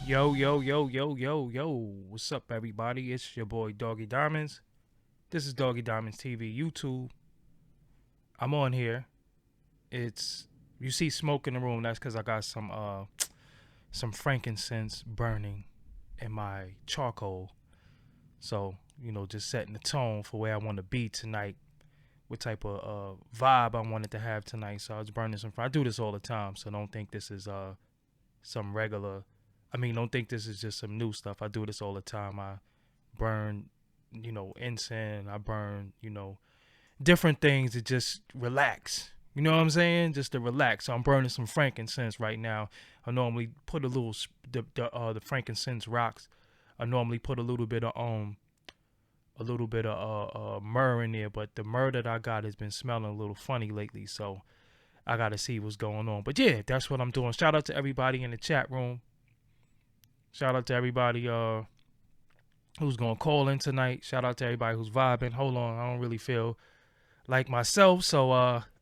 Yo, yo, yo, yo, yo, yo. What's up, everybody? It's your boy, Doggie Diamonds. This is Doggie Diamonds TV, YouTube. I'm on here. You see smoke in the room. That's because I got some frankincense burning in my charcoal. So, just setting the tone for where I want to be tonight. What type of vibe I wanted to have tonight. So I was burning some. I do this all the time, so don't think this is some regular. Don't think this is just some new stuff. I do this all the time. I burn, incense. I burn, different things to just relax. You know what I'm saying? Just to relax. So I'm burning some frankincense right now. I normally put a little the frankincense rocks. I normally put a little bit of myrrh in there, but the myrrh that I got has been smelling a little funny lately. So I gotta see what's going on. But yeah, that's what I'm doing. Shout out to everybody in the chat room. Shout out to everybody who's gonna call in tonight. Shout out to everybody who's vibing. Hold on, I don't really feel like myself, so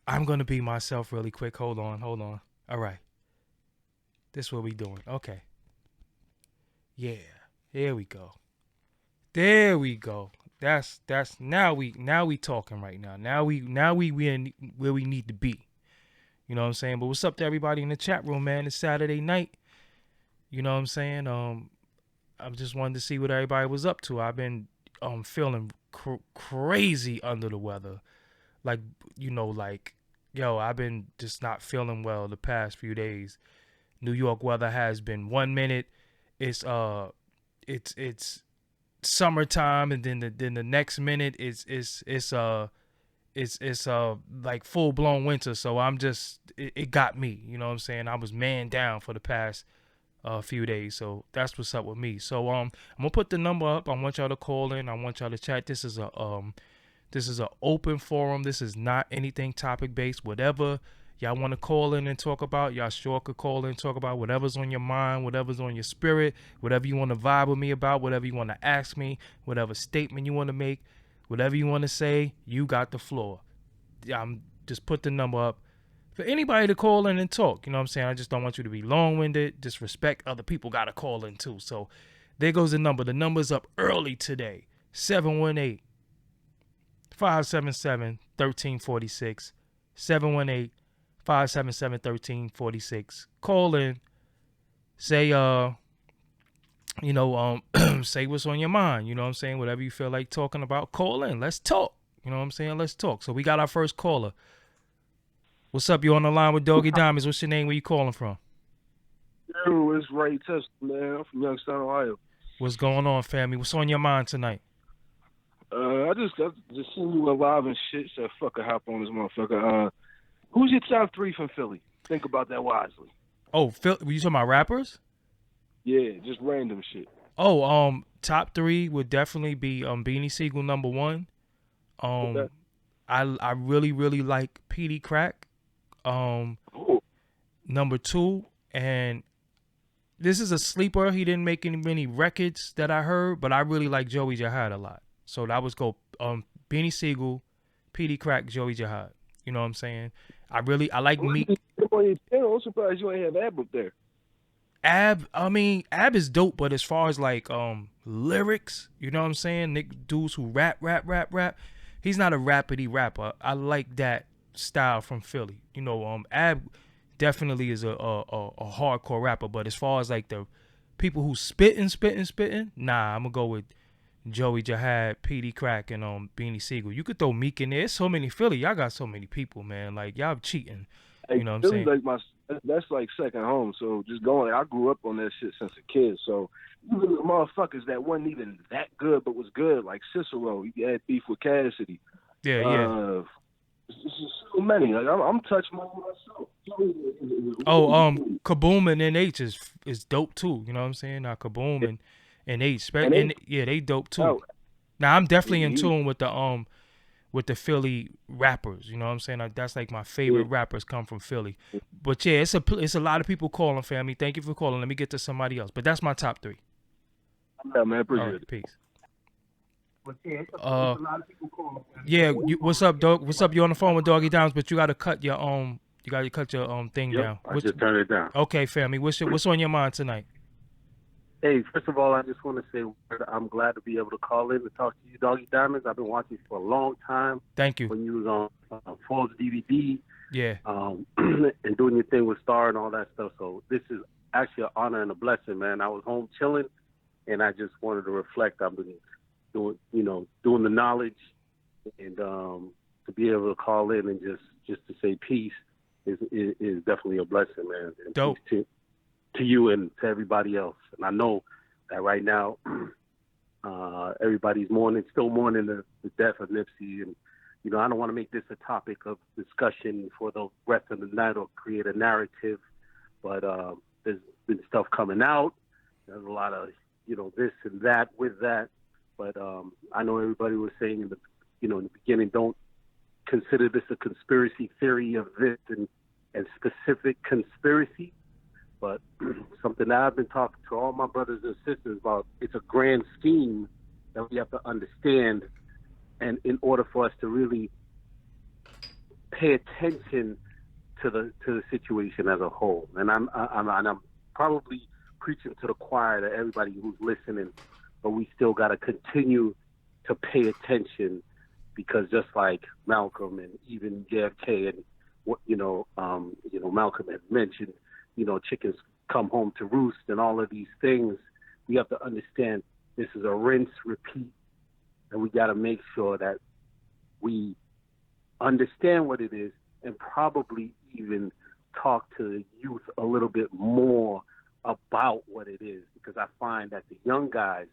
I'm gonna be myself really quick. Hold on. All right, this is what we doing. Okay, yeah, here we go. There we go. That's now we talking right now. Now we in where we need to be. You know what I'm saying? But what's up to everybody in the chat room, man? It's Saturday night. You know what I'm saying? I just wanted to see what everybody was up to. I've been feeling crazy under the weather. Like, I've been just not feeling well the past few days. New York weather has been 1 minute it's summertime, and then the next minute it's like full blown winter. So it got me. You know what I'm saying? I was man down for the past few days. So that's what's up with me. So I'm gonna put the number up. I want y'all to call in. I want y'all to chat. This is a open forum. This is not anything topic based. Whatever y'all want to call in and talk about, y'all sure could call in and talk about whatever's on your mind, whatever's on your spirit, whatever you want to vibe with me about, whatever you want to ask me, whatever statement you want to make, whatever you want to say. You got the floor. I'm just put the number up for anybody to call in and talk. You know what I'm saying? I just don't want you to be long-winded. Just respect other people got to call in too. So there goes the number. The number's up early today. 718 577 1346. 718 577 1346. Call in. Say say what's on your mind. You know what I'm saying? Whatever you feel like talking about, call in. Let's talk. You know what I'm saying? Let's talk. So we got our first caller. What's up? You on the line with Doggie Diamonds. What's your name? Where you calling from? Yo, it's Ray Test, man. I'm from Youngstown, Ohio. What's going on, family? What's on your mind tonight? I just seen you alive and shit. So fuck a hop on this motherfucker. Who's your top three from Philly? Think about that wisely. Oh, Phil, were you talking about rappers? Yeah, just random shit. Oh, top three would definitely be Beanie Siegel number one. Okay. I really like PD Crack. Number two, and this is a sleeper. He didn't make any many records that I heard, but I really like Joey Jihad a lot. So that was go Beanie Siegel, PD Crack, Joey Jihad. You know what I'm saying? I like Meek. I'm surprised you ain't have Ab up there. Ab is dope, but as far as like lyrics, you know what I'm saying? Dudes who rap, he's not a rapidy rapper. I like that style from Philly. Ab definitely is a hardcore rapper, but as far as like the people who spitting, nah, I'm gonna go with Joey Jihad, PD Crack, and Beanie Siegel. You could throw Meek in there. There's so many Philly. Y'all got so many people, man. Like y'all cheating. Hey, you know what I'm saying? Like that's like second home. So just going. I grew up on that shit since a kid. So even the motherfuckers that wasn't even that good but was good, like Cicero. He had beef with Cassidy. Yeah. It's just so many. Like, I'm touching myself. Kaboom and NH is dope too. You know what I'm saying? Now Kaboom and H, they dope too. Oh, now I'm definitely in tune with the Philly rappers. You know what I'm saying? That's like my favorite rappers come from Philly. But yeah, it's a lot of people calling, family. Thank you for calling. Let me get to somebody else. But that's my top three. Yeah, man, appreciate it. Peace. But yeah, it's a lot of people calling. Yeah, what's up, dog? What's up? You on the phone with Doggie Diamonds, but you got to cut your thing down. I just turned it down. Okay, family. What's on your mind tonight? Hey, first of all, I just want to say I'm glad to be able to call in and talk to you, Doggie Diamonds. I've been watching you for a long time Thank you. when you was on Falls DVD Yeah. and doing your thing with Star and all that stuff. So this is actually an honor and a blessing, man. I was home chilling, and I just wanted to reflect. I've been doing the knowledge, and to be able to call in and just to say peace is definitely a blessing, man. And Dope. peace to you and to everybody else. And I know that right now, everybody's still mourning the death of Nipsey. And, I don't want to make this a topic of discussion for the rest of the night or create a narrative, but there's been stuff coming out. There's a lot of, this and that with that. But I know everybody was saying in the beginning, don't consider this a conspiracy theory of this and specific conspiracy. But something that I've been talking to all my brothers and sisters about, it's a grand scheme that we have to understand. And in order for us to really pay attention to the situation as a whole, and I'm probably preaching to the choir to everybody who's listening, but we still got to continue to pay attention, because just like Malcolm and even JFK and Malcolm had mentioned, chickens come home to roost and all of these things, we have to understand this is a rinse, repeat, and we got to make sure that we understand what it is and probably even talk to the youth a little bit more about what it is, because I find that the young guys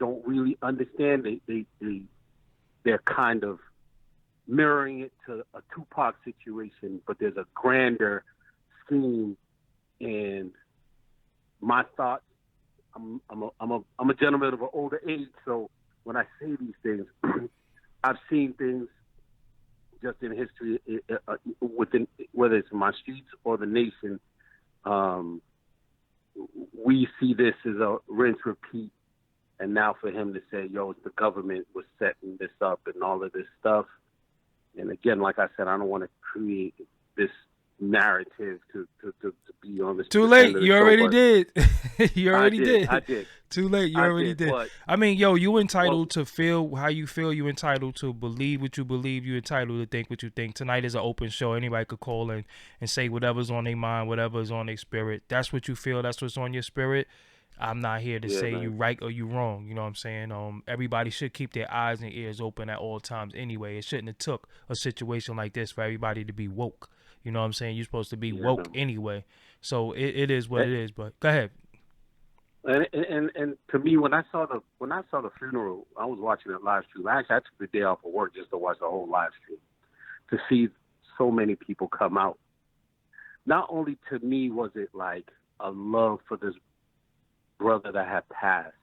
don't really understand. They're kind of mirroring it to a Tupac situation, but there's a grander scheme. And my thoughts, I'm a gentleman of an older age, so when I say these things, I've seen things just in history, within, whether it's my streets or the nation. We see this as a rinse repeat, and now for him to say, "Yo, the government was setting this up" and all of this stuff. And again, like I said, I don't want to create this narrative to be on this. Too late. You already did. You already did. I did. Too late. You already did. But, I mean, you entitled to feel how you feel. You entitled to believe what you believe. You entitled to think what you think. Tonight is an open show. Anybody could call in and say whatever's on their mind, whatever's on their spirit. That's what you feel. That's what's on your spirit. I'm not here to say you right or you wrong. You know what I'm saying? Everybody should keep their eyes and ears open at all times anyway. It shouldn't have took a situation like this for everybody to be woke. You know what I'm saying? You're supposed to be woke anyway. So it is what it is. But go ahead. And to me, when I saw the funeral, I was watching it live stream. Actually, I took the day off of work just to watch the whole live stream, to see so many people come out. Not only to me was it like a love for this brother that had passed,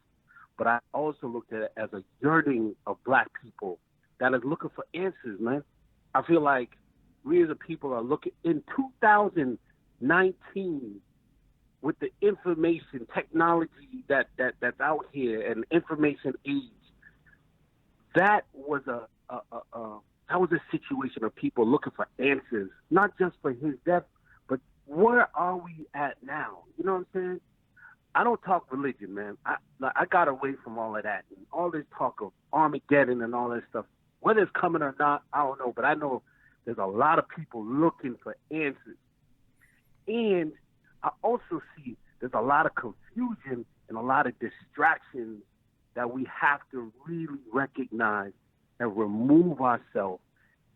but I also looked at it as a yearning of black people that is looking for answers, man. I feel like we as a people are looking in 2019 with the information technology that's out here and information age. That was a situation of people looking for answers, not just for his death, but where are we at now? You know what I'm saying? I don't talk religion, man. I got away from all of that and all this talk of Armageddon and all that stuff. Whether it's coming or not, I don't know, but I know there's a lot of people looking for answers. And I also see there's a lot of confusion and a lot of distractions that we have to really recognize and remove ourselves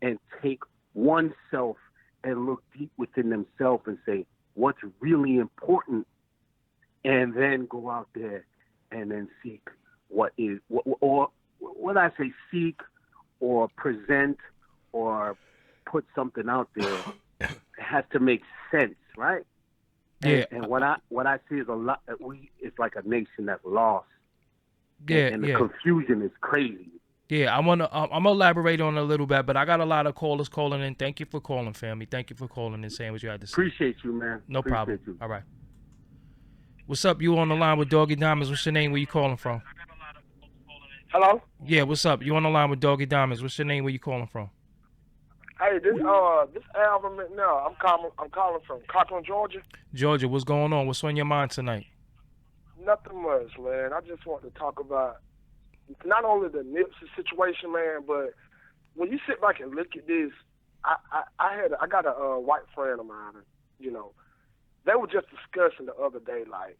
and take oneself and look deep within themselves and say, what's really important? And then go out there and then seek or when I say seek or present or put something out there, it has to make sense, right? Yeah. And what I see is a lot. It's like a nation that's lost. Yeah. And the confusion is crazy. Yeah, I'm gonna elaborate on it a little bit, but I got a lot of callers calling in. Thank you for calling, family. Thank you for calling and saying what you had to say. Appreciate you, man. No problem. You. All right. What's up? You on the line with Doggie Diamonds? What's your name? Where you calling from? Hello? Yeah, what's up? You on the line with Doggie Diamonds? What's your name? Where you calling from? Hey, this album now. I'm calling from Cochran, Georgia. Georgia, what's going on? What's on your mind tonight? Nothing much, man. I just want to talk about not only the Nipsey situation, man, but when you sit back and look at this, I got a white friend of mine, you know, they were just discussing the other day, like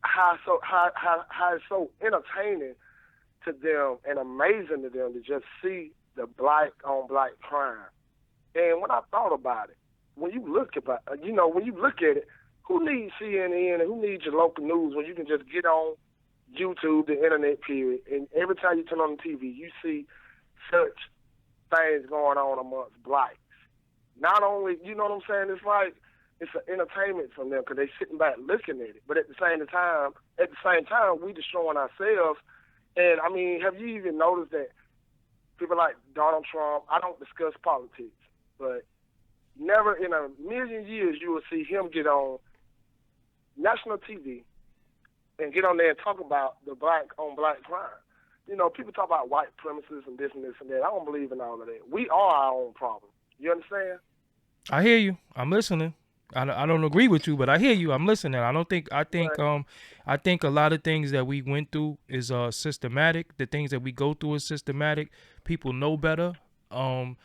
how it's so entertaining to them and amazing to them to just see the black on black crime. And when I thought about it, when you look at it, who needs CNN and who needs your local news when you can just get on YouTube, the internet, period, and every time you turn on the TV, you see such things going on amongst blacks. Not only, you know what I'm saying, it's like it's an entertainment from them because they sitting back looking at it. But at the same time, we destroying ourselves. And, I mean, have you even noticed that people like Donald Trump, I don't discuss politics, but never in a million years you will see him get on national TV and get on there and talk about the black on black crime. You know, people talk about white premises and this and this and that. I don't believe in all of that. We are our own problem. You understand? I hear you. I'm listening. I don't agree with you, but I hear you. I'm listening. I think a lot of things that we went through is systematic. The things that we go through is systematic. People know better. And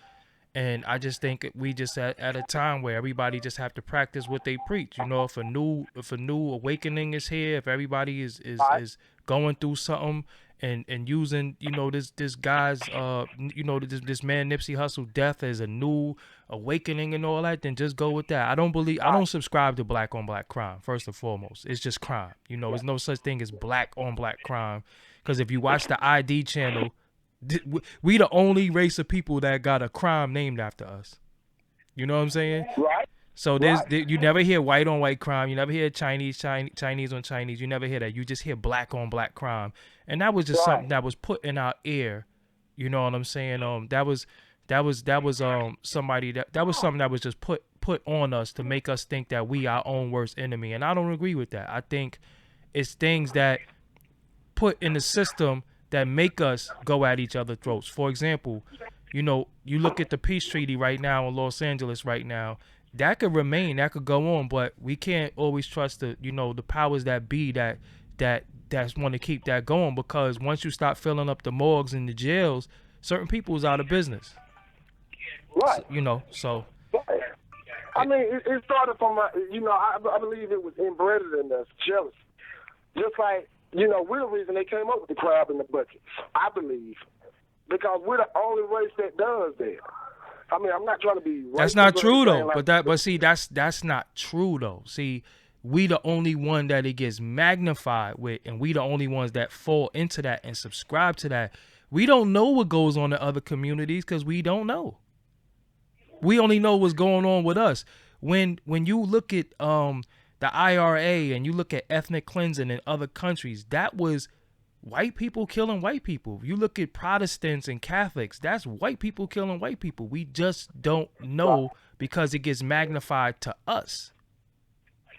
I just think we just at a time where everybody just have to practice what they preach. You know, if a new awakening is here, if everybody is going through something and using, you know, this guy's you know, this man Nipsey Hussle death as a new awakening and all that, then just go with that. I don't subscribe to black on black crime. First and foremost, it's just crime. You know, there's no such thing as black on black crime, because if you watch the ID channel, we the only race of people that got a crime named after us. You know what I'm saying? Right. So you never hear white on white crime. You never hear Chinese on Chinese. You never hear that. You just hear black on black crime. And that was just something that was put in our ear. You know what I'm saying? That was something that was just put on us to make us think that we our own worst enemy. And I don't agree with that. I think it's things that put in the system that make us go at each other's throats. For example, you know, you look at the peace treaty right now in Los Angeles right now. That could remain, that could go on, but we can't always trust the powers that be that want to keep that going, because once you start filling up the morgues and the jails, certain people is out of business. Right. You know, so. Right. I mean, it started from, I believe it was inbred in us, jealousy. Just like, you know, we're the reason they came up with the crab in the bucket, I believe, because we're the only race that does that. I mean, I'm not trying to be racist. That's not true though. But see, that's not true though. See, we the only one that it gets magnified with, and we the only ones that fall into that and subscribe to that. We don't know what goes on in other communities because we don't know. We only know what's going on with us. When you look at the IRA and you look at ethnic cleansing in other countries, that was white people killing white people. You look at Protestants and Catholics, that's white people killing white people. We just don't know because it gets magnified to us.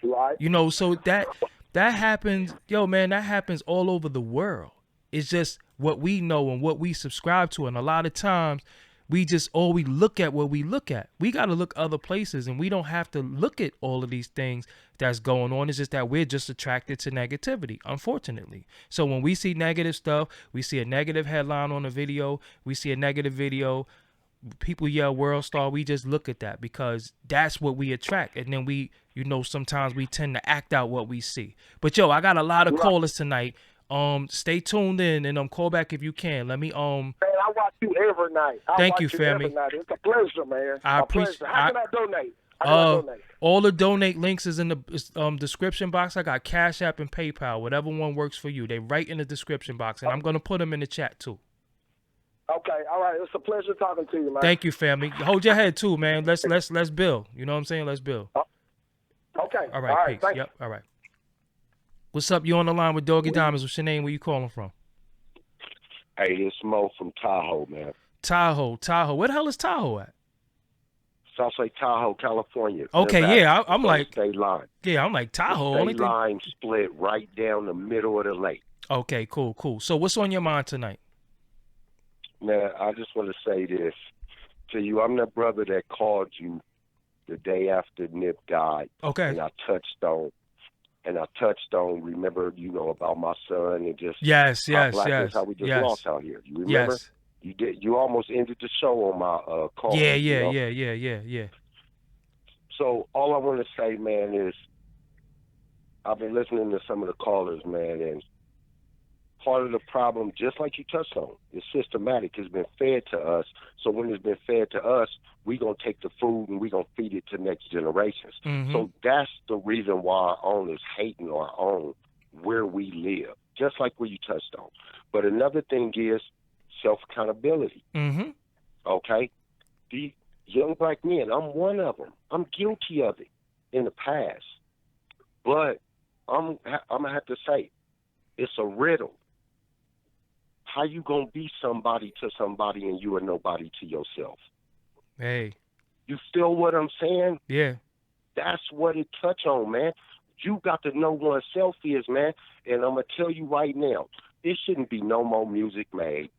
Right. You know, so that happens, that happens all over the world. It's just what we know and what we subscribe to. And a lot of times we just always look at what we look at. We got to look other places, and we don't have to look at all of these things that's going on. It's just that we're just attracted to negativity, unfortunately. So when we see negative stuff, we see a negative headline on a video, we see a negative video, people yell world star, we just look at that because that's what we attract. And then we, sometimes we tend to act out what we see. But I got a lot of callers tonight. Stay tuned in and call back if you can. Let me Man, I watch you every night. Thank you, Femi. It's a pleasure, man. I appreciate. How can I donate? Donate? All the donate links is in the description box. I got Cash App and PayPal, whatever one works for you. They right in the description box, and I'm gonna put them in the chat too. Okay, all right. It's a pleasure talking to you, man. Thank you, family. Hold your head too, man. Let's build. You know what I'm saying? Let's build. Okay. All right. Peace. Yep. All right. What's up? You on the line with Doggie Diamonds? What's your name? Where you calling from? Hey, it's Mo from Tahoe, man. Tahoe. Where the hell is Tahoe at? Southside Tahoe, California. Okay, yeah, I'm like state line. Yeah, I'm like Tahoe. The state line split right down the middle of the lake. Okay, cool. So what's on your mind tonight? Man, I just want to say this to you. I'm the brother that called you the day after Nip died. Okay. And I touched on. and I touched on, remember, about my son and just Yes, how black is, how we just yes, lost out here. You remember? yes. You almost ended the show on my call. Yeah. So all I want to say, man, is I've been listening to some of the callers, man, and part of the problem, just like you touched on, is systematic. It's been fed to us. So when it's been fed to us, we're going to take the food and we're going to feed it to next generations. Mm-hmm. So that's the reason why our owners hating our own where we live, just like where you touched on. But another thing is self-accountability. Mm-hmm. Okay? The young black men, I'm one of them. I'm guilty of it in the past. But I'm going to have to say, it's a riddle. How you going to be somebody to somebody and you are nobody to yourself? Hey. You feel what I'm saying? Yeah. That's what it touch on, man. You got to know what self is, man. And I'm going to tell you right now, there shouldn't be no more music made.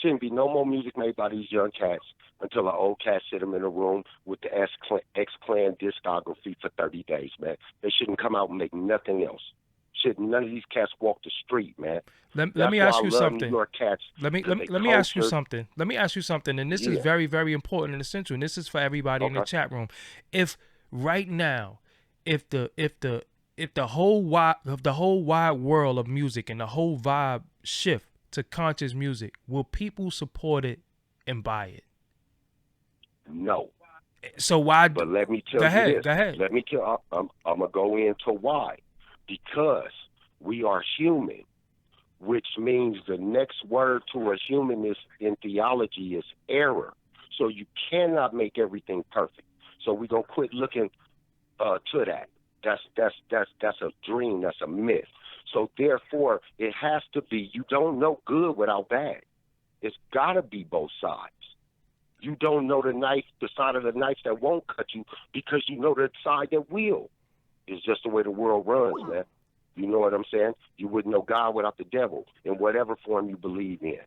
Shouldn't be no more music made by these young cats until an old cat sit them in a room with the X-Clan discography for 30 days, man. They shouldn't come out and make nothing else. None of these cats walk the street, man. Let me ask you something. New York cats. Let me ask you something. Let me ask you something, and this is very, very important and essential, and this is for everybody in the chat room. If right now, if the whole wide world of music and the whole vibe shift to conscious music, will people support it and buy it? No. So why? But let me tell you this. Go ahead. Let me tell. I'm gonna go into why. Because we are human, which means the next word to a human is in theology is error. So you cannot make everything perfect. So we're gonna quit looking to that. That's a dream. That's a myth. So therefore, it has to be. You don't know good without bad. It's gotta be both sides. You don't know the side of the knife that won't cut you because you know the side that will. It's just the way the world runs, man. You know what I'm saying? You wouldn't know God without the devil in whatever form you believe in.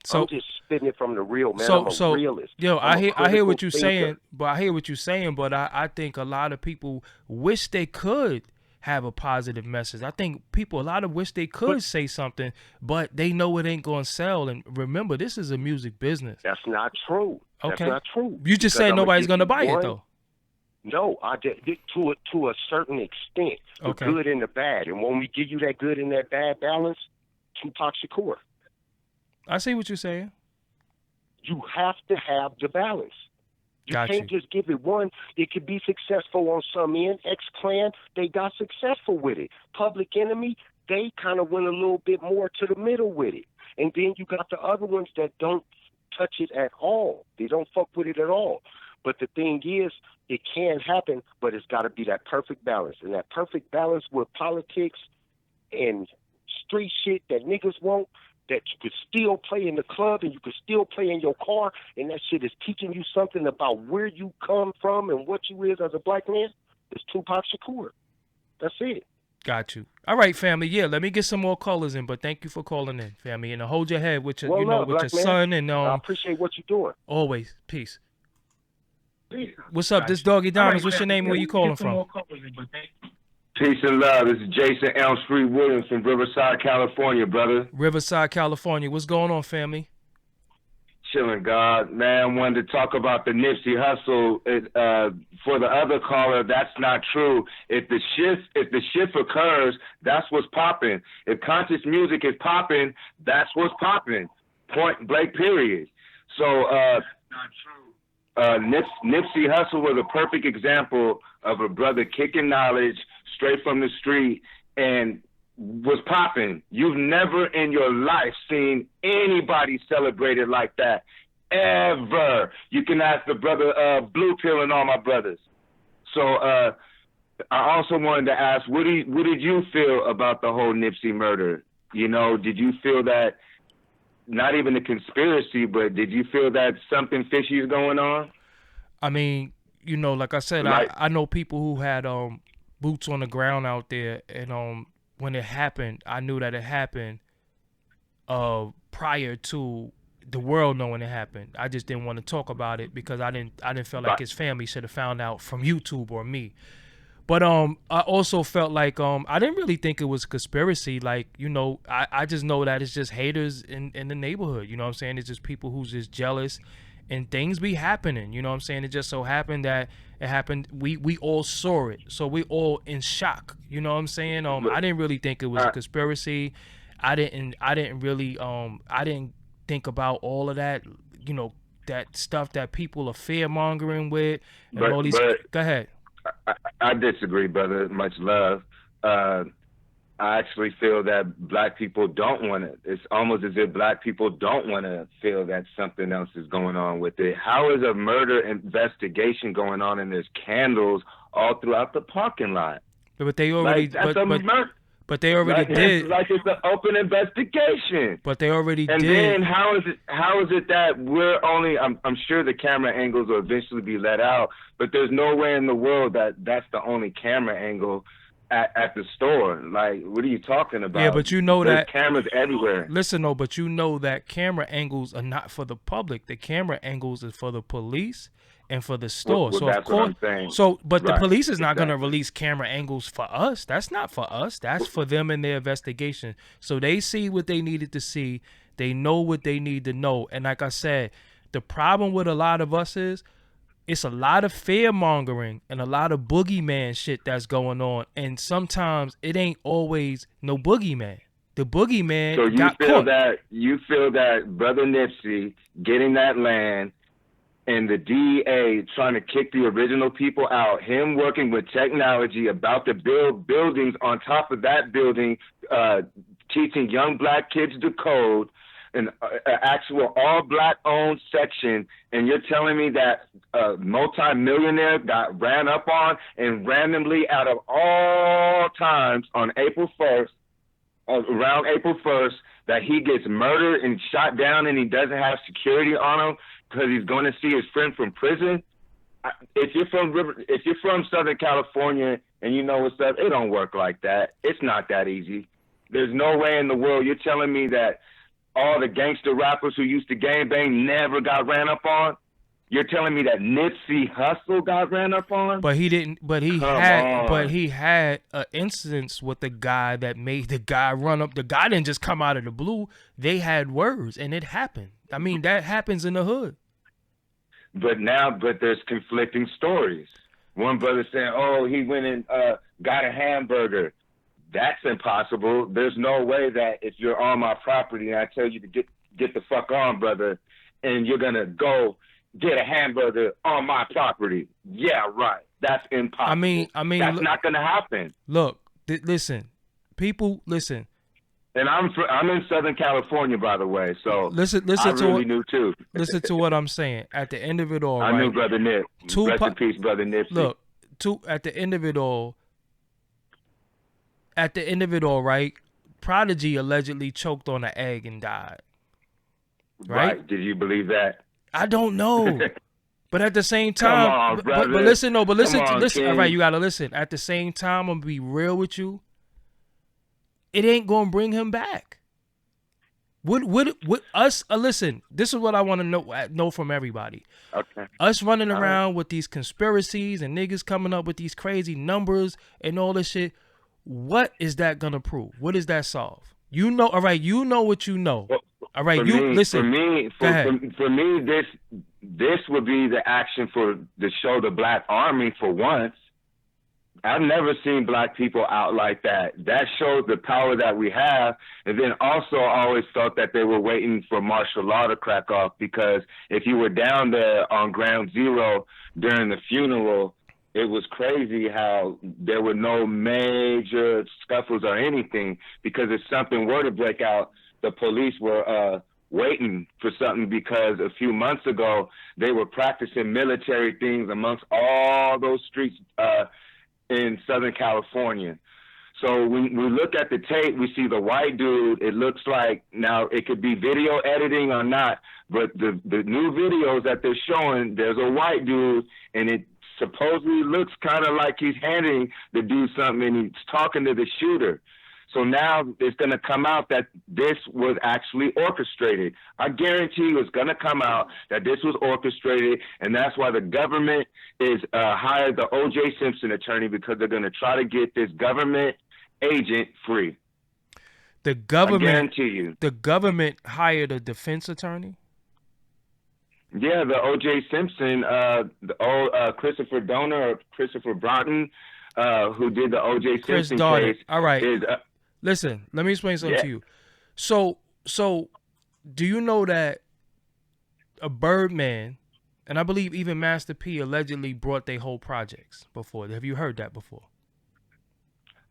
So I'm just spitting it from the real, man. I'm a realist. Yo, I hear what you're saying, but I think a lot of people wish they could have a positive message. I think a lot of wish they could say something, but they know it ain't gonna sell. And remember, this is a music business. That's not true. Okay. That's not true. You just said nobody's gonna buy it though. No, I did to a certain extent, the good and the bad. And when we give you that good and that bad balance, Tupac Shakur. I see what you're saying. You have to have the balance. You can't just give it one. It could be successful on some end. X-Clan, they got successful with it. Public Enemy, they kind of went a little bit more to the middle with it. And then you got the other ones that don't touch it at all. They don't fuck with it at all. But the thing is, it can happen, but it's got to be that perfect balance. And that perfect balance with politics and street shit that niggas want, that you could still play in the club and you could still play in your car, and that shit is teaching you something about where you come from and what you is as a black man, it's Tupac Shakur. That's it. Got you. All right, family. Yeah, let me get some more callers in, but thank you for calling in, family. And hold your head with your, with your son. And I appreciate what you're doing. Always. Peace. What's up? This Doggie Diamonds. What's your name and where you calling from? Peace and love. This is Jason Elm Street Williams from Riverside, California, brother. Riverside, California. What's going on, family? Chilling, God. Man, wanted to talk about the Nipsey Hussle. For the other caller, that's not true. If the shift occurs, that's what's popping. If conscious music is popping, that's what's popping. Point blank, period. So, not true. Nipsey Hussle was a perfect example of a brother kicking knowledge straight from the street and was popping. You've never in your life seen anybody celebrate it like that, ever. You can ask the brother Blue Pill and all my brothers. So I also wanted to ask, what did you feel about the whole Nipsey murder? You know, did you feel that, not even a conspiracy, but did you feel that something fishy is going on? I mean, you know, like I said, I know people who had boots on the ground out there, and when it happened, I knew that it happened prior to the world knowing it happened. I just didn't want to talk about it because I didn't feel like his family should have found out from YouTube or me. But I also felt like I didn't really think it was conspiracy. Like, you know, I just know that it's just haters in the neighborhood. You know what I'm saying? It's just people who's just jealous, and things be happening. You know what I'm saying? It just so happened that it happened. We all saw it, so we all in shock. You know what I'm saying? I didn't really think it was a conspiracy. I didn't really I didn't think about all of that. You know, that stuff that people are fear mongering with and all these. Go ahead. I disagree, brother. Much love. I actually feel that black people don't want to. It's almost as if black people don't want to feel that something else is going on with it. How is a murder investigation going on and there's candles all throughout the parking lot? But they already. But they already did. Like it's an open investigation. But they already did. And then how is it that we're only? I'm sure the camera angles will eventually be let out, but there's no way in the world that that's the only camera angle at the store. Like, what are you talking about? Yeah, but you know there's that cameras everywhere. Listen, no, but you know that camera angles are not for the public. The camera angles is for the police and for the store. Well, so that's of course, what I'm saying. but the Right. police is not Exactly. going to release camera angles for us. That's not for us. That's for them in their investigation. So they see what they needed to see. They know what they need to know. And like I said, the problem with a lot of us is it's a lot of fear mongering and a lot of boogeyman shit that's going on. And sometimes it ain't always no boogeyman. The boogeyman So you feel that Brother Nipsey getting that land and the DEA trying to kick the original people out, him working with technology about to build buildings on top of that building, teaching young black kids the code, an actual all-black owned section, and you're telling me that a multi-millionaire got ran up on and randomly out of all times on April 1st, around April 1st, that he gets murdered and shot down and he doesn't have security on him because he's going to see his friend from prison? If you're from Southern California and you know what's up, it don't work like that. It's not that easy. There's no way in the world you're telling me that all the gangster rappers who used to gangbang never got ran up on? You're telling me that Nipsey Hussle got ran up on? But he didn't. But he had an instance with the guy that made the guy run up. The guy didn't just come out of the blue. They had words, and it happened. I mean, that happens in the hood. But there's conflicting stories. One brother saying, "Oh, he went and got a hamburger." That's impossible. There's no way that if you're on my property and I tell you to get the fuck on, brother, and you're gonna go get a hamburger on my property. Yeah, right. That's impossible. I mean, that's not gonna happen. Look, listen, people, listen. And I'm in Southern California, by the way, so listen I to really knew too. Listen to what I'm saying. At the end of it all, I knew Brother Nip. Rest in peace, Brother Nipsey. Look, at the end of it all, right? Prodigy allegedly choked on an egg and died. Right? Did you believe that? I don't know. But at the same time, but listen, all right, you gotta listen. At the same time, I'm gonna be real with you. It ain't gonna bring him back. Would us listen, this is what I want to know from everybody. Okay. Us running around with these conspiracies and niggas coming up with these crazy numbers and all this shit. What is that gonna prove? What does that solve? You know, all right, you know what you know. Well, all right, listen. For me, this would be the action to show the Black Army for once. I've never seen black people out like that. That shows the power that we have. And then also I always felt that they were waiting for martial law to crack off, because if you were down there on ground zero during the funeral, it was crazy how there were no major scuffles or anything, because if something were to break out, the police were waiting for something, because a few months ago they were practicing military things amongst all those streets in Southern California. So when we look at the tape, we see the white dude. It looks like, now it could be video editing or not, but the new videos that they're showing, there's a white dude, and it supposedly looks kind of like he's handing the dude something, and he's talking to the shooter. So now it's going to come out that this was actually orchestrated. I guarantee you it's going to come out that this was orchestrated, and that's why the government is hired the O.J. Simpson attorney, because they're going to try to get this government agent free. The government, I guarantee you. The government hired a defense attorney? Yeah, the O.J. Simpson, Christopher Donner or Christopher Broughton, who did the O.J. Simpson case. All right. Listen, let me explain something to you. So do you know that a Birdman, and I believe even Master P allegedly brought their whole projects before? Have you heard that before?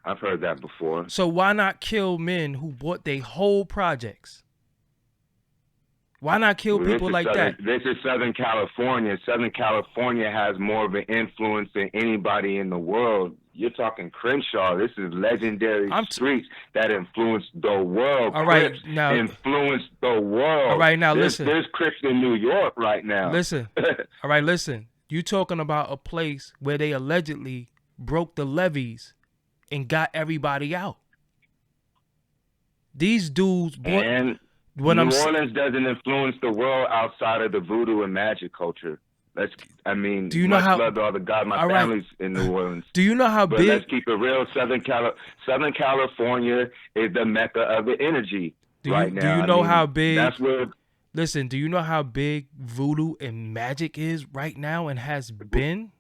I've heard that before. So why not kill men who bought their whole projects? Why not kill people like that? This is Southern California. Southern California has more of an influence than anybody in the world. You're talking Crenshaw. This is legendary streets that influenced the world. All right, Crips now influenced the world. All right, now listen. There's Crips in New York right now. Listen. All right, listen. You talking about a place where they allegedly broke the levees and got everybody out. These dudes bought. And New Orleans doesn't influence the world outside of the voodoo and magic culture. Do you know how? Love to all the God, my family's in New Orleans. Do you know how big? Let's keep it real. Southern California is the mecca of the energy right now. Do you know how big? That's where. Listen, do you know how big voodoo and magic is right now and has been?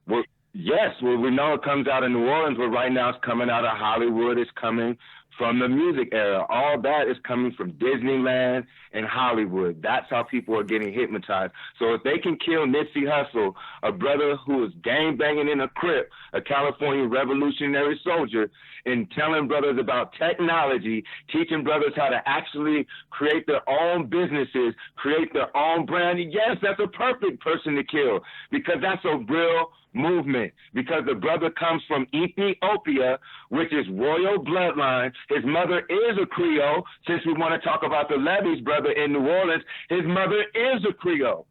Well, yes. Well, we know it comes out of New Orleans, but right now it's coming out of Hollywood. It's coming from the music era. All that is coming from Disneyland and Hollywood. That's how people are getting hypnotized. So if they can kill Nipsey Hussle, a brother who was gang banging in a Crip, a California revolutionary soldier, and telling brothers about technology, teaching brothers how to actually create their own businesses, create their own brand, yes, that's a perfect person to kill, because that's a real movement, because the brother comes from Ethiopia, which is royal bloodline. His mother is a Creole. Since we want to talk about the Levy's brother in New Orleans, his mother is a Creole.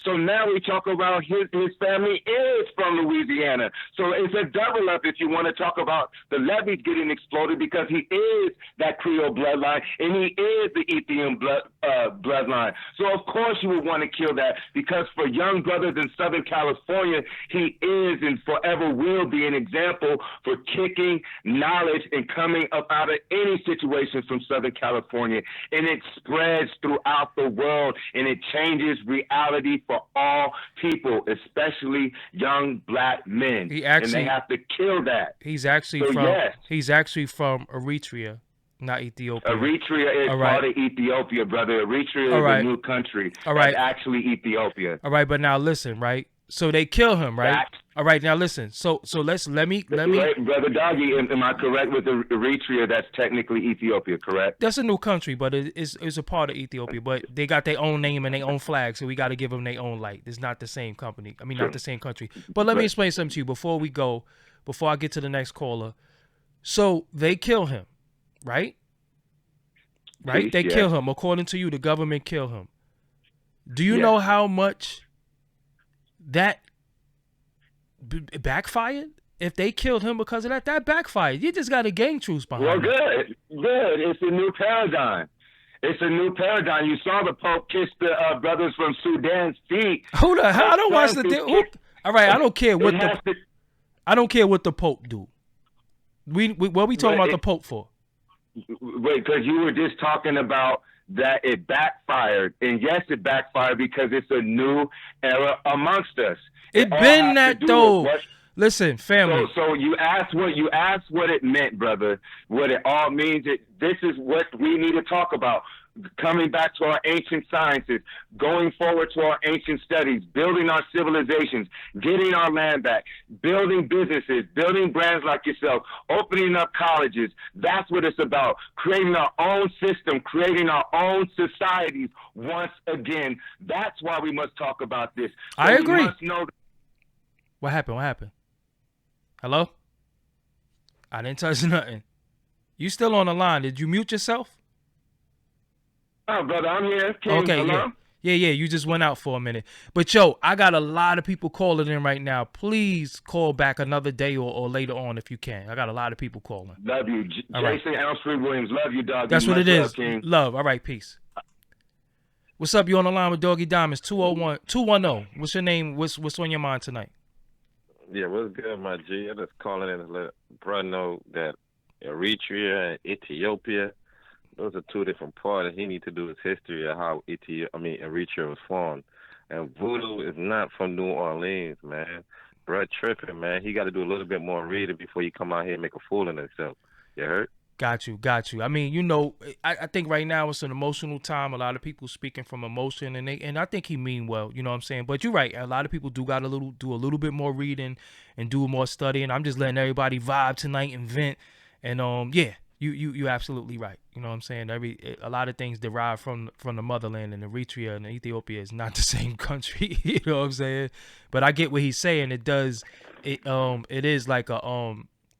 So now we talk about his family is from Louisiana. So it's a double up if you want to talk about the Levees getting exploded, because he is that Creole bloodline and he is the Ethiopian bloodline. So of course you would want to kill that, because for young brothers in Southern California, he is and forever will be an example for kicking knowledge and coming up out of any situation from Southern California. And it spreads throughout the world and it changes reality for all people, especially young black men. And they have to kill that. He's actually he's actually from Eritrea, not Ethiopia. Eritrea is part of Ethiopia, brother. Eritrea is a new country. That's actually Ethiopia. All right, but now listen, right? So they kill him, right? All right, now listen. So let me. Wait, brother Doggie, am I correct with Eritrea? That's technically Ethiopia, correct? That's a new country, but it's a part of Ethiopia. But they got their own name and their own flag, so we got to give them their own light. It's not the same company. I mean, not the same country. But let me explain something to you before I get to the next caller. So they kill him, right? Right? They kill him. According to you, the government kill him. Do you know how much that backfired? If they killed him because of that, that backfired. You just got a gang truce behind it. Well, good. It's a new paradigm. It's a new paradigm. You saw the Pope kiss the brothers from Sudan's feet. Hold on. I don't watch the. All right, I don't care what I don't care what the Pope do. What we talking about the Pope for? Wait, because you were just talking about that it backfired, and yes, it backfired because it's a new era amongst us. It been that though. Listen, family. So you asked what it meant, brother. What it all means. This is what we need to talk about. Coming back to our ancient sciences, going forward to our ancient studies, building our civilizations, getting our land back, building businesses, building brands like yourself, opening up colleges. That's what it's about. Creating our own system, creating our own societies once again. That's why we must talk about this. So I agree. We must know What happened? Hello? I didn't touch nothing. You still on the line. Did you mute yourself? Oh, brother, I'm here. King, okay, hello? Yeah, you just went out for a minute. But yo, I got a lot of people calling in right now. Please call back another day or later on if you can. I got a lot of people calling. Love you. All right. Jason Alfred Williams, love you, dog. That's what it is. King. Love. All right, peace. What's up? You on the line with Doggie Diamonds, 210. What's your name? What's on your mind tonight? Yeah, what's good, my G? I'm just calling in to let brother know that Eritrea and Ethiopia, those are two different parts. He need to do his history of how Eritrea was formed. And voodoo is not from New Orleans, man. Bruh tripping, man. He got to do a little bit more reading before he come out here and make a fool of himself. You heard? Got you. I mean, you know, I think right now it's an emotional time. A lot of people speaking from emotion, and I think he mean well. You know what I'm saying? But you're right. A lot of people do got do a little bit more reading and do more studying. I'm just letting everybody vibe tonight and vent. And yeah, you absolutely right. You know what I'm saying? A lot of things derive from the motherland, and Eritrea and Ethiopia is not the same country. You know what I'm saying? But I get what he's saying. It is like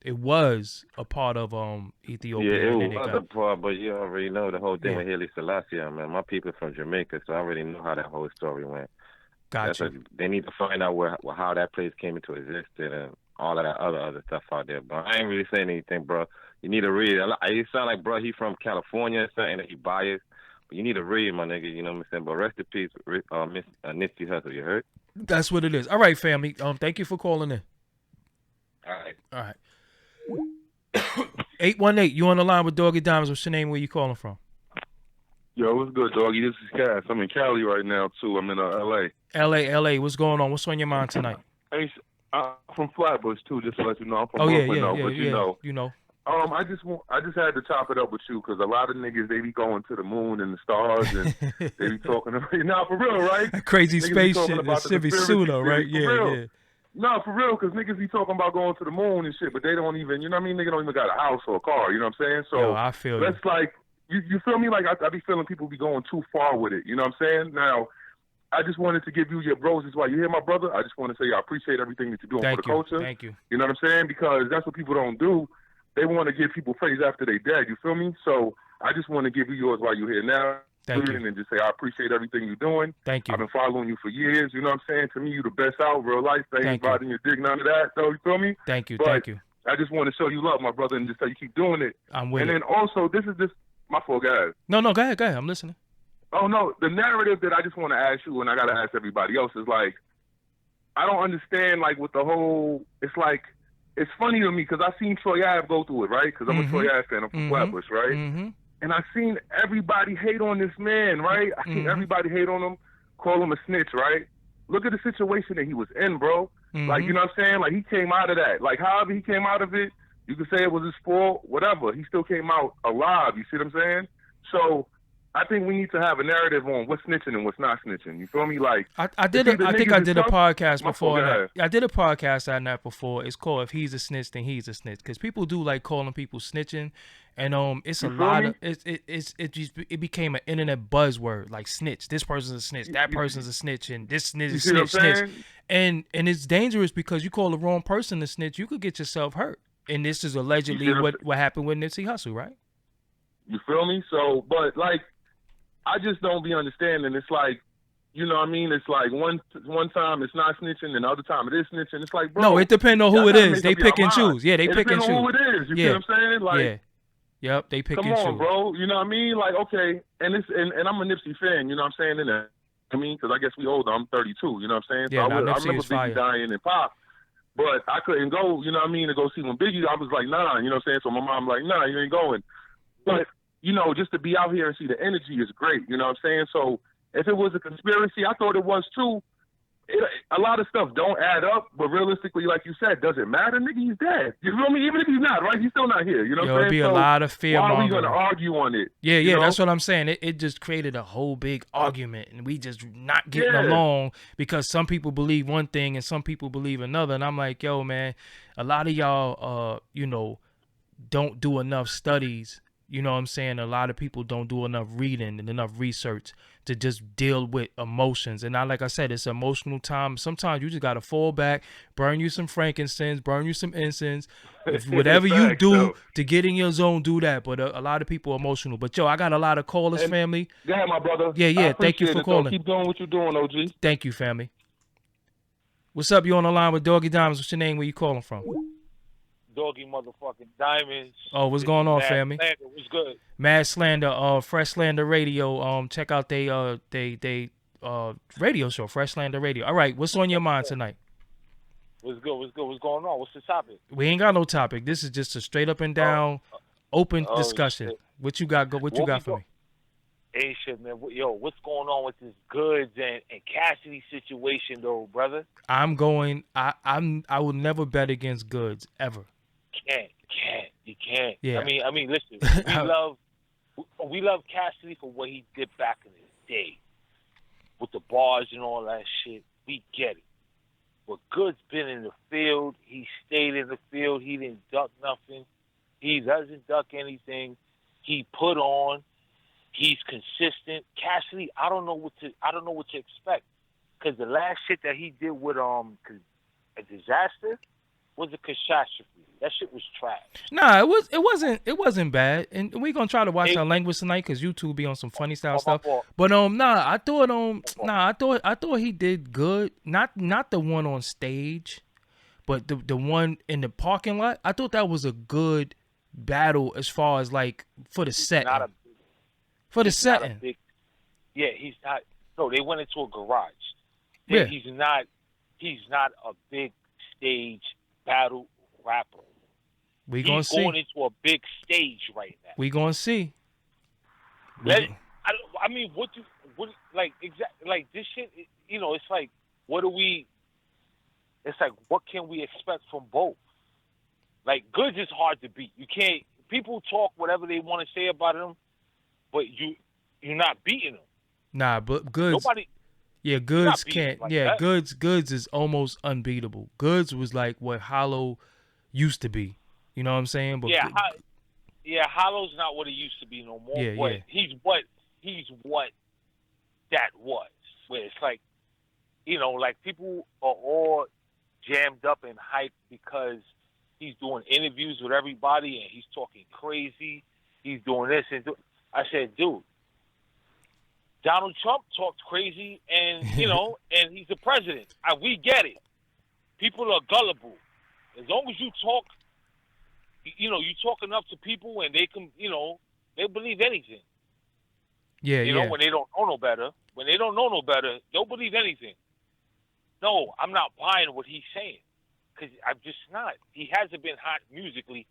it was a part of Ethiopia. Yeah, it was a part, but you already know the whole thing with Haile Selassie, man. My people from Jamaica, so I already know how that whole story went. Gotcha. They need to find out how that place came into existence and all of that other stuff out there. But I ain't really saying anything, bro. You need to read. It sound like, bro, he from California or something, that he biased. But you need to read, my nigga, you know what I'm saying? But rest in peace, Nipsey Hussle, you heard? That's what it is. All right, family. Thank you for calling in. All right. 818, you on the line with Doggie Diamonds. What's your name? Where you calling from? Yo, what's good, Doggie? This is Cass. I'm in Cali right now, too. I'm in L.A. L.A. What's going on? What's on your mind tonight? I'm from Flatbush, too, just to let you know. I'm from Brooklyn, but you know. I just had to chop it up with you because a lot of niggas, they be going to the moon and the stars and they be talking about, nah, for real, right? Crazy niggas space shit. That should be pseudo, right? Yeah. No, for real, because niggas be talking about going to the moon and shit, but they don't even, you know what I mean? Nigga don't even got a house or a car, you know what I'm saying? So I feel that's like, you feel me? Like, I be feeling people be going too far with it, you know what I'm saying? Now, I just wanted to give you your roses while you hear my brother. I just want to say I appreciate everything that you're doing for the culture. Thank you. You know what I'm saying? Because that's what people don't do. They want to give people praise after they dead, you feel me? So I just want to give you yours while you're here now. Thank you. And just say I appreciate everything you're doing. Thank you. I've been following you for years. You know what I'm saying? To me, you the best out, real life. They ain't riding your dick, none of that. So you feel me? Thank you. But Thank you. I just want to show you love, my brother, and just say you keep doing it. I'm with And then also, this is just my fault, guys. No, go ahead. I'm listening. Oh no, the narrative that I just want to ask you, and I gotta ask everybody else, is like, I don't understand like with the whole. It's like, it's funny to me because I seen Troy Ave go through it, right? Because I'm a Troy Ave fan. I'm from Flatbush, right? Mm-hmm. And I seen everybody hate on this man, right? I seen everybody hate on him, call him a snitch, right? Look at the situation that he was in, bro. Like, you know what I'm saying? Like, he came out of that. Like, however he came out of it, you could say it was his fault, whatever. He still came out alive, you see what I'm saying? So I think we need to have a narrative on what's snitching and what's not snitching. You feel me? Like, I think I did a podcast before. I did a podcast on that before. It's called "If He's a Snitch, Then He's a Snitch," because people do like calling people snitching, and it's a lot of it became an internet buzzword like snitch. This person's a snitch. That person's a snitch, and this snitch is snitch. And it's dangerous because you call the wrong person a snitch, you could get yourself hurt. And this is allegedly what happened with Nipsey Hussle, right? You feel me? So, but like, I just don't be understanding. It's like, you know what I mean? It's like one time it's not snitching, and the other time it is snitching. It's like, bro. No, it depends on who it is. They pick and choose. Yeah, they pick and choose. It depends on who it is. You see what I'm saying? Like, Yep, they pick and choose. Come on, bro. You know what I mean? Like, okay, and I'm a Nipsey fan. You know what I'm saying? And I mean, because I guess we older. I'm 32. You know what I'm saying? Yeah, so I remember is fire. Biggie dying and Pop. But I couldn't go, you know what I mean, to go see when Biggie, I was like, nah, you know what I'm saying? So my mom like, nah, you ain't going. But, you know, just to be out here and see the energy is great, you know what I'm saying? So if it was a conspiracy, I thought it was too. A lot of stuff don't add up, but realistically, like you said, does it matter? Nigga, he's dead. You feel me? Even if he's not, right? He's still not here. You know what I'm saying? It'd be a lot of fear. Why are we going to argue on it? Yeah, that's what I'm saying. It just created a whole big argument, and we just not getting along because some people believe one thing and some people believe another. And I'm like, yo, man, a lot of y'all, don't do enough studies You know what I'm saying? A lot of people don't do enough reading and enough research to just deal with emotions. And like I said, it's emotional time. Sometimes you just got to fall back, burn you some frankincense, burn you some incense. If whatever you do to get in your zone, do that. But a lot of people are emotional. But, yo, I got a lot of callers, family. Go ahead, my brother. Yeah. Thank you for calling. Though. Keep doing what you're doing, OG. Thank you, family. What's up? You on the line with Doggie Diamonds. What's your name? Where you calling from? Doggie motherfucking Diamonds. Oh, what's going on, family? Slander. What's good? Mad Slander, Fresh Slander Radio. Check out they radio show, Fresh Slander Radio. All right, what's on your mind tonight? What's good? What's going on? What's the topic? We ain't got no topic. This is just a straight up and down, open discussion. Shit. What you got? What you got for me? Hey, shit, man. Yo, what's going on with this Goods and Cassidy situation, though, brother? I will never bet against Goods ever. You can't. Yeah. I mean, listen. We love Cassidy for what he did back in the day, with the bars and all that shit. We get it. But Goods been in the field. He stayed in the field. He didn't duck nothing. He doesn't duck anything. He put on. He's consistent. Cassidy, I don't know what to expect, because the last shit that he did with a disaster was a catastrophe. That shit was trash. Nah, it wasn't bad, and we gonna try to watch our language tonight because YouTube be on some funny style stuff. But I thought he did good. Not the one on stage, but the one in the parking lot. I thought that was a good battle as far as like for the setting. For the setting. He's not. No, they went into a garage. Yeah. He's not a big stage battle rapper. He's going into a big stage right now. We gonna see. I mean, what this shit? You know, it's like, what do we? It's like, what can we expect from both? Like, Goods is hard to beat. You can't. People talk whatever they want to say about him, but you're not beating him. Nah, but Goods. Goods can't. Like Goods is almost unbeatable. Goods was like what Hollow used to be. You know what I'm saying? But Hollow's not what he used to be no more. But he's what that was. Where it's like, you know, like people are all jammed up and hyped because he's doing interviews with everybody and he's talking crazy. He's doing this and I said, dude, Donald Trump talked crazy, and and he's the president. We get it. People are gullible. As long as you talk, you talk enough to people, and they can, they believe anything. Yeah, when they don't know no better. When they don't know no better, they'll believe anything. No, I'm not buying what he's saying, because I'm just not. He hasn't been hot musically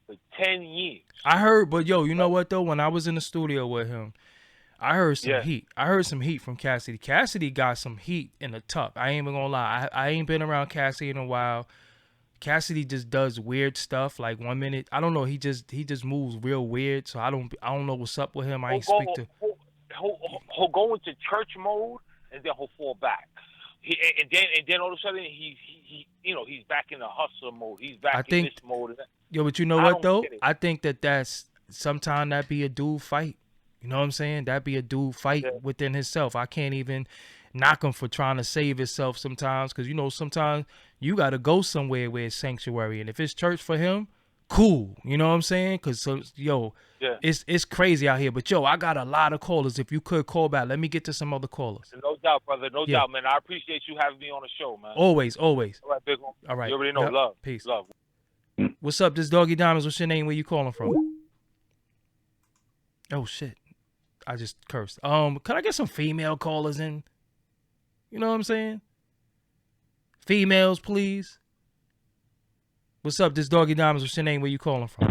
for 10 years. I heard, but you know what though? When I was in the studio with him, I heard some heat. I heard some heat from Cassidy. Cassidy got some heat in the tuck. I ain't even gonna lie. I ain't been around Cassidy in a while. Cassidy just does weird stuff. Like 1 minute, I don't know. He just moves real weird. So I don't know what's up with him. I ain't speak to. He'll go into church mode and then he'll fall back. And then all of a sudden he's back in the hustler mode. He's back in this mode. But you know what though? I think that's sometimes that be a dude fight. You know what I'm saying? That'd be a dude fight within himself. I can't even knock him for trying to save himself sometimes, because sometimes you got to go somewhere where it's sanctuary, and if it's church for him, cool. You know what I'm saying? Because it's crazy out here. But I got a lot of callers. If you could call back, let me get to some other callers. No doubt, brother. No doubt, man. I appreciate you having me on the show, man. Always. All right, big one. All right. You already know. Yep. Love. Peace. Love. What's up? This Doggie Diamonds. What's your name? Where you calling from? Oh shit. I just cursed. Can I get some female callers in? You know what I'm saying? Females, please. What's up? This Doggie Diamonds. What's your name? Where you calling from?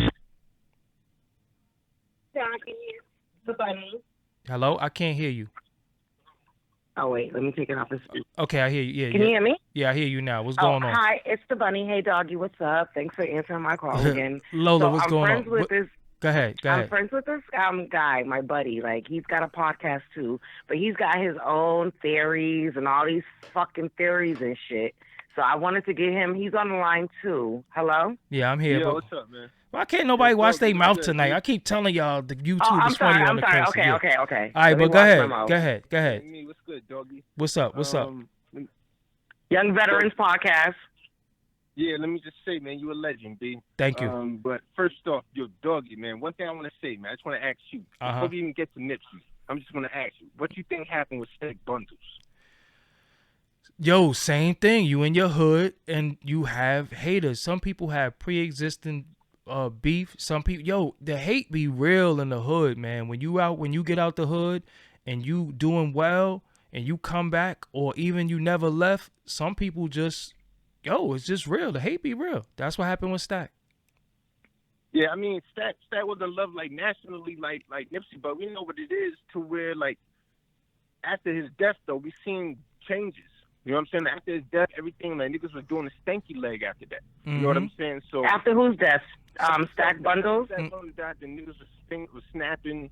Doggie, the bunny. Hello? I can't hear you. Oh, wait. Let me take it off the speaker. Okay, I hear you. Yeah, Can you hear me? Yeah, I hear you now. What's going on? Hi, it's the bunny. Hey, Doggie, what's up? Thanks for answering my call again. Lola, what's going on? Go ahead. I'm friends with this guy, my buddy. Like, he's got a podcast, too. But he's got his own theories and all these fucking theories and shit. So I wanted to get him. He's on the line too. Hello? Yeah, I'm here. Yo, But what's up, man? why can't nobody watch their mouth good, tonight? dude. I keep telling y'all the YouTube I'm is funny sorry. on the I'm sorry. currency. Okay, Yeah. okay. All right, Let me but go watch my ahead. mouth. Go ahead. Go ahead. Hey, me, what's good, doggy? What's up? What's up? Young Veterans Podcast. Yeah, let me just say, man, you a legend, B. Thank you. But first off, yo, doggy, man, one thing I want to say, man, I just want to ask you, before we even get to Nipsey, I'm just going to ask you, what you think happened with Stack Bundles? Yo, same thing. You in your hood and you have haters. Some people have pre-existing beef. Some people, yo, the hate be real in the hood, man. When you get out the hood and you doing well and you come back, or even you never left, some people just, yo, it's just real. The hate be real. That's what happened with Stack. Yeah, I mean, Stack wasn't loved like nationally like Nipsey, but we know what it is to where like after his death though, we seen changes. You know what I'm saying? After his death, everything like niggas was doing a stanky leg after that. You know what I'm saying? So after whose death? Stack Bundles. Stack Bundles died, the niggas was snapping,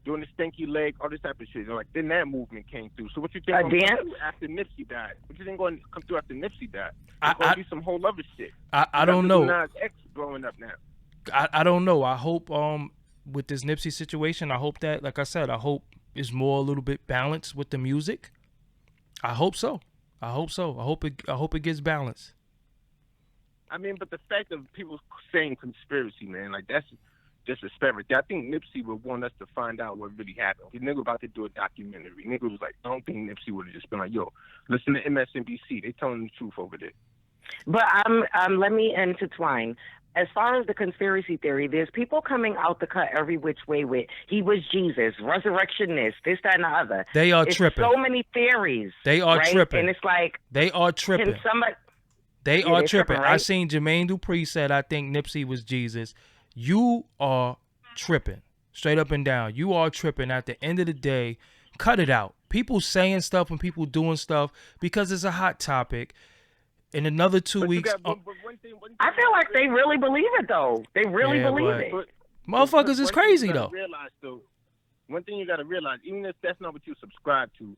doing the stanky leg, all this type of shit. Like then that movement came through. So what you think gonna come through after Nipsey died? What you think going to come through after Nipsey died? It's gonna be some whole other shit. I don't know. Nas X blowing up now. I don't know. I hope with this Nipsey situation, I hope that, like I said, I hope it's more a little bit balanced with the music. I hope so. I hope it gets balanced. I mean, but the fact of people saying conspiracy, man, like that's disrespectful. I think Nipsey would want us to find out what really happened. The nigga about to do a documentary. Nigga was like, I don't think Nipsey would have just been like, yo, listen to MSNBC. They telling the truth over there. But let me intertwine. As far as the conspiracy theory, there's people coming out the cut every which way with he was Jesus, resurrectionist, this, that, and the other. They are tripping. So many theories. They are right? tripping. And it's like they are tripping. Can somebody? They are tripping. Right? I seen Jermaine Dupri said, I think Nipsey was Jesus. You are tripping. Straight up and down. You are tripping. At the end of the day, cut it out. People saying stuff and people doing stuff because it's a hot topic. In another 2 weeks. I feel like they really believe it, though. They really believe it. Motherfuckers is crazy, though. One thing you got to realize, even if that's not what you subscribe to,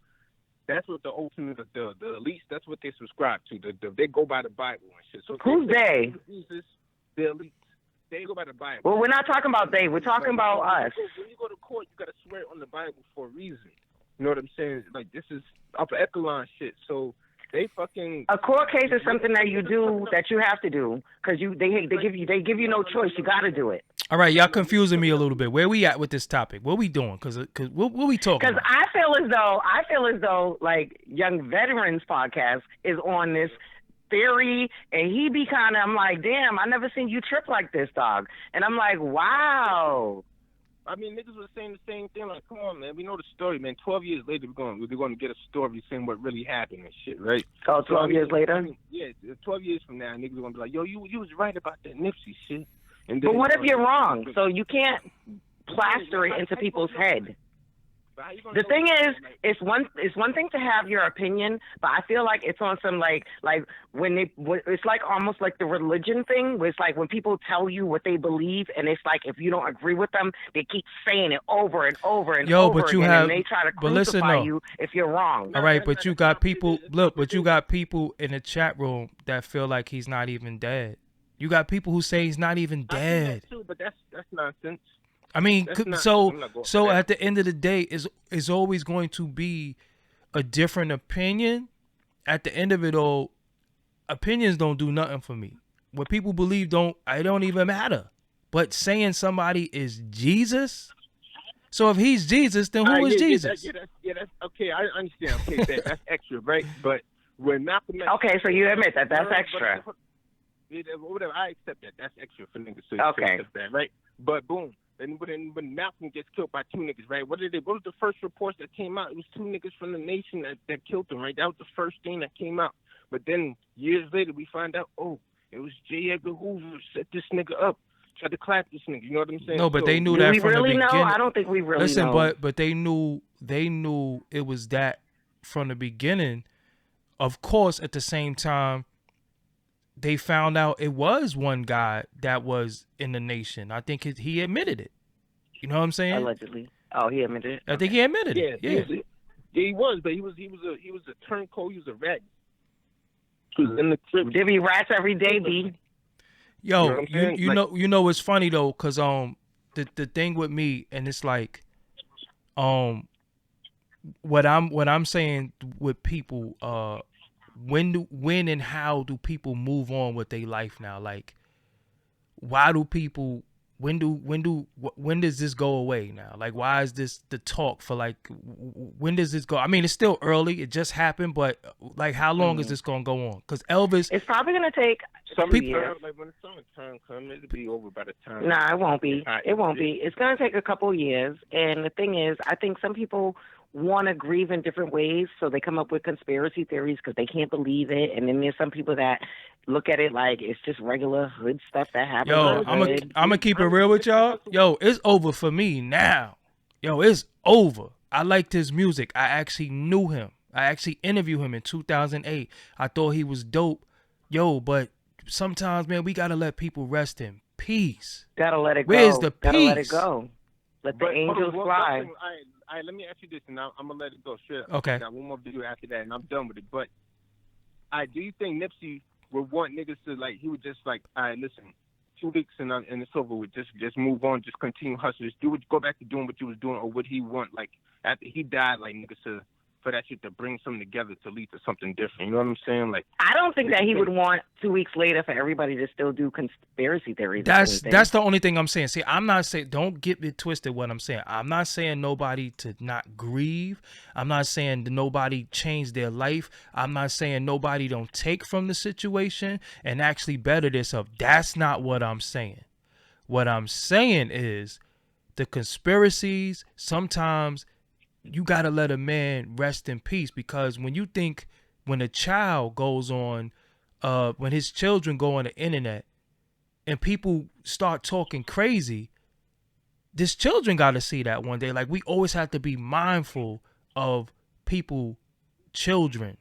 that's what the ultimate, the elites, that's what they subscribe to. They go by the Bible and shit. So who's they? Jesus, the elites. They go by the Bible. Well, we're not talking about they. We're talking about us. When you go to court, you got to swear on the Bible for a reason. You know what I'm saying? Like, this is upper echelon shit. So they fucking... A court case is something that you do, that you have to do, because they give you no choice. You got to do it. All right, y'all confusing me a little bit. Where we at with this topic? What we doing? Because what we talking Because about? I feel as though like Young Veterans Podcast is on this theory, and he be kind of, I'm like, damn, I never seen you trip like this, dog. And I'm like, wow. I mean, niggas was saying the same thing. Like, come on, man. We know the story, man. 12 years later, we're going to get a story saying what really happened and shit, right? Oh, 12 years later? I mean, yeah, 12 years from now, niggas are going to be like, yo, you was right about that Nipsey shit. And but what if you're wrong? So you can't plaster it into people's head. The thing is, it's one thing to have your opinion, but I feel like it's on some like when it's like almost like the religion thing, where it's like when people tell you what they believe, and it's like if you don't agree with them, they keep saying it over and over and over again, and they try to crucify you if you're wrong. All right, but you got people. Look, but you got people in the chat room that feel like he's not even dead. You got people who say he's not even dead. I think that too, but that's nonsense. I mean, so at the end of the day, is always going to be a different opinion. At the end of it all, opinions don't do nothing for me. What people believe don't even matter. But saying somebody is Jesus, so if he's Jesus, then who is Jesus? That's okay. I understand. Okay, that's extra, right? But when Malcolm X, okay, so you admit that that's extra. Whatever, I accept that. That's extra for niggas. So okay, that, right? But boom. And when Malcolm gets killed by two niggas, right? What was the first reports that came out? It was two niggas from the nation that killed him, right? That was the first thing that came out. But then years later, we find out, oh, it was J. Edgar Hoover set this nigga up, tried to clap this nigga. You know what I'm saying? No, but they knew that from the beginning. Know? I don't think we really know. Listen, but they knew it was that from the beginning. Of course, at the same time, they found out it was one guy that was in the nation. I think he admitted it. You know what I'm saying? Allegedly. Oh, he admitted it? I think he admitted it. Yeah. He was, but he was a turncoat. He was a rat. was in the crib. There be rats every day, B. Yo, you know it's funny though, cause the thing with me, and it's like what I'm saying with people, when and how do people move on with their life now? Like, why do people when does this go away now? Like, why is this the talk for, like, when does this go? I mean, it's still early, it just happened, but like, how long is this gonna go on? Because Elvis, it's probably gonna take years. Like, when the summertime comes, it'll be over by the time. Nah, it won't be. It won't be. It's gonna take a couple years, and the thing is, I think some people want to grieve in different ways, so they come up with conspiracy theories because they can't believe it, and then there's some people that look at it like it's just regular hood stuff that happens. Yo, I'm gonna keep it real with y'all. Yo, it's over for me now. Yo, it's over. I liked his music. I actually knew him. I actually interviewed him in 2008. I thought he was dope. Yo, but sometimes, man, we gotta let people rest in peace. Gotta let it go. Where's the peace? Gotta let it go. Let the angels fly. All right, let me ask you this, and I'm gonna let it go straight up. Okay. I got one more video after that, and I'm done with it. But do you think Nipsey would want niggas to, like, he would just like, all right, listen, 2 weeks and it's over with, just move on, just continue hustling, just go back to doing what you was doing, or would he want, like, after he died, like, niggas to, for that shit to bring something together to lead to something different? You know what I'm saying? Like, I don't think that he would want 2 weeks later for everybody to still do conspiracy theories. That's the only thing I'm saying. See, I'm not saying, don't get it twisted what I'm saying. I'm not saying nobody to not grieve. I'm not saying that nobody change their life. I'm not saying nobody don't take from the situation and actually better themselves. That's not what I'm saying. What I'm saying is the conspiracies, sometimes you got to let a man rest in peace, because when a child goes on, when his children go on the internet and people start talking crazy, this children got to see that one day. Like, we always have to be mindful of children.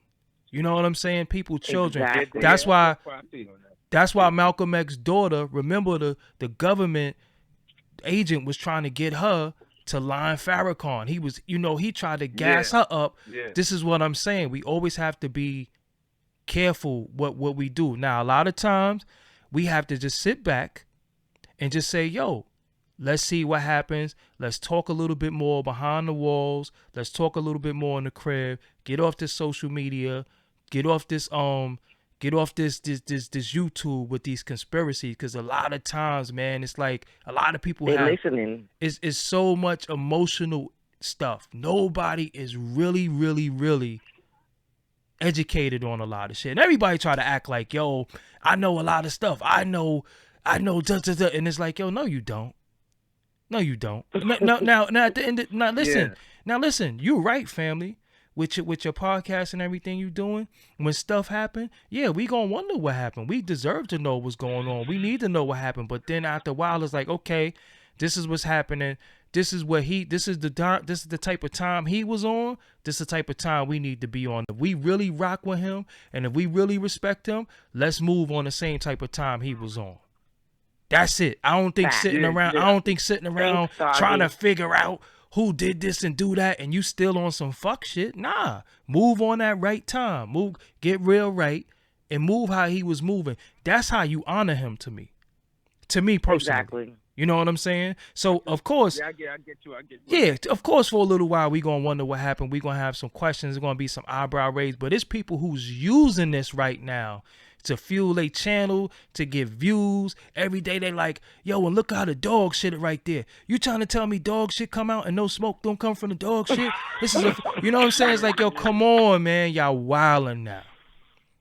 You know what I'm saying? Children. Exactly. That's why Malcolm X's daughter, remember the government agent was trying to get her to line Farrakhan. He was, he tried to gas her up. Yeah. This is what I'm saying. We always have to be careful what we do. Now, a lot of times we have to just sit back and just say, yo, let's see what happens. Let's talk a little bit more behind the walls. Let's talk a little bit more in the crib. Get off this social media. Get off this YouTube with these conspiracies, because a lot of times, man, it's like a lot of people they're listening. It's so much emotional stuff. Nobody is really, really, really educated on a lot of shit. And everybody try to act like, yo, I know a lot of stuff. I know, and it's like, yo, no, you don't. No, you don't. Now at the end, now listen, you're right, family. With your podcast and everything you doing, when stuff happen, yeah, we gonna wonder what happened. We deserve to know what's going on. We need to know what happened. But then after a while, it's like, okay, this is what's happening. This is the type of time he was on. This is the type of time we need to be on. If we really rock with him and if we really respect him, let's move on the same type of time he was on. That's it. I don't think sitting around trying to figure out who did this and do that, and you still on some fuck shit. Nah, move on that right time. Get real right, and move how he was moving. That's how you honor him, to me personally. Exactly. You know what I'm saying? So, of course. Yeah, I get you. Yeah, of course, for a little while, we going to wonder what happened. We going to have some questions. There's going to be some eyebrow raised. But it's people who's using this right now to fuel their channel, to get views. Every day they like, yo, and look how the dog shit right there. You trying to tell me dog shit come out and no smoke don't come from the dog shit? You know what I'm saying? It's like, yo, come on, man. Y'all wilding now.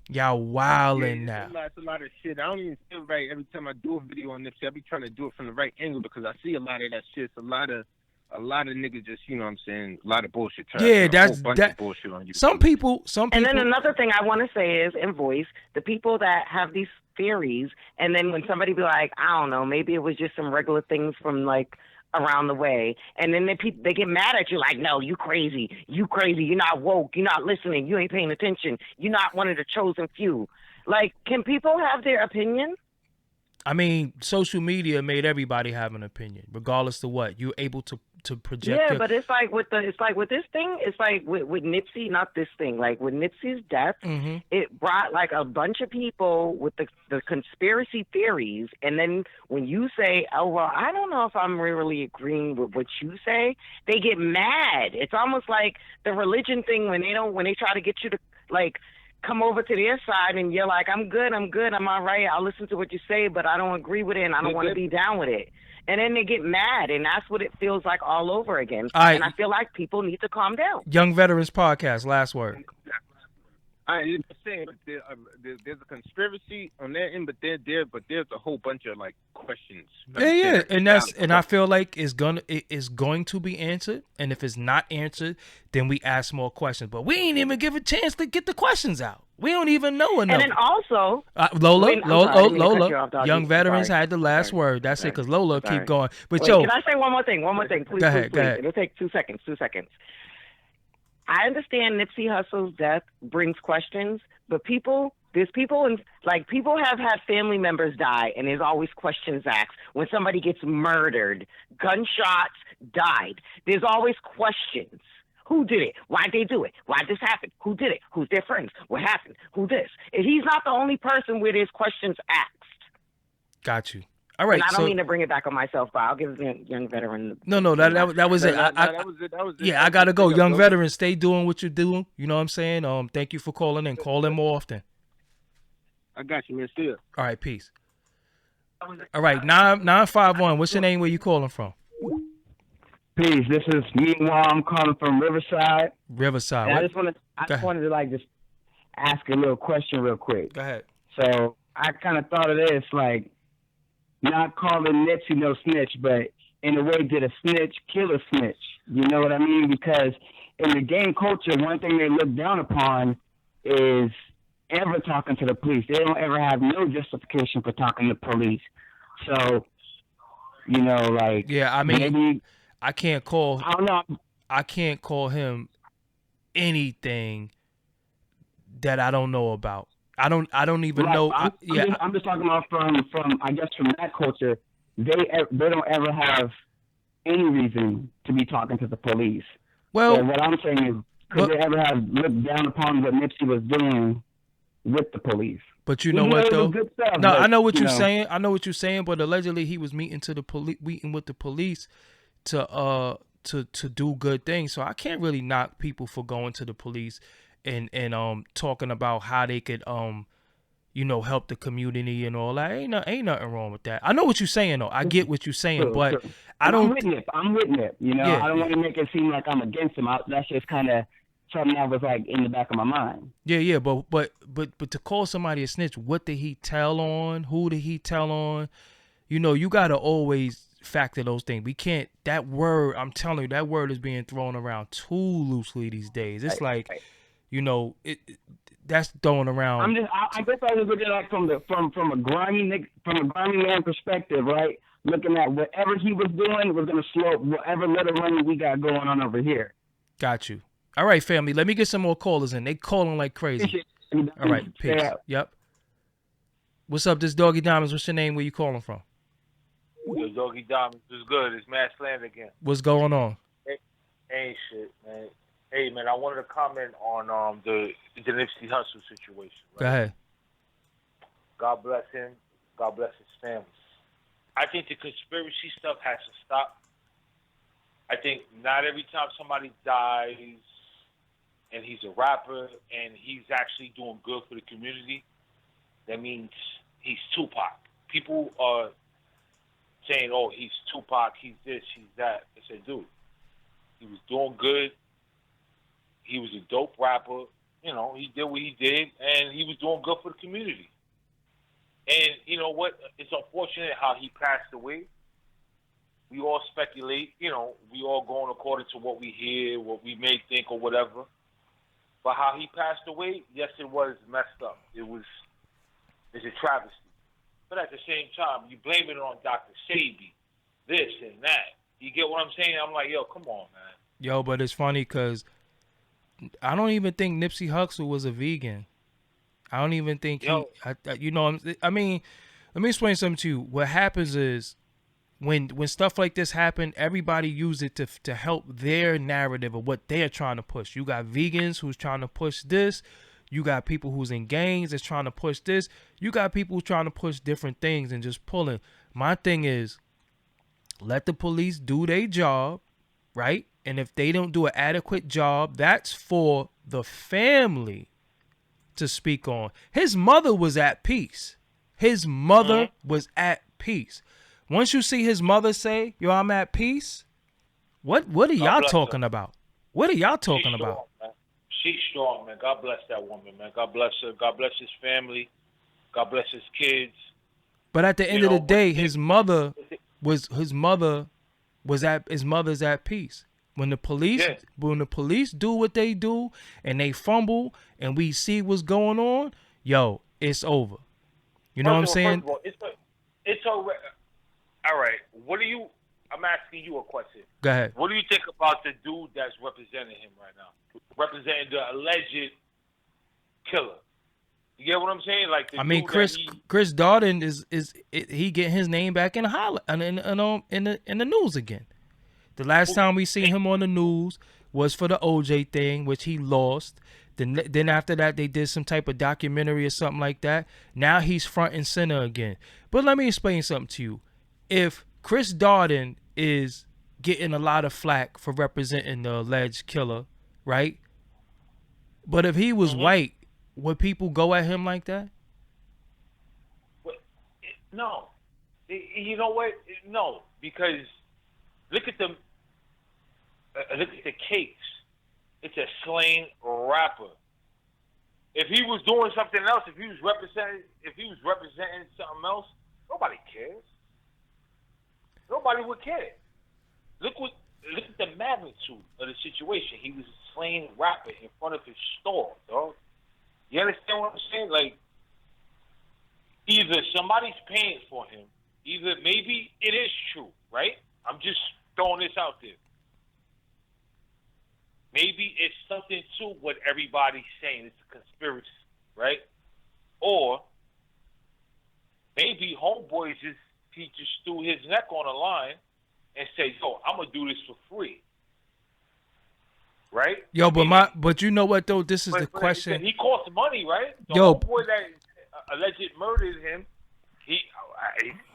It's a lot of shit. I don't even feel right every time I do a video on Nipsey. I be trying to do it from the right angle, because I see a lot of that shit. It's a lot of niggas just, you know what I'm saying, a lot of bullshit. Yeah, that's bullshit on you. Some people. And then another thing I want to say is, in voice, the people that have these theories, and then when somebody be like, I don't know, maybe it was just some regular things from like around the way, and then they get mad at you like, no, you crazy, you're not woke, you're not listening, you ain't paying attention, you're not one of the chosen few. Like, can people have their opinion? I mean, social media made everybody have an opinion, regardless of what you're able to project. Yeah, but it's like with this thing, it's like with Nipsey, not this thing. Like with Nipsey's death, it brought like a bunch of people with the conspiracy theories, and then when you say, "Oh well, I don't know if I'm really agreeing with what you say," they get mad. It's almost like the religion thing when they try to get you to like come over to their side and you're like, I'm good, I'm all right, I'll listen to what you say, but I don't agree with it and I don't want to be down with it. And then they get mad, and that's what it feels like all over again. And I feel like people need to calm down. Young Veterans Podcast, last word. I'm saying there's a conspiracy on that end, but there's a whole bunch of like questions. Yeah, and I feel like it is going to be answered, and if it's not answered, then we ask more questions. But we ain't even give a chance to get the questions out. We don't even know enough. And then also, Lola, Young Veterans had the last word. That's it, because Lola keep going. But wait, can I say one more thing? Please, go ahead. It'll take 2 seconds. I understand Nipsey Hussle's death brings questions, but people have had family members die, and there's always questions asked. When somebody gets murdered, gunshots, died, there's always questions. Who did it? Why'd they do it? Why'd this happen? Who did it? Who's their friends? What happened? Who this? And he's not the only person where there's questions asked. Got you. All right. And I don't mean to bring it back on myself, but I'll give the Young Veteran. No, that was it. That was it. Yeah, I gotta go. Young Veterans, stay doing what you're doing. You know what I'm saying? Thank you for calling in. Call in more often. I got you, man. Still. All right, peace. All right, 951. What's your name? Where you calling from? Peace. This is Meanwhile. I'm calling from Riverside. Riverside. I just wanted to like just ask a little question real quick. Go ahead. So I kind of thought of this like. Not calling Nipsey no snitch, but in a way, did a snitch kill a snitch? You know what I mean? Because in the gang culture, one thing they look down upon is ever talking to the police. They don't ever have no justification for talking to police. So, you know, like I mean, maybe, I can't call. I don't know. I can't call him anything that I don't know about. I don't even know. I'm just talking about from I guess from that culture, they don't ever have any reason to be talking to the police. Well, so what I'm saying is, could they ever have looked down upon what Nipsey was doing with the police? But you know what though? I know what you're saying. I know what you're saying. But allegedly, he was meeting with the police to do good things. So I can't really knock people for going to the police. And talking about how they could help the community and all that. Ain't nothing wrong with that. I know what you're saying though. I get what you're saying, but I don't. I'm with it. You know, I don't want to make it seem like I'm against him. That's just kind of something that was like in the back of my mind. Yeah, but to call somebody a snitch, what did he tell on? Who did he tell on? You know, you gotta always factor those things. We can't. That word, I'm telling you, that word is being thrown around too loosely these days. It's right. You know, that's thrown around. I guess I was looking at from a grimy man perspective, right? Looking at whatever he was doing was gonna slow whatever little running we got going on over here. Got you. All right, family. Let me get some more callers in. They calling like crazy. All right, peace. Yep. What's up? This Doggie Diamonds. What's your name? Where you calling from? Yo, Doggie Diamonds is good. It's Matt Slam again. What's going on? Ain't shit, man. Hey, man, I wanted to comment on the Nipsey Hussle situation. Right? Go ahead. God bless him. God bless his family. I think the conspiracy stuff has to stop. I think not every time somebody dies and he's a rapper and he's actually doing good for the community, that means he's Tupac. People are saying, oh, he's Tupac, he's this, he's that. I said, dude, he was doing good. He was a dope rapper. You know, he did what he did, and he was doing good for the community. And you know what? It's unfortunate how he passed away. We all speculate. You know, we all going according to what we hear, what we may think, or whatever. But how he passed away, yes, it was messed up. It's a travesty. But at the same time, you blame it on Dr. Sebi, this and that. You get what I'm saying? I'm like, yo, come on, man. Yo, but it's funny because I don't even think Nipsey Hussle was a vegan. I don't even think I mean, Let me explain something to you. What happens is when stuff like this happen, everybody use it to help their narrative of what they're trying to push. You got vegans who's trying to push this. You got people who's in gangs that's trying to push this. You got people who's trying to push different things and just pulling. My thing is, let the police do their job, right? And if they don't do an adequate job, that's for the family to speak on. His mother was at peace. His mother was at peace. Once you see his mother say, "Yo, I'm at peace," what are y'all talking about? What are y'all talking about? Man. She's strong, man. God bless that woman, man. God bless her. God bless his family. God bless his kids. But at the end of the day, his mother's at peace. When the police do what they do and they fumble and we see what's going on, yo, it's over. You know what I'm saying? First of all, it's over. All right. I'm asking you a question. Go ahead. What do you think about the dude that's representing him right now? Representing the alleged killer. You get what I'm saying? Like, Chris Darden is he getting his name back in the news again. The last time we seen him on the news was for the OJ thing, which he lost. Then after that, they did some type of documentary or something like that. Now he's front and center again. But let me explain something to you. If Chris Darden is getting a lot of flack for representing the alleged killer, right? But if he was white, would people go at him like that? No. You know what? No, because look at the case. It's a slain rapper. If he was doing something else, if he was representing something else, nobody cares. Nobody would care. Look at the magnitude of the situation. He was a slain rapper in front of his store, dog. You understand what I'm saying? Like, either somebody's paying for him, either maybe it is true, right? I'm just throwing this out there. Maybe it's something to what everybody's saying. It's a conspiracy, right? Or maybe homeboy he just threw his neck on the line and said, "Yo, I'm gonna do this for free." Right? Yo, but you know what though? This is the question. He cost money, right? The homeboy that alleged murdered him,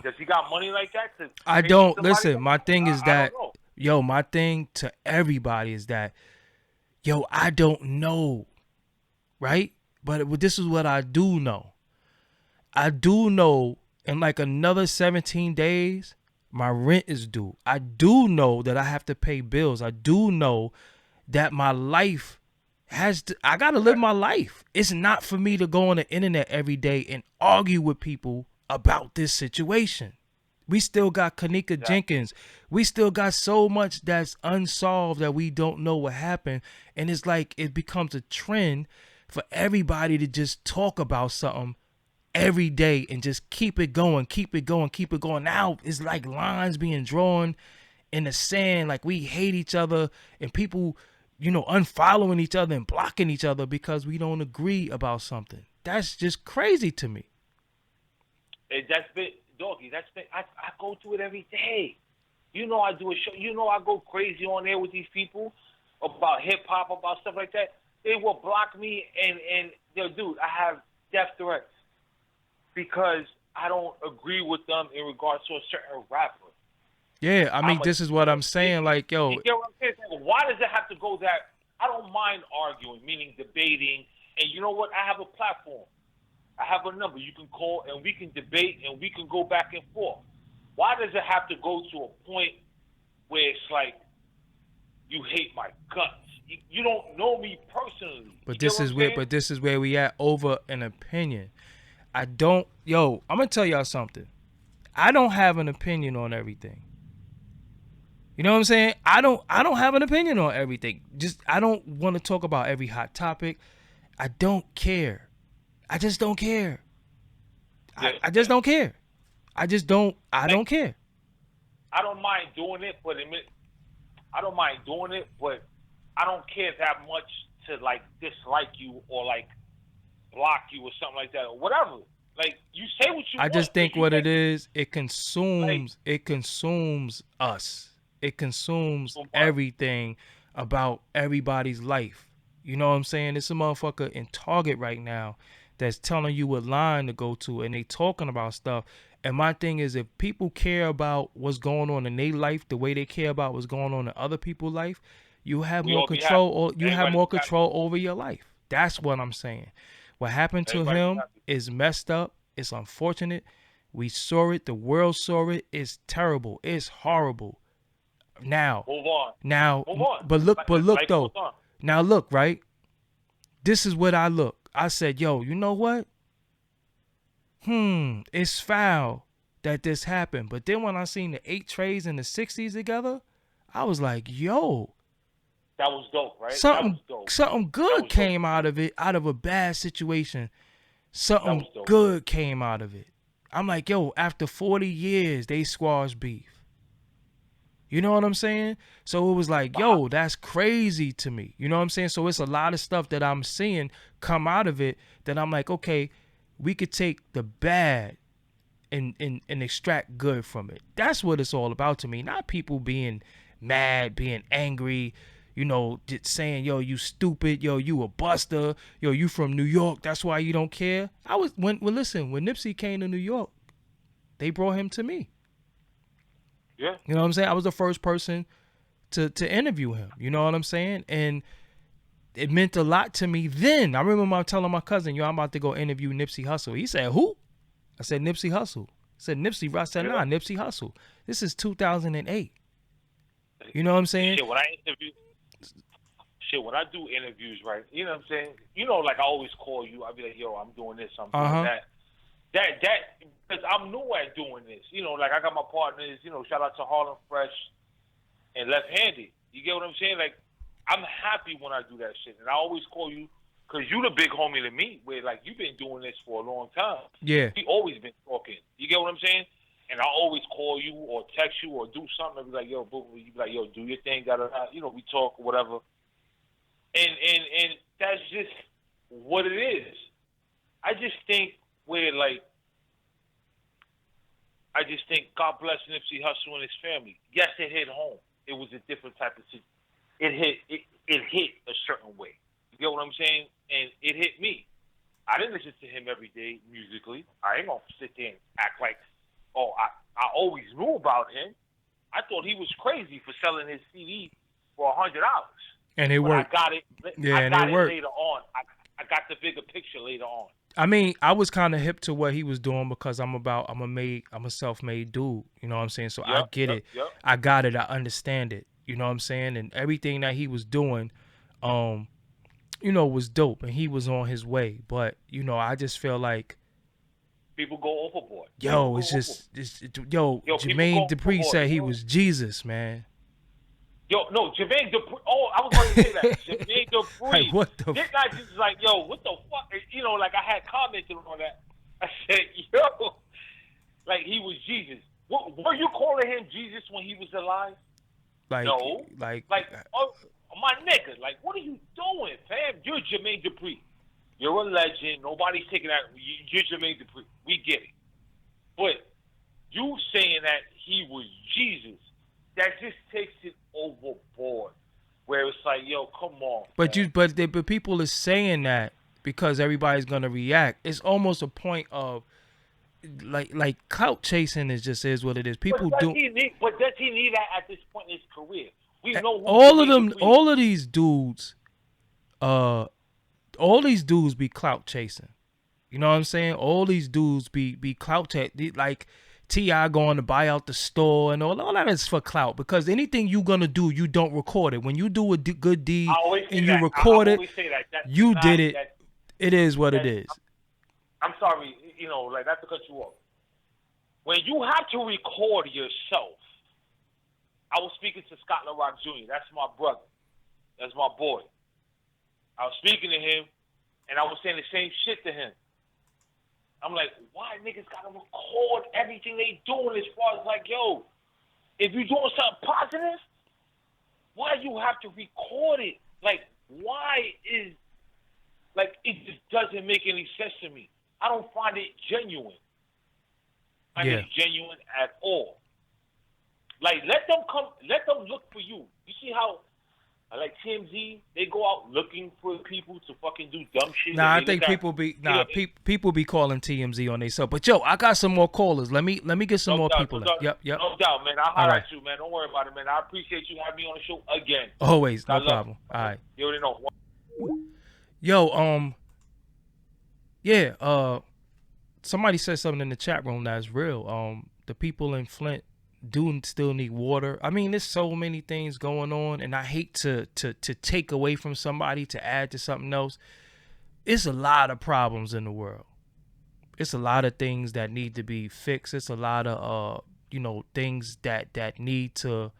does he got money like that? I don't listen. My thing is that, yo, my thing to everybody is that, yo, I don't know, right? But this is what I do know. I do know in like another 17 days, my rent is due. I do know that I have to pay bills. I do know that my life I got to live my life. It's not for me to go on the internet every day and argue with people about this situation. We still got Kanika Jenkins. We still got so much that's unsolved that we don't know what happened. And it's like it becomes a trend for everybody to just talk about something every day and just keep it going. Now it's like lines being drawn in the sand. Like we hate each other and people, unfollowing each other and blocking each other because we don't agree about something. That's just crazy to me. That's been, Doggie, I go through it every day. I do a show. I go crazy on there with these people about hip-hop, about stuff like that. They will block me and dude, I have death threats because I don't agree with them in regards to a certain rapper. Yeah, I mean, this is what I'm saying. Like, yo. You get what I'm saying? Why does it have to go that? I don't mind arguing, meaning debating. And you know what? I have a platform. I have a number. You can call and we can debate and we can go back and forth. Why does it have to go to a point where it's like you hate my guts? You don't know me personally. But this is where we at over an opinion. I'm gonna tell y'all something. I don't have an opinion on everything. You know what I'm saying? I don't have an opinion on everything. I don't want to talk about every hot topic. I don't care. I just don't care. I just don't care. I don't care. I don't mind doing it, but I don't care that much to like dislike you or like block you or something like that or whatever. Like, you say what you want. I just think what it is, it like, consumes us. It consumes for what? everything about everybody's life. You know what I'm saying? It's a motherfucker in Target right now that's telling you what line to go to, and they talking about stuff. And my thing is, if people care about what's going on in their life the way they care about what's going on in other people's life, you have We more all be control. Or happy. you have Everybody more be happy. control over your life. That's what I'm saying. What happened to Everybody be him happy. is messed up. It's unfortunate. We saw it. The world saw it. It's terrible. It's horrible. Now, Move on. Move on. but look Life though. goes on. Now look, right? This is what I look. I said, yo, you know what? It's foul that this happened. But then when I seen the 8 trays and the 60s together, I was like, yo, That was dope, right? something that was dope. something good was came out of it, out of a bad situation. Something was dope. good came out of it. I'm like, yo, after 40 years, they squash beef. You know what I'm saying? So it was like, yo, that's crazy to me. You know what I'm saying? So it's a lot of stuff that I'm seeing come out of it that I'm like, okay, we could take the bad and extract good from it. That's what it's all about to me. Not people being mad, being angry, you know, just saying, yo, you stupid, yo, you a buster, yo, you from New York, that's why you don't care. When Nipsey came to New York, they brought him to me. Yeah. You know what I'm saying? I was the first person to interview him. You know what I'm saying? And it meant a lot to me then. I remember telling my cousin, yo, I'm about to go interview Nipsey Hussle. He said, who? I said, Nipsey Hussle. He said, Nipsey. I said, nah, Nipsey Hussle. This is 2008. You know what I'm saying? Shit, when I do interviews, right? You know what I'm saying? You know, like I always call you. I'll be like, yo, I'm doing this, I'm doing that. That, because I'm new at doing this. You know, like I got my partners, you know, shout out to Harlem Fresh and Left Handed. You get what I'm saying? Like, I'm happy when I do that shit. And I always call you because you the big homie to me, where like you've been doing this for a long time. Yeah. We always been talking. You get what I'm saying? And I always call you or text you or do something and be like, yo, boo, you be like, yo, do your thing, you know, we talk or whatever. And that's just what it is. I just think God bless Nipsey Hussle and his family. Yes, it hit home. It was a different type of situation. It hit a certain way. You get what I'm saying? And it hit me. I didn't listen to him every day musically. I ain't gonna sit there and act like, oh, I always knew about him. I thought he was crazy for selling his CD for $100. And it worked. I got it. Yeah, I and got it it worked. later on. I got the bigger picture later on. I mean, I was kind of hip to what he was doing because I'm a self-made dude. You know what I'm saying? So I get it. Yep. I got it. I understand it. You know what I'm saying? And everything that he was doing, you know, was dope, and he was on his way. But you know, I just feel like people go overboard. Yo, Jermaine Dupri said he was Jesus, man. Yo, no, Jermaine Dupri. Oh, I was going to say that. Jermaine Dupri. Like, what the this guy just like, yo, what the fuck? You know, like I had commented on that. I said, yo, like he was Jesus. Were you calling him Jesus when he was alive? Like, no. Oh, my nigga, like, what are you doing, fam? You're Jermaine Dupri. You're a legend. Nobody's taking that. You're Jermaine Dupri. We get it. But you saying that he was Jesus, that just takes it overboard. Where it's like, yo, come on. But people are saying that because everybody's gonna react. It's almost a point of like clout chasing is what it is. People but do. But does he need that at this point in his career? We know who all of these dudes, all these dudes be clout chasing. You know what I'm saying? All these dudes be clout chasing. Like T.I. going to buy out the store and all that is for clout, because anything you gonna do, you don't record it. When you do a good deed and you record it, you did it. It is what it is. I'm sorry, you know, like not to cut you off. When you have to record yourself, I was speaking to Scott LaRock Jr. That's my brother. That's my boy. I was speaking to him, and I was saying the same shit to him. I'm like, why niggas gotta record everything they doing as far as like, yo, if you're doing something positive, why you have to record it? Like, why is, like, it just doesn't make any sense to me. I don't find it genuine. I find it genuine at all. Like, let them look for you. You see how, like TMZ, they go out looking for people to fucking do dumb shit. Nah, I think people be calling TMZ on themselves. But yo, I got some more callers. Let me get some more people in. Yep. No doubt, man. I'll holler at you, man. Don't worry about it, man. I appreciate you having me on the show again. Always, no problem. All right. You already know. Yo, somebody said something in the chat room that's real. The people in Flint do still need water. I mean, there's so many things going on, and I hate to take away from somebody to add to something else. It's a lot of problems in the world. It's a lot of things that need to be fixed. It's a lot of things that need to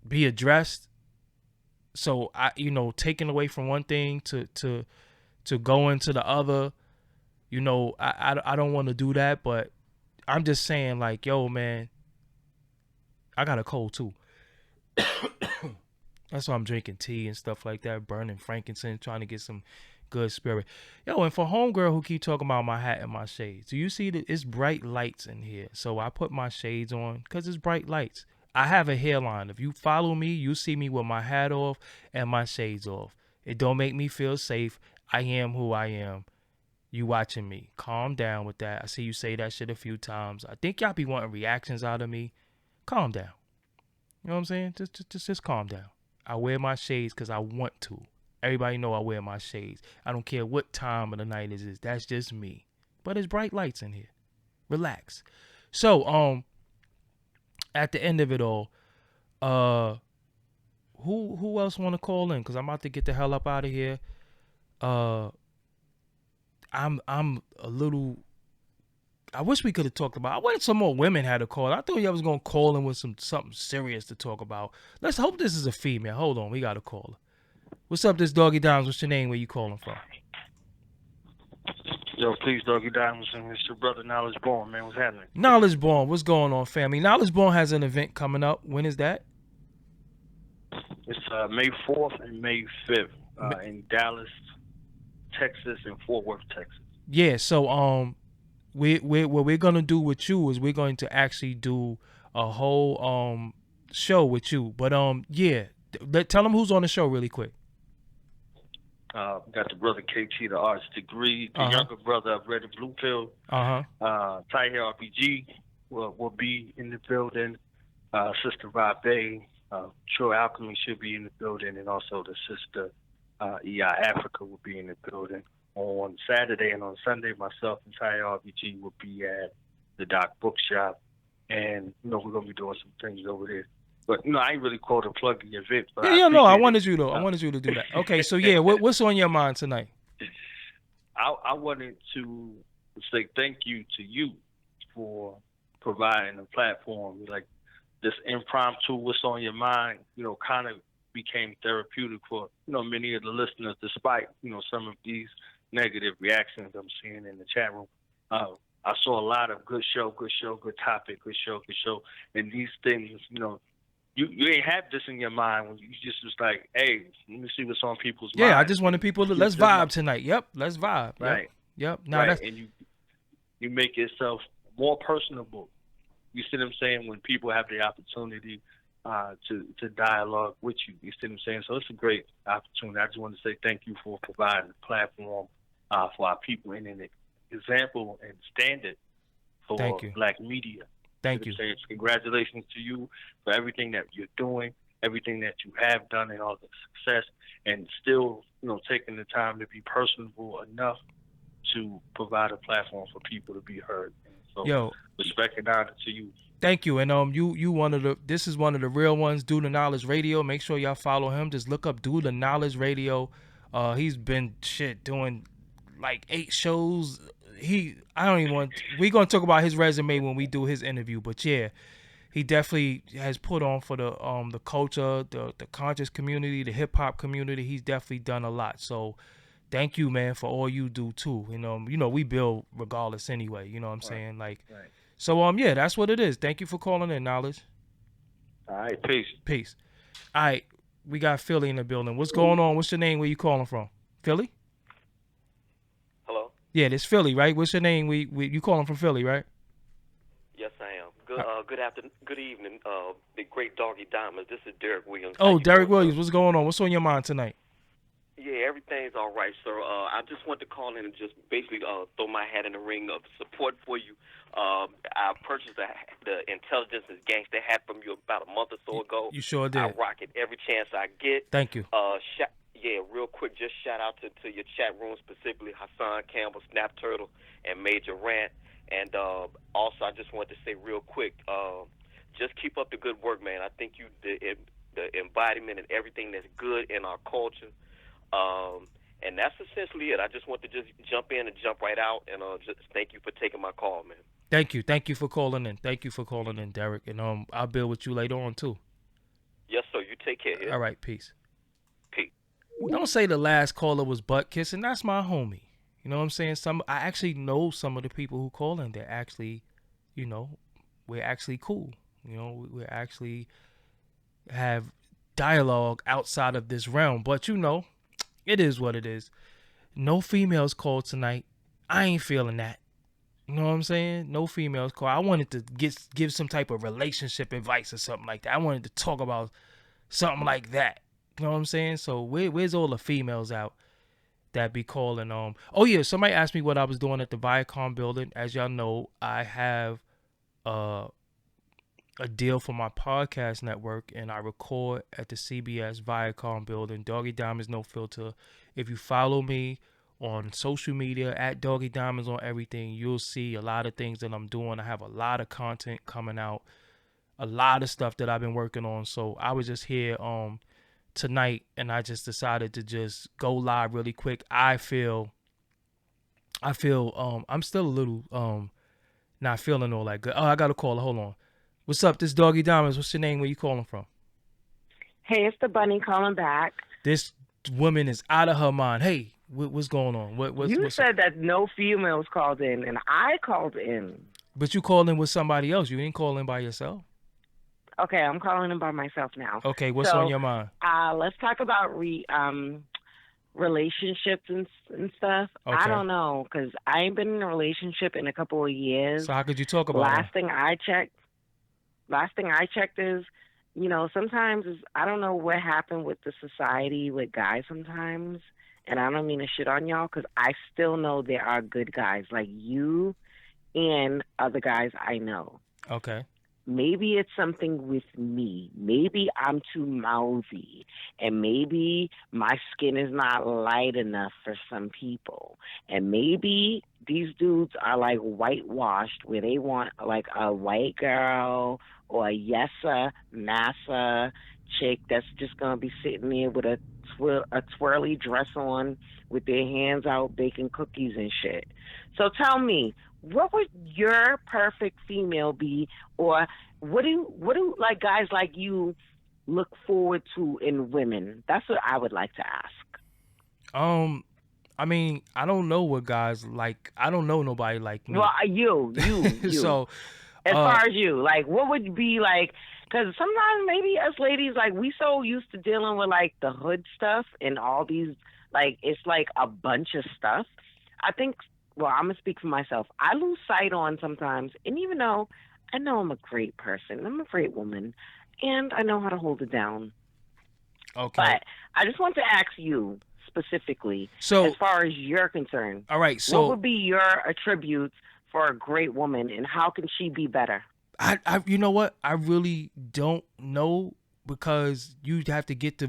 be addressed. So taking away from one thing to go into the other. I don't want to do that, but I'm just saying, like, yo, man, I got a cold too. That's why I'm drinking tea and stuff like that, burning frankincense, trying to get some good spirit. Yo, and for homegirl who keep talking about my hat and my shades, do you see that it's bright lights in here? So I put my shades on because it's bright lights. I have a hairline. If you follow me, you see me with my hat off and my shades off. It don't make me feel safe. I am who I am. You watching me. Calm down with that. I see you say that shit a few times. I think y'all be wanting reactions out of me. Calm down. You know what I'm saying? Just calm down. I wear my shades because I want to. Everybody know I wear my shades. I don't care what time of the night it is. That's just me. But it's bright lights in here. Relax. So, at the end of it all, who else want to call in? Because I'm about to get the hell up out of here. I'm a little. I wish we could have talked about. I wish some more women had a call. I thought y'all was gonna call in with something serious to talk about. Let's hope this is a female. Hold on, we got a caller. What's up, this Doggie Diamonds? What's your name? Where you calling from? Yo, please, Doggie Diamonds, and it's your brother Knowledge Born, man. What's happening? Knowledge Born, what's going on, family? Knowledge Born has an event coming up. When is that? It's May 4th and May 5th in Dallas, Texas, and Fort Worth, Texas. Yeah, so what we're gonna do with you is we're going to actually do a whole show with you. But yeah, tell them who's on the show really quick. Got the brother KT, the arts degree, the younger brother of Red and Blue Pill. Ty here RPG will be in the building. Sister Rabe, True Alchemy should be in the building, and also the sister EI Africa will be in the building. On Saturday and on Sunday, myself and Ty RPG will be at the Doc Bookshop, and we're gonna be doing some things over there. But I ain't really called to plug the event. But I wanted you to. I wanted you to do that. Okay, so yeah, what's on your mind tonight? I wanted to say thank you to you for providing a platform like this impromptu. What's on your mind? Kind of became therapeutic for many of the listeners, despite some of these negative reactions I'm seeing in the chat room. I saw a lot of good show, good topic, good show, and these things, You ain't have this in your mind when you just was like, hey, let me see what's on people's mind. Yeah, I just wanted people to let's vibe tonight. Yep, let's vibe. Right. Yep. Right. And you make yourself more personable. You see what I'm saying? When people have the opportunity to dialogue with you. You see what I'm saying? So it's a great opportunity. I just want to say thank you for providing a platform for our people and an example and standard for Black media. Thank you. Congratulations to you for everything that you're doing, everything that you have done, and all the success, and still, taking the time to be personable enough to provide a platform for people to be heard. So, respect and honor to you. Thank you. And this is one of the real ones, Do the Knowledge Radio. Make sure y'all follow him. Just look up Do the Knowledge Radio. He's been doing like 8 shows. We're gonna talk about his resume when we do his interview, but yeah, he definitely has put on for the culture, the conscious community, the hip hop community. He's definitely done a lot. So thank you, man, for all you do too. We build regardless anyway. You know what I'm saying? Right. So yeah, that's what it is. Thank you for calling in, Knowledge. All right, peace. All right, we got Philly in the building. What's going on? What's your name? Where you calling from? Philly? Yeah, this Philly, right? What's your name? You calling from Philly, right? Yes, I am. Good afternoon. Good evening. The great Doggie Diamonds. This is Derek Williams. Oh, Derek Williams. What's going on? What's on your mind tonight? Yeah, everything's all right, sir. I just want to call in and just basically throw my hat in the ring of support for you. I purchased the Intelligence is Gangsta hat from you about a month or so ago. You sure did. I rock it every chance I get. Thank you. Yeah, real quick, just shout out to your chat room, specifically Hassan Campbell, Snap Turtle, and Major Rant. And also, I just wanted to say real quick, just keep up the good work, man. I think you the embodiment and everything that's good in our culture. And that's essentially it. I just want to just jump in and jump right out, and just thank you for taking my call, man. Thank you for calling in. Thank you for calling in, Derek. And I'll build with you later on too. Yes, sir. You take care. Yeah? All right, peace. Peace. Don't say the last caller was butt kissing. That's my homie. You know what I'm saying? I actually know some of the people who call in. They're actually, we're actually cool. We actually have dialogue outside of this realm. But it is what it is. No females called tonight. I ain't feeling that. You know what I'm saying? No females called. I wanted to give some type of relationship advice or something like that. I wanted to talk about something like that. You know what I'm saying? So where's all the females out that be calling? Oh yeah, somebody asked me what I was doing at the Viacom building. As y'all know, I have a deal for my podcast network, and I record at the CBS Viacom building. Doggie Diamonds, no filter. If you follow me on social media at Doggie Diamonds on everything, you'll see a lot of things that I'm doing. I have a lot of content coming out, a lot of stuff that I've been working on. So I was just here tonight, and I just decided to just go live really quick. I feel I'm still a little not feeling all that good. Oh, I got a caller. Hold on. What's up? This Doggie Diamonds. What's your name? Where you calling from? Hey, it's the bunny calling back. This woman is out of her mind. Hey, what's going on? What's said that no females called in, and I called in. But you called in with somebody else. You didn't call in by yourself. Okay, I'm calling in by myself now. Okay, what's on your mind? Let's talk about relationships and stuff. Okay. I don't know, because I ain't been in a relationship in a couple of years. So how could you talk about Last thing I checked is, sometimes I don't know what happened with the society with guys sometimes, and I don't mean to shit on y'all, because I still know there are good guys like you and other guys I know. Okay. Maybe it's something with me. Maybe I'm too mouthy, and maybe my skin is not light enough for some people. And maybe these dudes are like whitewashed, where they want like a white girl or a yesa, massa chick that's just going to be sitting there with a twirly dress on with their hands out baking cookies and shit. So tell me, what would your perfect female be, or what do like guys like you look forward to in women? That's what I would like to ask. I mean, I don't know what guys like. I don't know nobody like me. Well, you. So, as far as you, like, what would be like? Because sometimes maybe us ladies, like, we so used to dealing with like the hood stuff and all these, like, it's like a bunch of stuff. I think. Well, I'm going to speak for myself. I lose sight on sometimes, and even though I know I'm a great person, I'm a great woman, and I know how to hold it down. Okay. But I just want to ask you specifically, as far as you're concerned. All right, so what would be your attributes for a great woman, and how can she be better? You know what? I really don't know, because you have to get to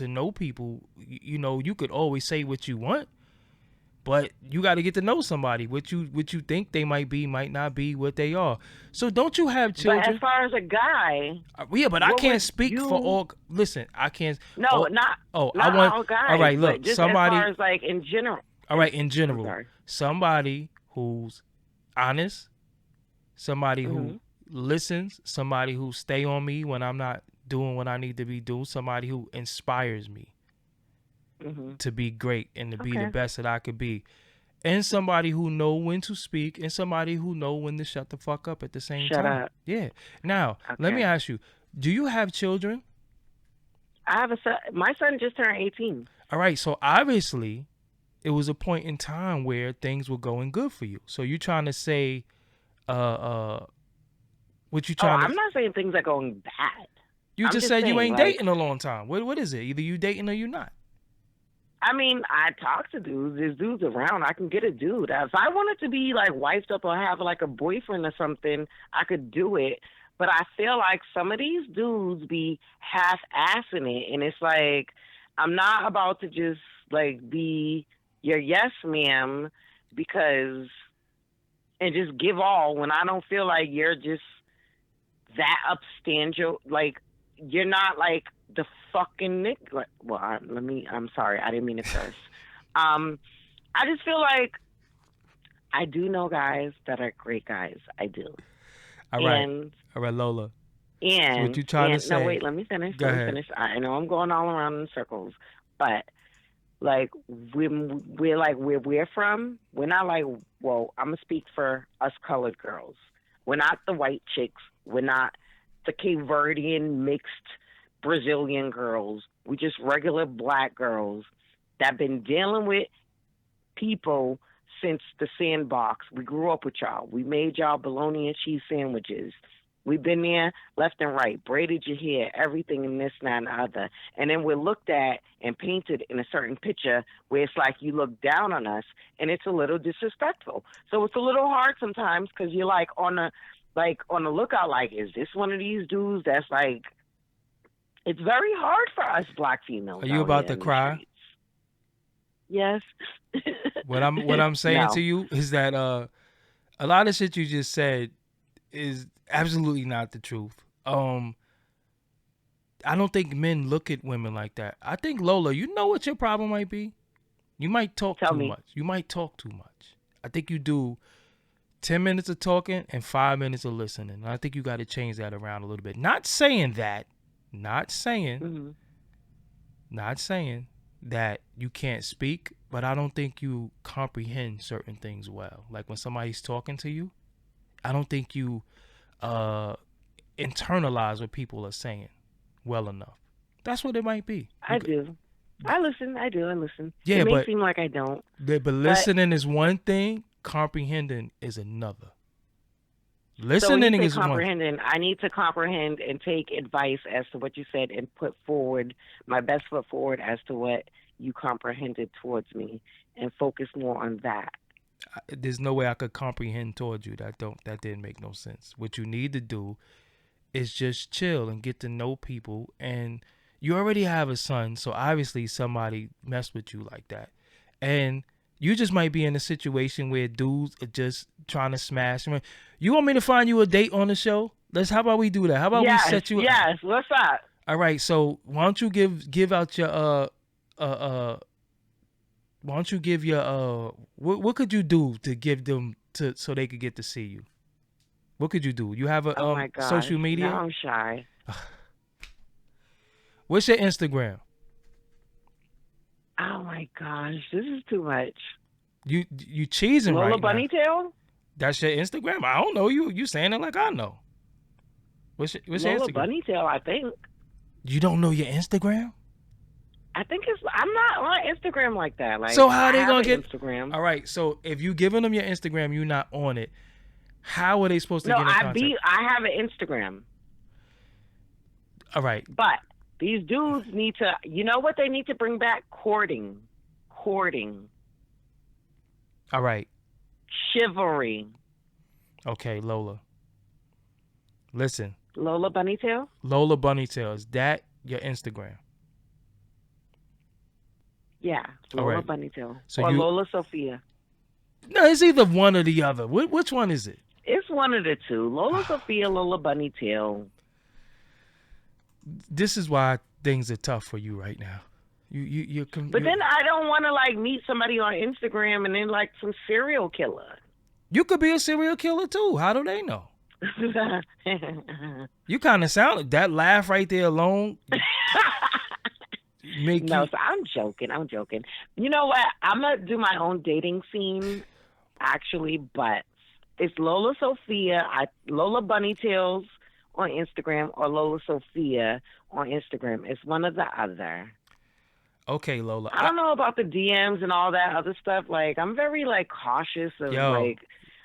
know people. You could always say what you want, but you got to get to know somebody. What you think they might be might not be what they are. So don't you have children? But as far as a guy, yeah, but I can't speak for all. Listen, I can't. No, not. Oh, not I want all guys. All right, look, just somebody. As far as like in general. All right, in general, somebody who's honest, somebody who listens, somebody who stay on me when I'm not doing what I need to be doing, somebody who inspires me. To be great and to be the best that I could be, and somebody who know when to speak, and somebody who know when to shut the fuck up at the same time. Shut up. Yeah. Now, let me ask you: do you have children? I have a son. My son just turned 18. All right. So obviously, it was a point in time where things were going good for you. So you trying to say, what you trying to? I'm not saying things are going bad. You I'm just said saying, you ain't like, dating a long time. What is it? Either you dating or you not. I mean, I talk to dudes. There's dudes around. I can get a dude. If I wanted to be like wifed up or have like a boyfriend or something, I could do it. But I feel like some of these dudes be half-assing it, and it's like, I'm not about to just like be your yes ma'am and just give all when I don't feel like you're just that upstandard. Like, you're not like the fucking Nick. Well, I'm sorry, I didn't mean to curse. I just feel like I do know guys that are great guys. I do. All right, Lola. And so what you trying to say? No, wait, let me finish. Go ahead. I know I'm going all around in circles, but like when we're like where we're from, we're not like, well, I'm gonna speak for us colored girls. We're not the white chicks. We're not the Cape Verdean mixed Brazilian girls. We just regular black girls that been dealing with people since the sandbox. We grew up with y'all. We made y'all bologna and cheese sandwiches. We've been there left and right, braided your hair, everything and this, that, and the other. And then we're looked at and painted in a certain picture where it's like you look down on us, and it's a little disrespectful. So it's a little hard sometimes because you're like on the lookout, like, is this one of these dudes that's like, it's very hard for us black females. Are you about to cry? Yes. What I'm saying No. to you is that a lot of shit you just said is absolutely not the truth. I don't think men look at women like that. I think, Lola, you know what your problem might be? You might talk too much. You might talk too much. I think you do 10 minutes of talking and 5 minutes of listening. And I think you got to change that around a little bit. Not saying that you can't speak, but I don't think you comprehend certain things well. Like when somebody's talking to you, I don't think you internalize what people are saying well enough. That's what it might be. I do. I listen. Yeah, it may but seem like I don't. But listening is one thing. Comprehending is another. Listening so is comprehending. I need to comprehend and take advice as to what you said and put forward my best foot forward as to what you comprehended towards me and focus more on that. There's no way I could comprehend towards you. That didn't make no sense. What you need to do is just chill and get to know people. And you already have a son, so obviously somebody messed with you like that. And you just might be in a situation where dudes are just trying to smash. You want me to find you a date on the show? How about we do that? How about we set you up? Yes, what's up? All right, so why don't you give out your why don't you give your what could you do to give them so they could get to see you? What could you do? You have a oh my God. social media? Now I'm shy. What's your Instagram? Oh my gosh, this is too much. You cheesing Lola right Bunnytail? now. That's your Instagram? I don't know. You saying it like I know. What's your Lola Instagram? Bunnytail, I think. You don't know your Instagram? I think I'm not on Instagram like that. Like, so how are they I gonna have get Instagram? All right, so if you giving them your Instagram, you're not on it. How are they supposed to get in contact? I have an Instagram. All right. But these dudes need to, you know what they need to bring back? Courting. All right. Chivalry. Okay, Lola. Listen. Lola Bunnytail? Lola Bunnytail. Is that your Instagram? Yeah. Lola right. Bunnytail. So or Lola Sophia. No, it's either one or the other. Which one is it? It's one of the two. Lola Sophia, Lola Bunnytail. This is why things are tough for you right now. But then I don't want to like meet somebody on Instagram and then like some serial killer. You could be a serial killer too. How do they know? You kind of sound that laugh right there alone. So I'm joking. You know what? I'm gonna do my own dating scene, actually, but it's Lola Sophia, Lola Bunnytails on Instagram or Lola Sophia on Instagram. It's one or the other. Okay, Lola. I don't know about the DMs and all that other stuff. Like, I'm very like cautious of like,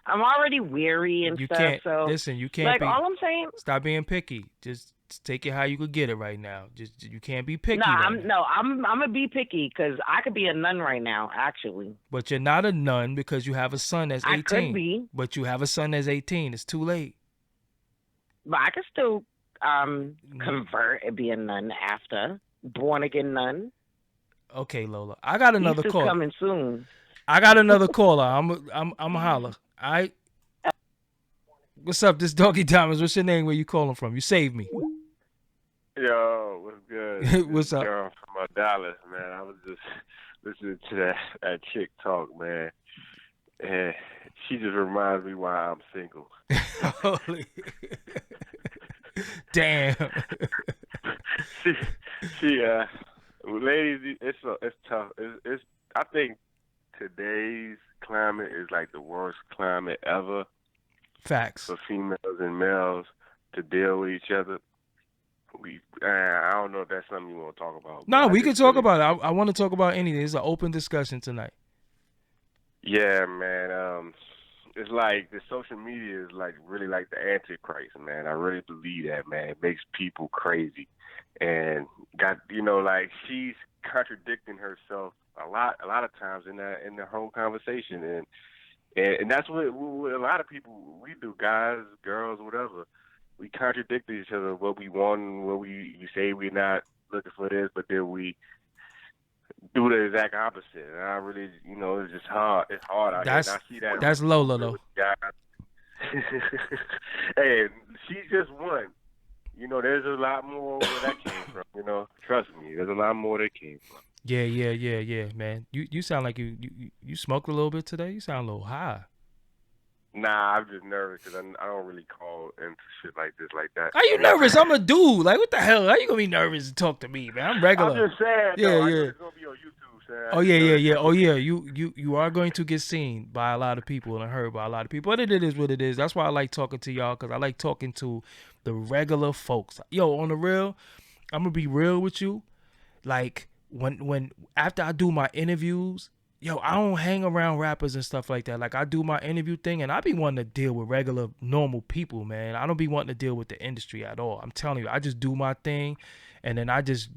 I'm already weary and you stuff. Can't So listen. You can't like be. all I'm saying. Stop being picky. Just take it how you could get it right now. Just you can't be picky. I'm gonna be picky because I could be a nun right now, actually. But you're not a nun because you have a son that's 18. I could be. But you have a son that's 18. It's too late. But I could still convert and be a nun after born again nun. Okay, Lola. I got another call. Coming soon. I got another caller. I'm a holler. What's up? This Doggie Diamonds. What's your name? Where you calling from? You saved me. Yo, what's good? What's up? John from Dallas, man. I was just listening to that chick talk, man, and she just reminds me why I'm single. Holy. Damn. Ladies, it's tough. It's I think today's climate is like the worst climate ever. Facts. For females and males to deal with each other. I don't know if that's something you want to talk about. No, we can talk about it. I want to talk about anything. It's an open discussion tonight. Yeah, man. It's like the social media is like really like the Antichrist, man. I really believe that, man. It makes people crazy, and like she's contradicting herself a lot of times in the whole conversation, and that's what a lot of people we do, guys, girls, whatever. We contradict each other, what we want, and what we say we're not looking for this, but then we do the exact opposite. And I really, it's just hard. It's hard out here. And I see that. That's Lola, though. Hey, she's just one. There's a lot more where that came from. Trust me, there's a lot more that came from. Yeah, man. You sound like you smoked a little bit today. You sound a little high. Nah, I'm just nervous because I don't really call into shit like this like that. Are you nervous? I'm a dude. Like, what the hell? How you gonna be nervous to talk to me, man? I'm regular. I'm just saying. Yeah. It's gonna be on YouTube, man. Oh yeah. Oh yeah. You are going to get seen by a lot of people and heard by a lot of people. But it is what it is. That's why I like talking to y'all, because I like talking to the regular folks. Yo, on the real, I'm gonna be real with you. Like when after I do my interviews. Yo, I don't hang around rappers and stuff like that. Like, I do my interview thing, and I be wanting to deal with regular, normal people, man. I don't be wanting to deal with the industry at all. I'm telling you, I just do my thing, and then I just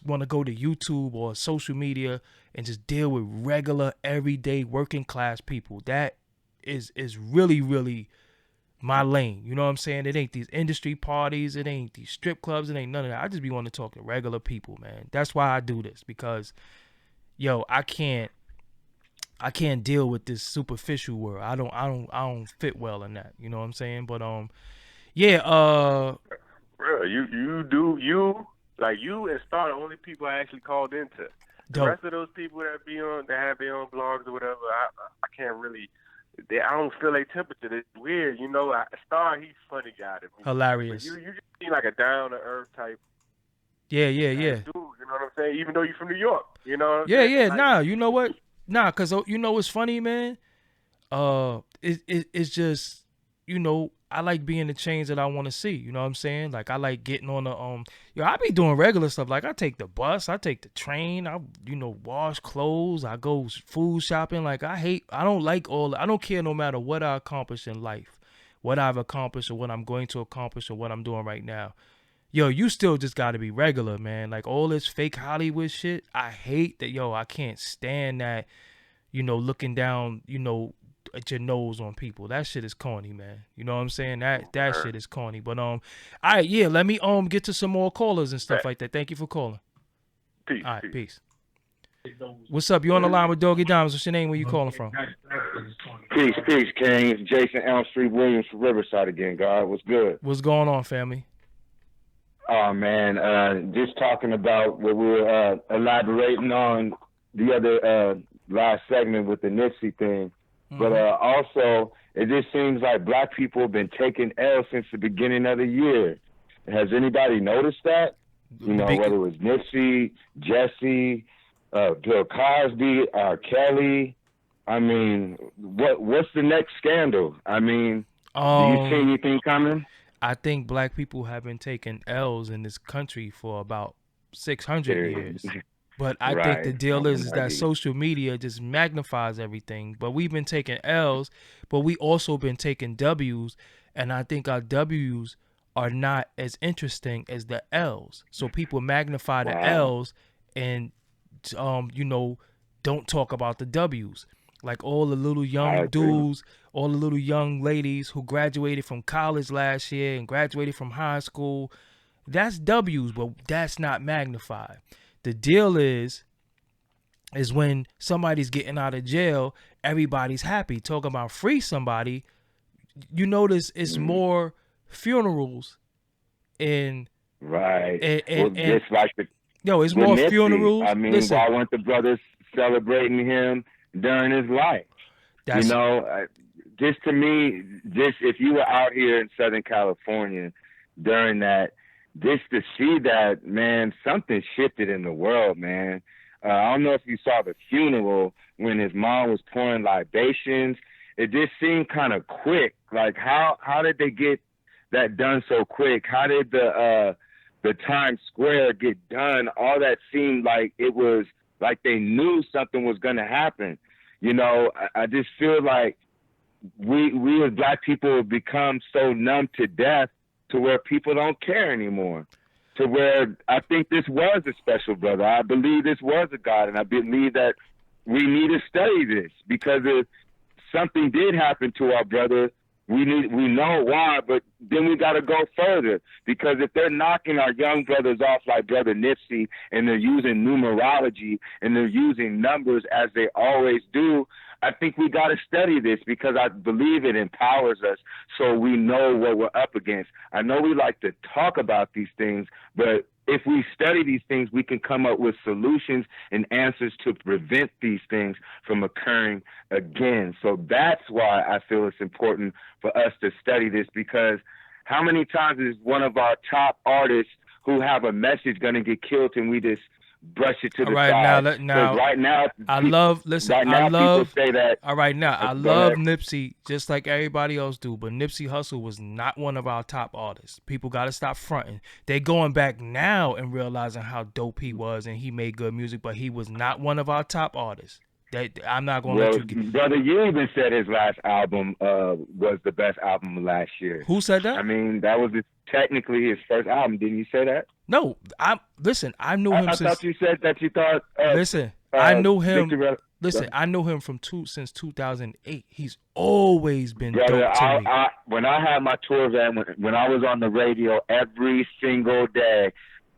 want to go to YouTube or social media and just deal with regular, everyday, working class people. That is really, really my lane. You know what I'm saying? It ain't these industry parties. It ain't these strip clubs. It ain't none of that. I just be wanting to talk to regular people, man. That's why I do this, because yo, I can't deal with this superficial world. I don't fit well in that. You know what I'm saying? But yeah. Bro, you and Star the only people I actually called into. The rest of those people that have their own blogs or whatever, I can't really. I don't feel their temperature. It's weird, Star, he's a funny guy to me. Hilarious. But you just seem like a down to earth type. Yeah. Dude, you know what I'm saying? Even though you're from New York, you know what I'm saying? Yeah. Like, nah, you know what? Nah, because you know what's funny, man? It's just, I like being the change that I want to see. You know what I'm saying? Like, I like getting on the, I be doing regular stuff. Like, I take the bus, I take the train, I wash clothes, I go food shopping. Like, I don't like I don't care no matter what I accomplish in life, what I've accomplished or what I'm going to accomplish or what I'm doing right now. Yo, you still just got to be regular, man. Like, all this fake Hollywood shit, I hate that. Yo, I can't stand that, looking down, at your nose on people. That shit is corny, man. You know what I'm saying? That shit is corny. But, all right, yeah, let me get to some more callers and stuff like that. Thank you for calling. Peace. All right, peace. What's up? You on the line with Doggie Diamonds. What's your name? Where you calling from? Peace, King. It's Jason Elm Street Williams from Riverside again, God. What's good? What's going on, family? Oh, man, just talking about what we were elaborating on the other last segment with the Nipsey thing. Mm-hmm. But also, it just seems like black people have been taking L since the beginning of the year. Has anybody noticed that? Whether it was Nipsey, Jesse, Bill Cosby, R. Kelly. I mean, what's the next scandal? I mean, do you see anything coming? I think black people have been taking L's in this country for about 600 years. But I think the deal is that social media just magnifies everything. But we've been taking L's, but we also been taking W's, and I think our W's are not as interesting as the L's. So people magnify the L's and don't talk about the W's. Like all the little young dudes, all the little young ladies who graduated from college last year and graduated from high school, that's W's, but that's not magnified. The deal is when somebody's getting out of jail, everybody's happy. Talking about free somebody, you notice it's more funerals and just like it's more Nipsey. funerals. I mean, why weren't the brothers celebrating him during his life? Just to me, if you were out here in Southern California during that, just to see that, man, something shifted in the world, man. I don't know if you saw the funeral when his mom was pouring libations. It just seemed kind of quick. Like, how did they get that done so quick? How did the Times Square get done? All that seemed like it was like they knew something was going to happen. I just feel like we as Black people have become so numb to death to where people don't care anymore. To where I think this was a special brother. I believe this was a God, and I believe that we need to study this, because if something did happen to our brother, we know why, but then we got to go further, because if they're knocking our young brothers off like Brother Nipsey, and they're using numerology and they're using numbers as they always do, I think we got to study this, because I believe it empowers us so we know what we're up against. I know we like to talk about these things, but if we study these things, we can come up with solutions and answers to prevent these things from occurring again. So that's why I feel it's important for us to study this, because how many times is one of our top artists who have a message going to get killed and we just brush it to the side? Now, right now, I love people say that. All right, now I love Nipsey just like everybody else do, but Nipsey Hussle was not one of our top artists. People got to stop fronting. They going back now and realizing how dope he was, and he made good music, but he was not one of our top artists. I'm not going to let you get. Brother, you even said his last album was the best album of last year. Who said that? I mean, that was technically his first album. Didn't you say that? No, I knew him. I thought you said that you thought. I knew him. I know him since 2008. He's always been dope to me. When I had my tour van, when I was on the radio every single day,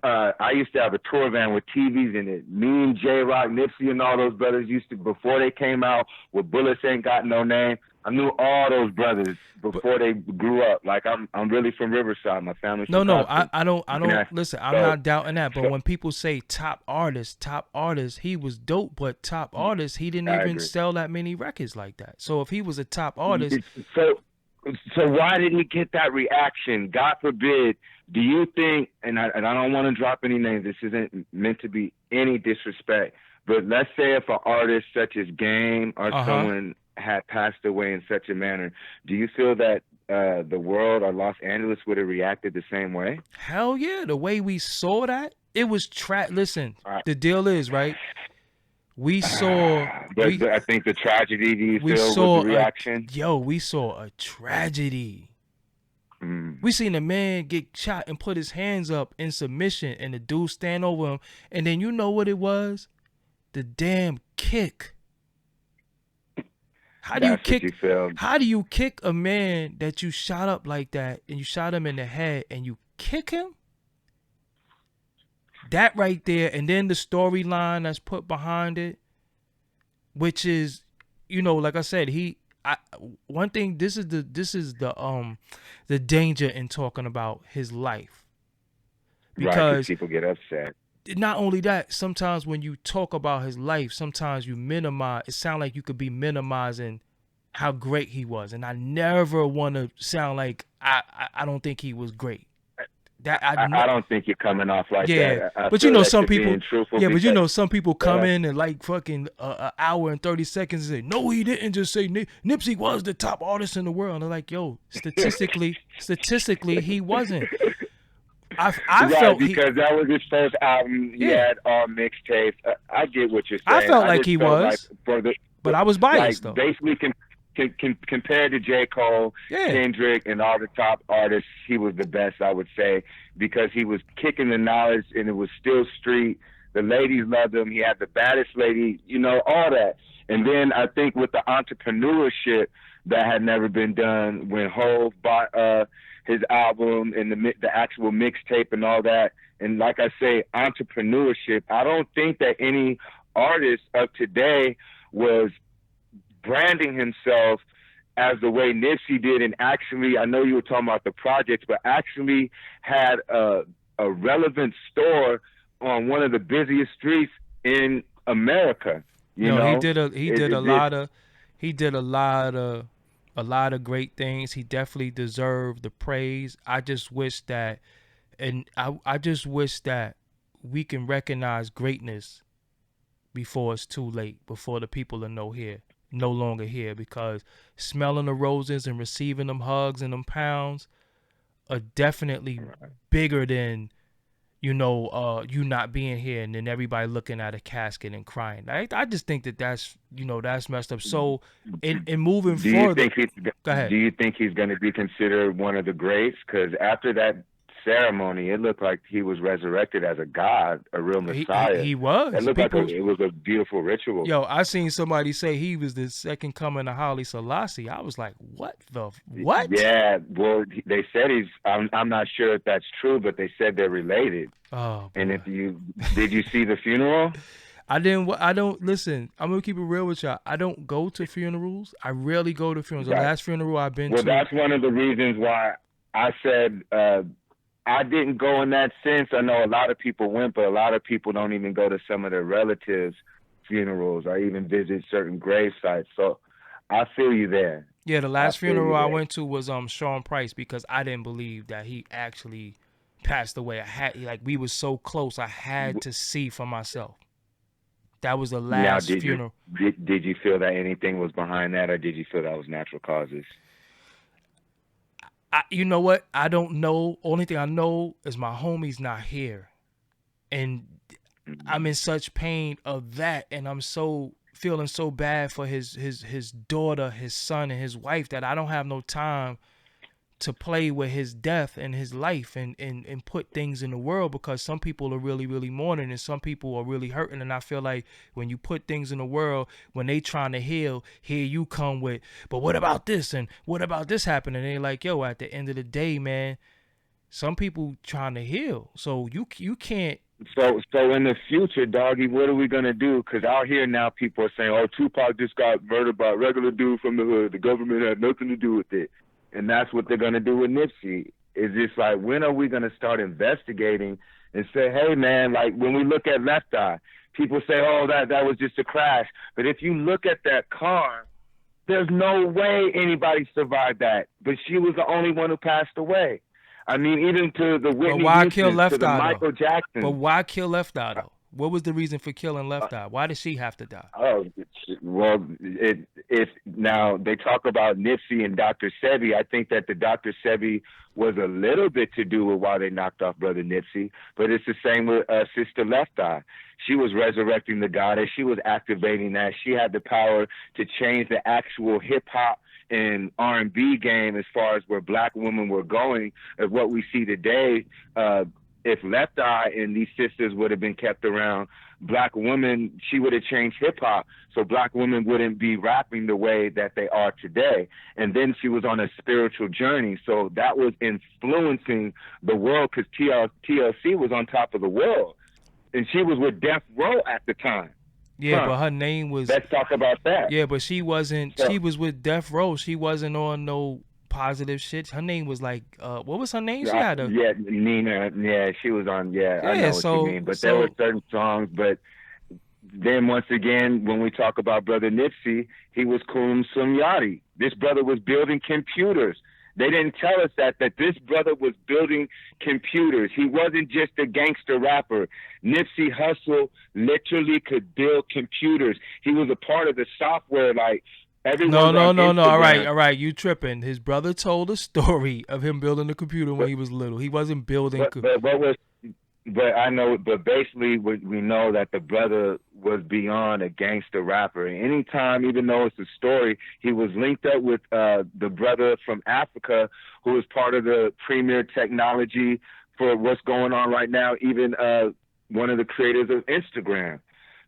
I used to have a tour van with TVs in it. Me and J-Rock, Nipsey, and all those brothers used to, before they came out with Bullets Ain't Got No Name, I knew all those brothers before they grew up. Like, I'm really from Riverside. My family's from Compton. I don't listen. I'm not doubting that. But when people say top artist, he was dope. But top artist, he didn't even sell that many records like that. So if he was a top artist, so why didn't he get that reaction? God forbid. Do you think? And I don't want to drop any names. This isn't meant to be any disrespect. But let's say if an artist such as Game or someone had passed away in such a manner, do you feel that the world or Los Angeles would have reacted the same way? Hell yeah. The way we saw that, it was listen, the deal is, right? We saw. I think the tragedy, do you feel, was the reaction? We saw a tragedy. We seen a man get shot and put his hands up in submission, and the dude stand over him, and then you know what it was? The damn kick. How do you kick a man that you shot up like that, and you shot him in the head, and you kick him? That right there, and then the storyline that's put behind it, which is, like I said, one thing. This is the danger in talking about his life, because people get upset. Not only that, sometimes when you talk about his life, sometimes you minimize. It sounds like you could be minimizing how great he was, and I never want to sound like I don't think he was great. I don't think you're coming off like that. But some people. Yeah, but some people come in and like fucking an hour and 30 seconds and say, no, he didn't just say Nipsey was the top artist in the world. And they're like, yo, statistically, he wasn't. I felt because that was his first album. He had all mixtapes. I get what you're saying. I felt like he was, like but I was biased though. Basically, compared to J. Cole, Kendrick, and all the top artists, he was the best, I would say, because he was kicking the knowledge and it was still street. The ladies loved him. He had the baddest lady, all that. And then I think with the entrepreneurship that had never been done when Hov bought his album and the actual mixtape and all that. And like I say, entrepreneurship. I don't think that any artist of today was branding himself as the way Nipsey did, and actually, I know you were talking about the projects, but actually had a relevant store on one of the busiest streets in America. You know, he did a lot of great things. He definitely deserved the praise. I just wish that, I just wish that we can recognize greatness before it's too late, before the people are no longer here, because smelling the roses and receiving them hugs and them pounds are definitely bigger than you not being here and then everybody looking at a casket and crying. I just think that's messed up. So in moving forward, go ahead. Do you think he's going to be considered one of the greats? Because after that ceremony, it looked like he was resurrected as a god, a real Messiah. He was. It looked like it was a beautiful ritual. Yo, I seen somebody say he was the second coming of Haile Selassie. I was like, what? Yeah, well, they said I'm not sure if that's true, but they said they're related. Oh, boy. And did you see the funeral? I don't listen. I'm gonna keep it real with y'all. I don't go to funerals. I rarely go to funerals. The last funeral I've been to. Well, that's one of the reasons why I said I didn't go in that sense. I know a lot of people went, but a lot of people don't even go to some of their relatives' funerals or even visit certain grave sites. So I feel you there. Yeah, the last funeral I went to was Sean Price, because I didn't believe that he actually passed away. We was so close. I had to see for myself. That was the last funeral. Did you feel that anything was behind that, or did you feel that was natural causes? You know what? I don't know. Only thing I know is my homie's not here. And I'm in such pain of that. And I'm feeling so bad for his daughter, his son, and his wife that I don't have no time to play with his death and his life and put things in the world, because some people are really, really mourning and some people are really hurting. And I feel like when you put things in the world, when they trying to heal, here you come with, but what about this? And what about this happening? And they're like, yo, at the end of the day, man, some people trying to heal. So you can't. So in the future, Doggie, what are we going to do? Because out here now people are saying, oh, Tupac just got murdered by a regular dude from the hood. The government had nothing to do with it. And that's what they're going to do with Nipsey. It's just like, when are we going to start investigating and say, hey, man, like when we look at Left Eye, people say, oh, that was just a crash. But if you look at that car, there's no way anybody survived that. But she was the only one who passed away. I mean, even to the Whitney Houston, to the Michael Jackson. But why kill Left Eye, though? What was the reason for killing Left Eye? Why did she have to die? Oh, well, if now they talk about Nipsey and Dr. Sebi, I think that the Dr. Sebi was a little bit to do with why they knocked off Brother Nipsey, but it's the same with Sister Left Eye. She was resurrecting the goddess. She was activating that. She had the power to change the actual hip-hop and R&B game as far as where black women were going, of what we see today. If Left Eye and these sisters would have been kept around, black women, she would have changed hip-hop, so black women wouldn't be rapping the way that they are today. And then she was on a spiritual journey, so that was influencing the world, because TLC was on top of the world. And she was with Death Row at the time. Yeah, but her name was... Let's talk about that. Yeah, but she wasn't... She was with Death Row. She wasn't on no positive shit. Her name was like... what was her name? She had a... Yeah, Nina. Yeah, she was on... Yeah, I know what you mean. But there were certain songs, but... Then once again, when we talk about Brother Nipsey, he was Kum Sumyati. This brother was building computers. They didn't tell us that this brother was building computers. He wasn't just a gangster rapper. Nipsey Hussle literally could build computers. He was a part of the software, like Everyone's No. on Instagram. All right. You tripping. His brother told a story of him building a computer when he was little. He wasn't building. But I know, but basically we know that the brother was beyond a gangster rapper. And anytime, even though it's a story, he was linked up with the brother from Africa who is part of the premier technology for what's going on right now, even one of the creators of Instagram.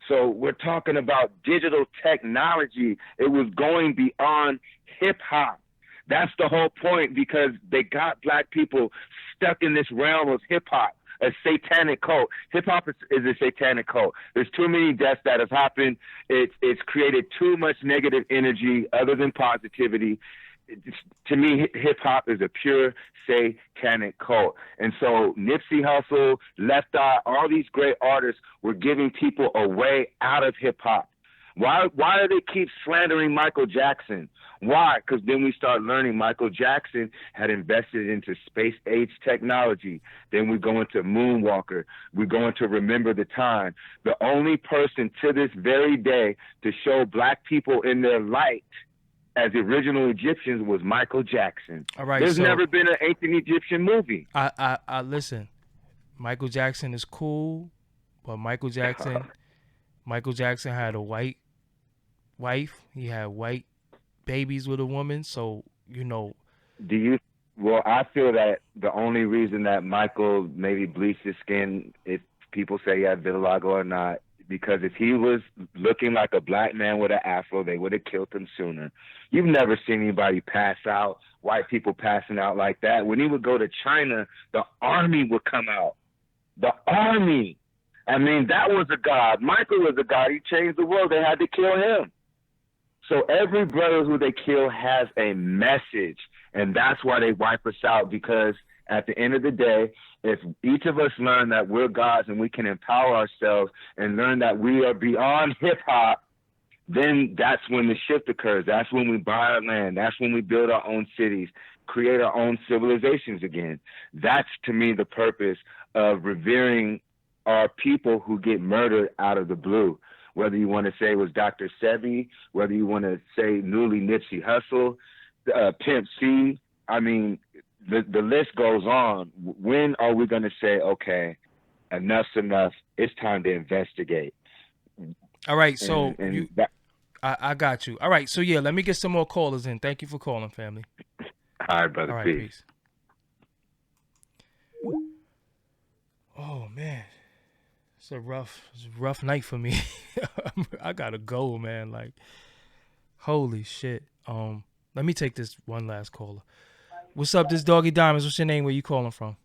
So we're talking about digital technology. It was going beyond hip hop. That's the whole point, because they got black people stuck in this realm of hip hop, a satanic cult. Hip hop is a satanic cult. There's too many deaths that have happened. It's created too much negative energy other than positivity. To me, hip hop is a pure satanic cult. And so Nipsey Hussle, Left Eye, all these great artists were giving people a way out of hip hop. Why do they keep slandering Michael Jackson? Why? Because then we start learning Michael Jackson had invested into space age technology. Then we go into Moonwalker. We go into Remember the Time. The only person to this very day to show black people in their light as the original Egyptians was Michael Jackson. All right, There's never been an ancient Egyptian movie. I listen. Michael Jackson is cool, but Michael Jackson had a white wife. He had white babies with a woman. So Well, I feel that the only reason that Michael maybe bleached his skin, if people say he had vitiligo or not, because if he was looking like a black man with an afro, they would have killed him sooner. You've never seen anybody pass out, white people passing out like that. When he would go to China, the army would come out. The army. I mean, that was a god. Michael was a god. He changed the world. They had to kill him. So every brother who they kill has a message, and that's why they wipe us out, because at the end of the day, if each of us learn that we're gods and we can empower ourselves and learn that we are beyond hip-hop, then that's when the shift occurs. That's when we buy our land. That's when we build our own cities, create our own civilizations again. That's, to me, the purpose of revering our people who get murdered out of the blue. Whether you want to say it was Dr. Sebi, whether you want to say newly Nipsey Hussle, Pimp C, I mean, the list goes on. When are we going to say, okay, enough's enough, it's time to investigate? All right, so I got you. All right, so yeah, let me get some more callers in. Thank you for calling, family. All right, brother. All right, peace. Oh man, it's a rough night for me. I gotta go, man. Like, holy shit. Let me take this one last caller. What's up, this Doggie Diamonds? What's your name? Where you calling from?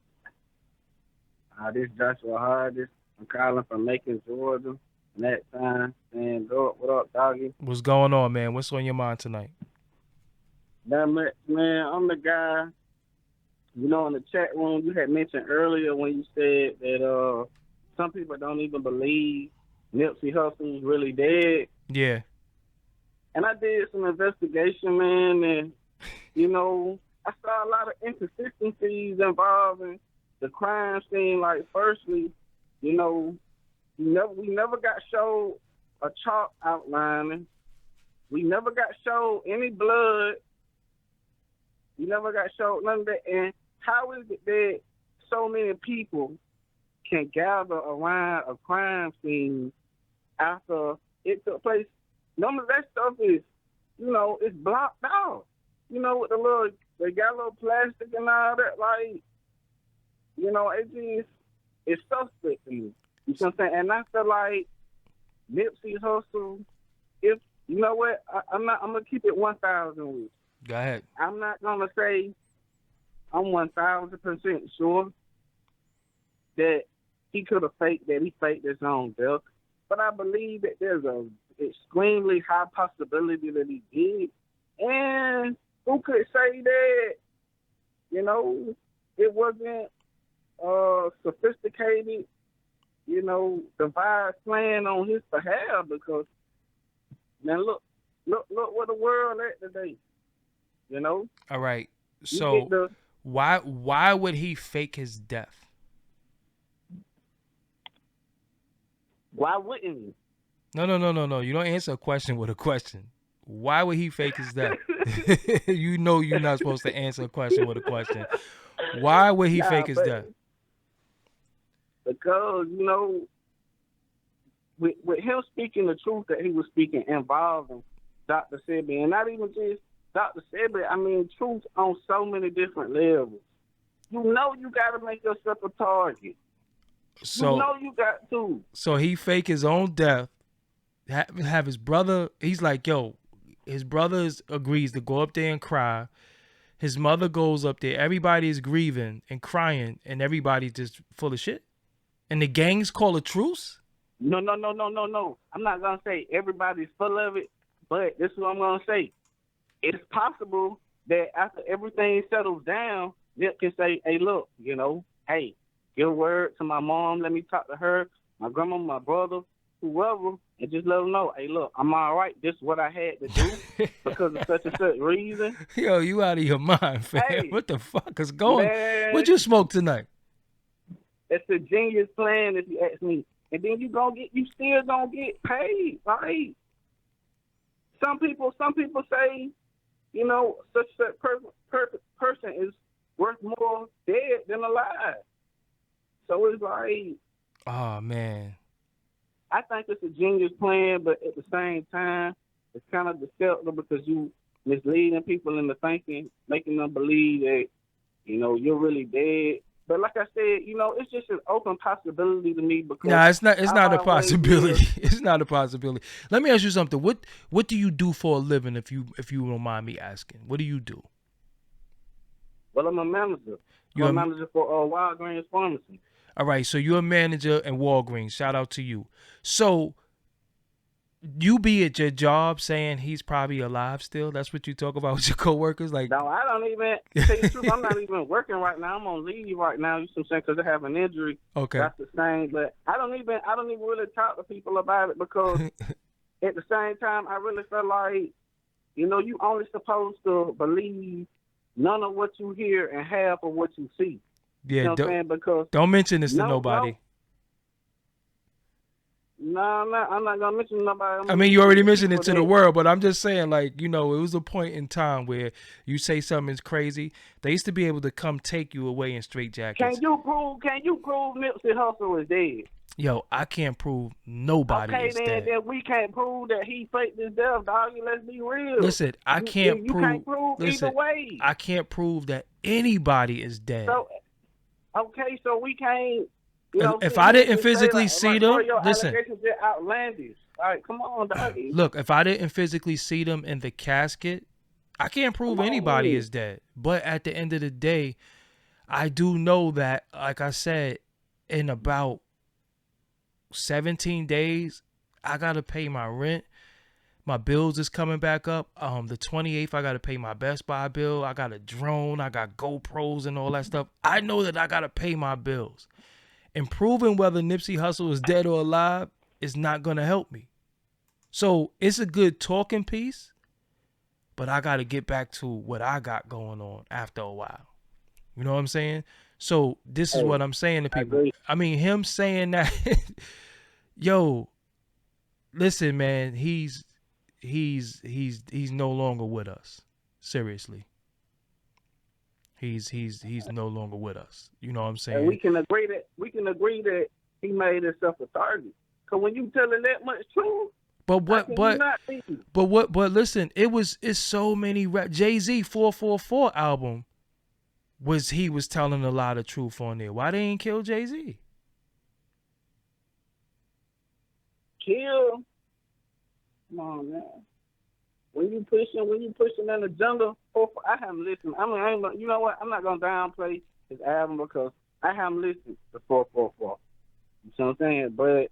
This Joshua Hardis. I'm calling from Macon, Georgia. That time. And what up, Doggie? What's going on, man? What's on your mind tonight? Man, I'm the guy. You know, in the chat room, you had mentioned earlier when you said that some people don't even believe Nipsey Hussle is really dead. Yeah. And I did some investigation, man, and, you know, I saw a lot of inconsistencies involving the crime scene. Like, firstly, you know, we never got showed a chalk outlining. We never got showed any blood. We never got showed none of that. And how is it that so many people can gather around a crime scene after it took place? None of that stuff is, you know, it's blocked out. You know, with they got a little plastic and all that, like, you know, it's suspect to me. You know what I'm saying? And I feel like Nipsey Hussle, if, you know what, I'm going to keep it 1,000 with you. Go ahead. I'm not going to say I'm 1,000% sure that he faked his own death, but I believe that there's a extremely high possibility that he did. And who could say that, you know, it wasn't sophisticated, you know, devised plan on his behalf? Because, man, look what the world at today, you know? All right. So why would he fake his death? Why wouldn't he? No. You don't answer a question with a question. Why would he fake his death? You know you're not supposed to answer a question with a question. Why would he fake his death? Because, you know, with him speaking the truth that he was speaking involving Dr. Sebi, and not even just Dr. Sebi, I mean truth on so many different levels. You know you got to make yourself a target. So, you know you got to. So he fake his own death, have his brother, he's like, yo, his brother agrees to go up there and cry. His mother goes up there. Everybody is grieving and crying, and everybody's just full of shit. And the gangs call a truce? No. I'm not going to say everybody's full of it, but this is what I'm going to say. It's possible that after everything settles down, Nip can say, hey, look, you know, hey, give a word to my mom. Let me talk to her, my grandma, my brother, whoever, and just let them know, hey, look, I'm all right. This is what I had to do because of such and such reason. Yo, you out of your mind, fam. Hey, what the fuck is going man, What'd you smoke tonight? It's a genius plan, if you ask me. And then you still gonna get paid, right? Some people say, you know, such a person is worth more dead than alive. So it's like, oh man, I think it's a genius plan, but at the same time, it's kind of deceptive because you misleading people into thinking, making them believe that, you know, you're really dead. But like I said, you know, it's just an open possibility to me because nah, it's not a possibility. It's not a possibility. Let me ask you something. What do you do for a living, if you don't mind me asking? What do you do? Well, I'm a manager. I'm a manager for Walgreens Pharmacy. All right, so you're a manager in Walgreens. Shout out to you. So you be at your job saying he's probably alive still? That's what you talk about with your coworkers? Like, no, I don't even. Tell you the truth, I'm not even working right now. I'm on leave right now. You know what I'm saying? Because I have an injury. Okay. That's the same. But I don't even really talk to people about it because at the same time, I really feel like, you know, you only supposed to believe none of what you hear and half of what you see. Yeah, you know what I'm saying? Because don't mention this to nobody. No, I'm not gonna mention nobody. I mean, you already mentioned it to the world, but I'm just saying, like, you know, it was a point in time where you say something's crazy. They used to be able to come take you away in straitjackets. Can you prove Nipsey Hussle is dead? Yo, I can't prove nobody is dead. Okay, then we can't prove that he faked his death, dog. Let's be real. Listen, I can't prove. You can't prove either way. I can't prove that anybody is dead. So, okay, so we can't. You know, if I didn't physically see them, listen. Outlandish. All right, come on, doggy. Look, if I didn't physically see them in the casket, I can't prove anybody is dead. But at the end of the day, I do know that, like I said, in about 17 days, I gotta pay my rent. My bills is coming back up. The 28th, I gotta pay my Best Buy bill. I got a drone. I got GoPros and all that stuff. I know that I gotta pay my bills. And proving whether Nipsey Hussle is dead or alive is not going to help me. So it's a good talking piece, but I got to get back to what I got going on after a while. You know what I'm saying? So this is what I'm saying to people. I mean, him saying that, yo, listen, man, he's no longer with us. Seriously. He's no longer with us. You know what I'm saying? And we can agree that he made himself a target. Cause when you telling that much truth, but listen, it's so many Jay-Z 444 album he was telling a lot of truth on there. Why they ain't kill Jay-Z? Kill? Come on, man. When you pushing in the jungle, I haven't listened. I mean, you know what? I'm not gonna downplay his album because I haven't listened to 444. You know what I'm saying? But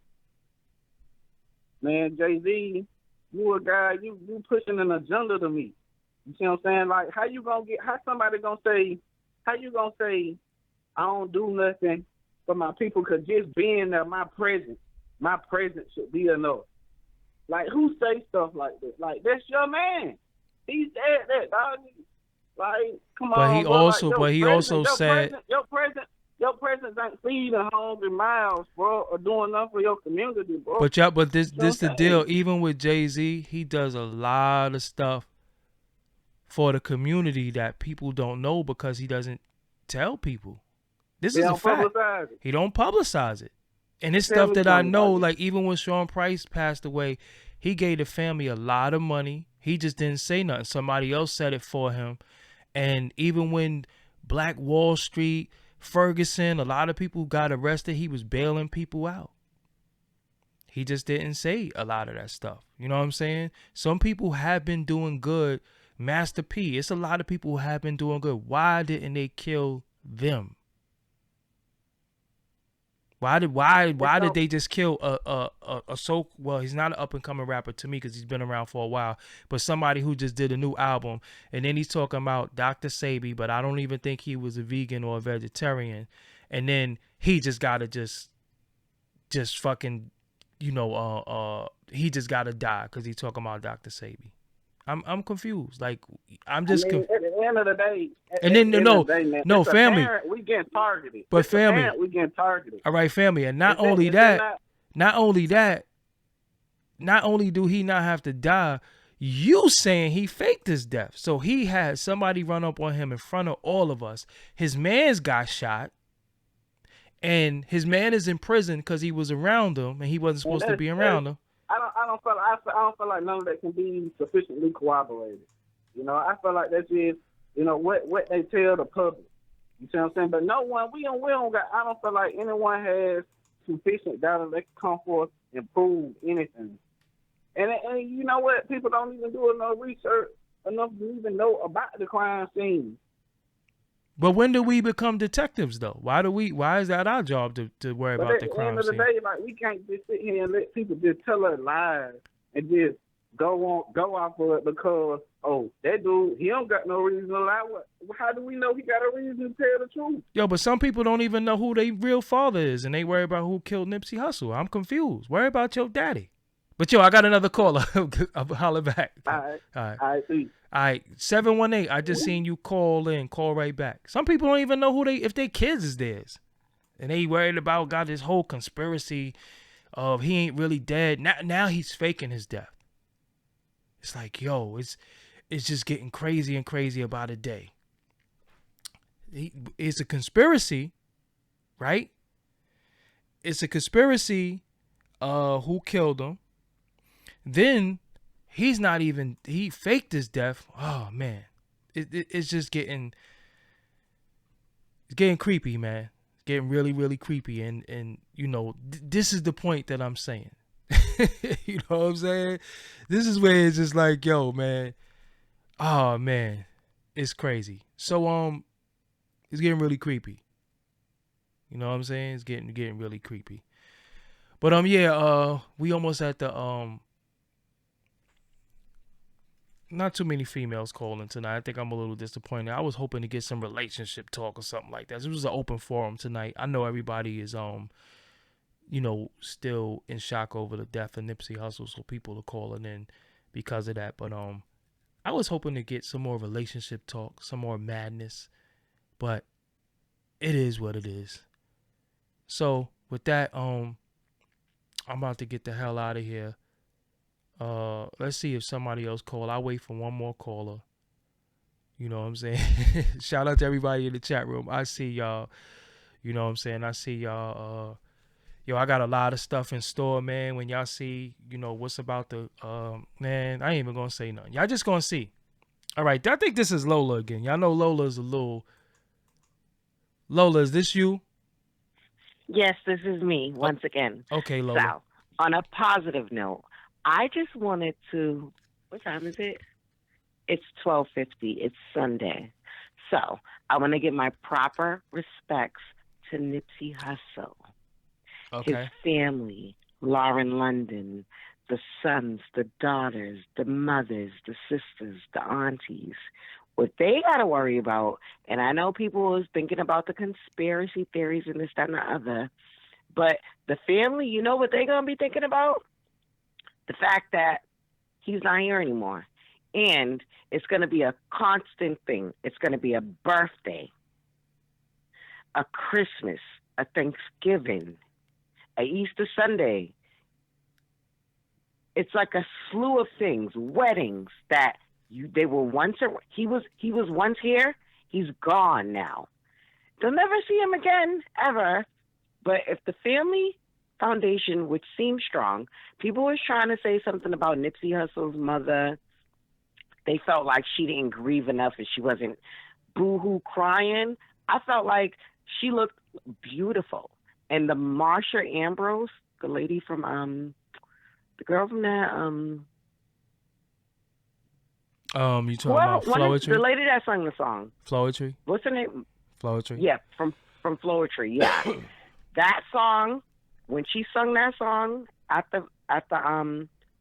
man, Jay-Z, you a guy, you pushing in the jungle to me. You see what I'm saying? Like, how somebody gonna say I don't do nothing for my people because just being there, my presence should be enough. Like, who say stuff like that? Like, that's your man. He said that, dog. Like, come on. But he also said your presence Your president ain't feeding hungry mouths, bro, or doing nothing for your community, bro. But this the deal. Even with Jay-Z, he does a lot of stuff for the community that people don't know because he doesn't tell people. This is a fact. He don't publicize it. And it's stuff that I know, like even when Sean Price passed away, he gave the family a lot of money. He just didn't say nothing. Somebody else said it for him. And even when Black Wall Street, Ferguson, a lot of people got arrested, he was bailing people out. He just didn't say a lot of that stuff. You know what I'm saying? Some people have been doing good. Master P, it's a lot of people who have been doing good. Why didn't they kill them? Why did they just kill well, he's not an up and coming rapper to me because he's been around for a while, but somebody who just did a new album, and then he's talking about Dr. Sabi, but I don't even think he was a vegan or a vegetarian, and then he just gotta just fucking, you know, he just gotta die because he's talking about Dr. Sabi. I'm confused. Like I'm just. at the end of the day. No, family. We getting targeted. But family, we getting targeted. All right, family, and not only do he not have to die, you saying he faked his death. So he had somebody run up on him in front of all of us. His man's got shot, and his man is in prison because he was around him and he wasn't supposed to be around him. I don't feel like none of that can be sufficiently corroborated. You know, I feel like that's just, you know, what they tell the public. You see what I'm saying? But no one, we don't got. I don't feel like anyone has sufficient data that can come forth and prove anything. And you know what? People don't even do enough research enough to even know about the crime scene. But when do we become detectives, though? Why is that our job to worry about the crime scene? At the end of the day, like, we can't just sit here and let people just tell us lies and just go off of it because, oh, that dude, he don't got no reason to lie. How do we know he got a reason to tell the truth? Yo, but some people don't even know who their real father is, and they worry about who killed Nipsey Hussle. I'm confused. Worry about your daddy. But yo, I got another caller. I'll holler back. All right. All right, 718. I just seen you call right back. Some people don't even know if their kids is theirs, and they worried about got this whole conspiracy of he ain't really dead. Now he's faking his death. It's like, yo, it's just getting crazy and crazy about a day. It's a conspiracy, right? It's a conspiracy. Who killed him? Then. He faked his death. Oh man, it's just getting creepy, man. It's getting really, really creepy. And you know, this is the point that I'm saying. You know what I'm saying? This is where it's just like, yo, man. Oh man, it's crazy. So it's getting really creepy. You know what I'm saying? It's getting really creepy. But we almost at the not too many females calling tonight. I think I'm a little disappointed. I was hoping to get some relationship talk or something like that. This was an open forum tonight. I know everybody is, you know, still in shock over the death of Nipsey Hussle, so people are calling in because of that. But I was hoping to get some more relationship talk, some more madness. But it is what it is. So with that, I'm about to get the hell out of here. Let's see if somebody else call. I'll wait for one more caller. You know what I'm saying? Shout out to everybody in the chat room. I see y'all. You know what I'm saying? I see y'all. Yo, I got a lot of stuff in store, man. When y'all see, you know, what's about the, man, I ain't even gonna say nothing. Y'all just gonna see. All right, I think this is Lola again. Y'all know Lola's a little. Lola, is this you? Yes, this is me once again. Okay, Lola. So, on a positive note, I just wanted to, what time is it? It's 12:50. It's Sunday. So I want to give my proper respects to Nipsey Hussle, his family, Lauren London, the sons, the daughters, the mothers, the sisters, the aunties. What they got to worry about, and I know people is thinking about the conspiracy theories and this, that, and the other, but the family, you know what they're going to be thinking about? The fact that he's not here anymore. And it's going to be a constant thing. It's going to be a birthday. a Christmas, a Thanksgiving, a Easter Sunday. It's like a slew of things, weddings that they were once. He was once here. He's gone now. They'll never see him again ever. But if the family foundation, which seems strong, people was trying to say something about Nipsey Hussle's mother. They felt like she didn't grieve enough and she wasn't boo-hoo crying. I felt like she looked beautiful. And the Marsha Ambrose, the lady from the girl from that you talking about Floetry? The lady that sang the song. Floetry? What's her name? Floetry? Yeah, from Floetry, yeah. That song, when she sung that song at the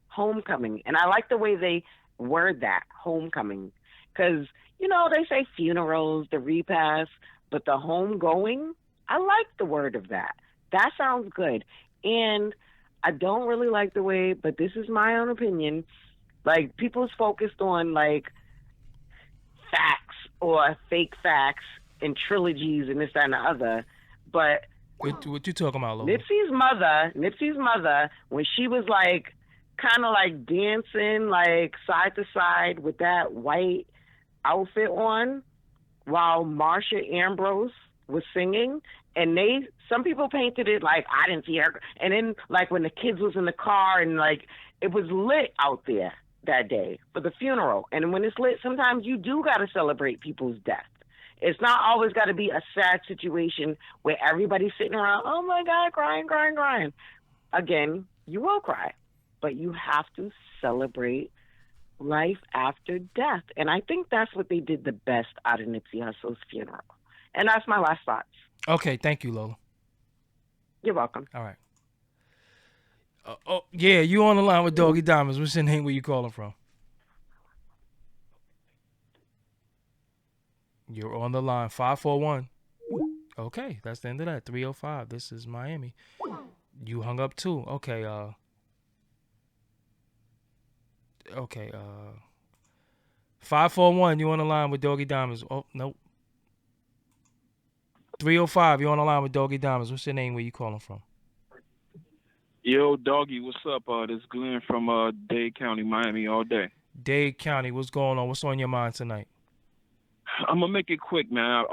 homecoming, and I like the way they word that, homecoming, because they say funerals, the repast, but the homegoing, I like the word of that. That sounds good. And I don't really like the way, but this is my own opinion, like people's focused on like facts or fake facts and trilogies and this, that, and the other. But what you talking about, Lola? Nipsey's mother, when she was like kind of like dancing like side to side with that white outfit on while Marsha Ambrose was singing, and some people painted it like I didn't see her, and then like when the kids was in the car and like it was lit out there that day for the funeral, and when it's lit, sometimes you do got to celebrate people's death. It's not always got to be a sad situation where everybody's sitting around, oh my God, crying. Again, you will cry, but you have to celebrate life after death. And I think that's what they did the best out of Nipsey Hussle's funeral. And that's my last thoughts. Okay, thank you, Lola. You're welcome. All right. Yeah, you on the line with Doggie Diamonds. What's your name? Where you calling from? You're on the line. 541. Okay, that's the end of that. 305. This is Miami. You hung up too. Okay, 541, you on the line with Doggie Diamonds. Oh, nope. 305, you on the line with Doggie Diamonds. What's your name? Where you calling from? Yo, Doggie, what's up? This is Glenn from Dade County, Miami, all day. Dade County, what's going on? What's on your mind tonight? I'm gonna make it quick, man.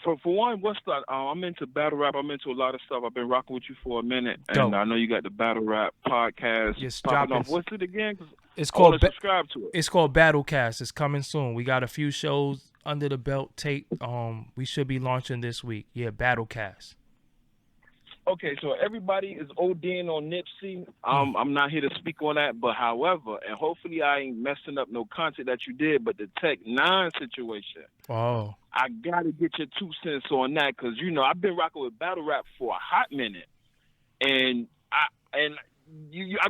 For one, I'm into battle rap. I'm into a lot of stuff. I've been rocking with you for a minute, and Dope. I know you got the battle rap podcast. Yes, popping off. What's it again? It's called subscribe to it. It's called Battlecast. It's coming soon. We got a few shows under the belt tape. We should be launching this week. Yeah, Battlecast. Okay, so everybody is ODing on Nipsey. I'm not here to speak on that, but however, and hopefully I ain't messing up no content that you did, but the Tech 9 situation. Oh. I gotta get your 2 cents on that, because I've been rocking with battle rap for a hot minute, and I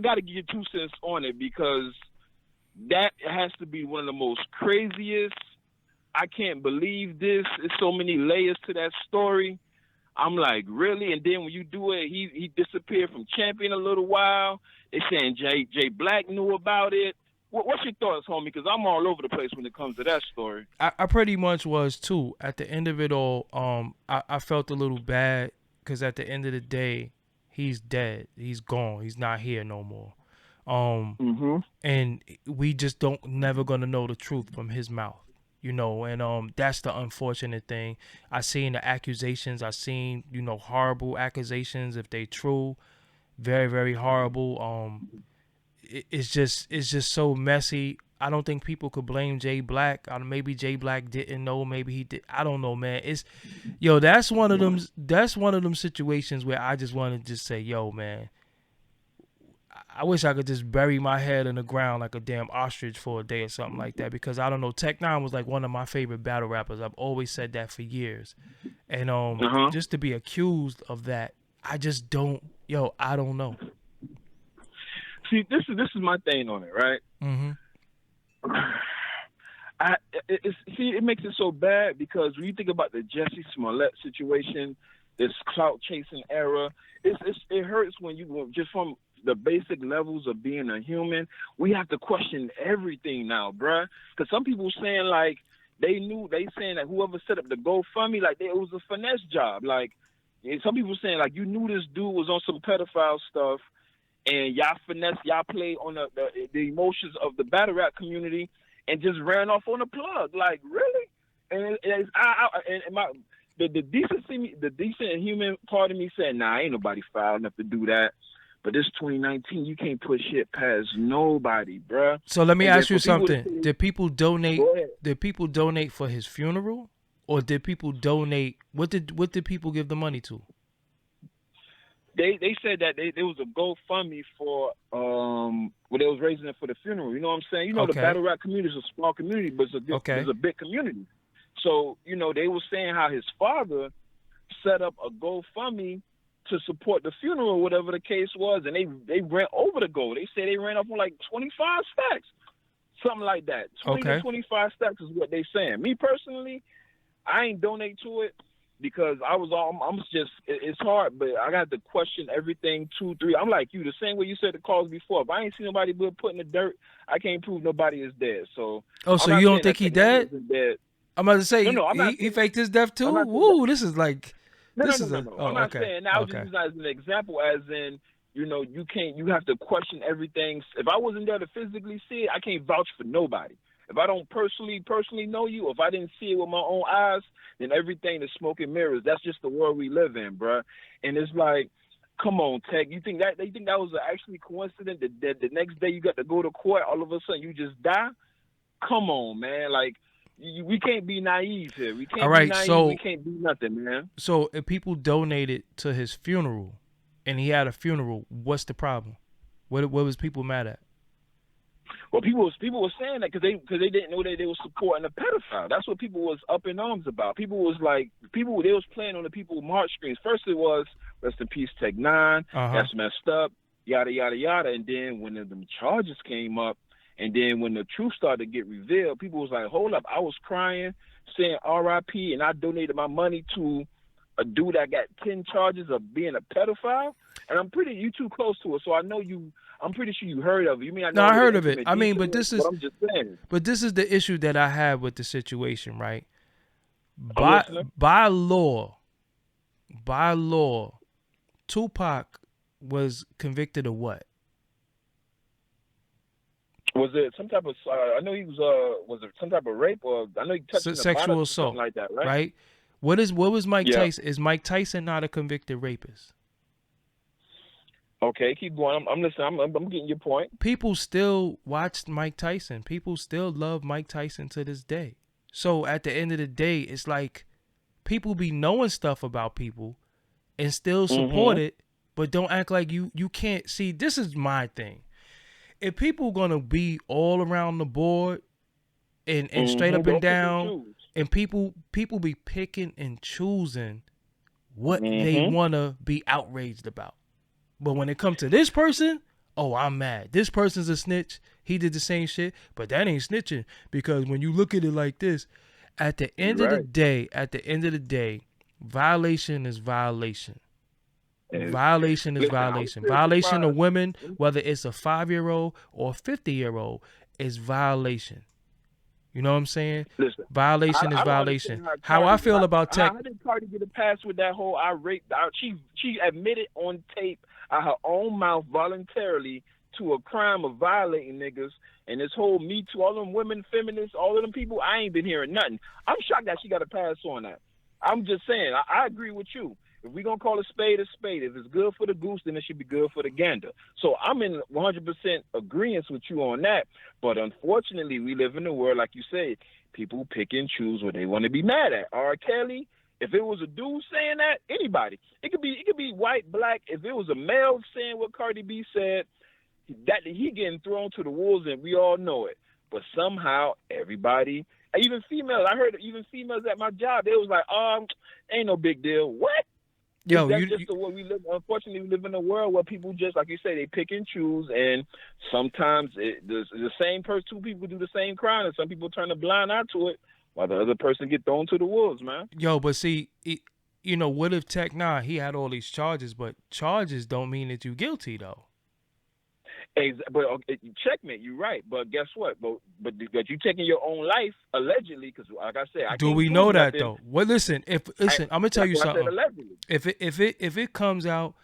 gotta get your 2 cents on it, because that has to be one of the most craziest. I can't believe this. There's so many layers to that story. I'm like, really? And then when you do it, he disappeared from Champion a little while. They saying Jay Black knew about it. What's your thoughts, homie? Because I'm all over the place when it comes to that story. I pretty much was too. At the end of it all, I felt a little bad, because at the end of the day, he's dead. He's gone. He's not here no more. And we just never gonna know the truth from his mouth. And that's the unfortunate thing. I seen the accusations. I seen, horrible accusations. If they true, very, very horrible. It's just so messy. I don't think people could blame Jay Black. Maybe Jay Black didn't know. Maybe he did. I don't know, man. That's one of them. That's one of them situations where I just want to just say, yo, man, I wish I could just bury my head in the ground like a damn ostrich for a day or something like that, because I don't know. Tech 9 was like one of my favorite battle rappers. I've always said that for years. And just to be accused of that, I just don't. I don't know. See, this is my thing on it, right? It makes it so bad, because when you think about the Jussie Smollett situation, this clout chasing era, it hurts when you just from the basic levels of being a human, we have to question everything now, bruh. Because some people saying like, they knew, they saying that whoever set up the GoFundMe, like it was a finesse job. Like, and some people saying like you knew this dude was on some pedophile stuff, and y'all finesse, y'all play on the emotions of the battle rap community, and just ran off on the plug. Like, really? And the decent and human part of me said, nah, ain't nobody foul enough to do that. But this 2019, you can't put shit past nobody, bruh. So let me ask you something. Did people donate? Did people donate for his funeral, or did people donate? What did people give the money to? They said that there was a GoFundMe for where they was raising it for the funeral. You know what I'm saying? You know, the battle rap community is a small community, but it's a big community. So, you know, they were saying how his father set up a GoFundMe to support the funeral, or whatever the case was, and they ran over the goal. They say they ran up on like 25 stacks, something like that. 20 to 25 stacks is what they saying. Me personally, I ain't donate to it because I'm just, it's hard, but I got to question everything 2, 3. I'm like you, the same way you said the calls before. If I ain't seen nobody put in the dirt, I can't prove nobody is dead. So, so you don't think he dead? I'm about to say, he faked his death too? Woo, this is like... No. I'm not saying that. I was just using that as an example, as in, you know, you have to question everything. If I wasn't there to physically see it, I can't vouch for nobody. If I don't personally know you, if I didn't see it with my own eyes, then everything is smoke and mirrors. That's just the world we live in, bruh. And it's like, come on, Tech. You think that was actually coincidence that the next day you got to go to court, all of a sudden you just die? Come on, man. Like, we can't be naive here. We can't be naive. So, we can't do nothing, man. So if people donated to his funeral and he had a funeral, what's the problem? What was people mad at? Well, people were saying that because they didn't know that they were supporting a pedophile. That's what people was up in arms about. They was playing on the people's heartstrings. First it was rest in peace Tech 9. That's messed up. Yada yada yada. And then when them charges came up, and then when the truth started to get revealed, people was like, hold up, I was crying, saying R.I.P., and I donated my money to a dude that got 10 charges of being a pedophile. And you too close to it, so I know I'm pretty sure you heard of it. You mean I heard of it. I mean, but this is... I'm just saying. But this is the issue that I have with the situation, right? By law, Tupac was convicted of what? Was it some type of? I know he was. Was it some type of rape, or I know he touched sexual assault, something like that, right? Right. What was Mike Tyson? Is Mike Tyson not a convicted rapist? Okay, keep going. I'm listening. I'm getting your point. People still watched Mike Tyson. People still love Mike Tyson to this day. So at the end of the day, it's like people be knowing stuff about people and still support it, but don't act like you can't see. This is my thing. If people gonna be all around the board and straight up and down, and people be picking and choosing what they wanna be outraged about. But when it comes to this person, oh, I'm mad. This person's a snitch. He did the same shit, but that ain't snitching, because when you look at it like this, at the end of the day, violation is violation. Violation is violation. Violation of women, whether it's a 5-year-old or a 50-year-old, is violation. You know what I'm saying? Listen, violation is violation. How I feel about Tech. How did Cardi get a pass with that whole I raped? She admitted on tape out her own mouth voluntarily to a crime of violating niggas, and this whole Me Too, all them women, feminists, all of them people, I ain't been hearing nothing. I'm shocked that she got a pass on that. I'm just saying, I agree with you. If we gonna call a spade, if it's good for the goose, then it should be good for the gander. So I'm in 100% agreement with you on that. But unfortunately, we live in a world, like you said, people pick and choose what they want to be mad at. R. Kelly, if it was a dude saying that, anybody. It could be white, black. If it was a male saying what Cardi B said, that he getting thrown to the wolves, and we all know it. But somehow everybody, even females, I heard even females at my job, they was like, ain't no big deal. What? Yo, that's just the way we live. Unfortunately, we live in a world where people just, like you say, they pick and choose, and sometimes the same person, two people do the same crime, and some people turn a blind eye to it, while the other person get thrown to the wolves, man. Yo, but see, what if Tech 9, he had all these charges, but charges don't mean that you're guilty, though. But checkmate, you're right. But guess what? But you taking your own life allegedly, because like I said, I Do can't we prove know that nothing. though? Well, listen. I'm gonna tell you That's why I said something. allegedly. If it comes out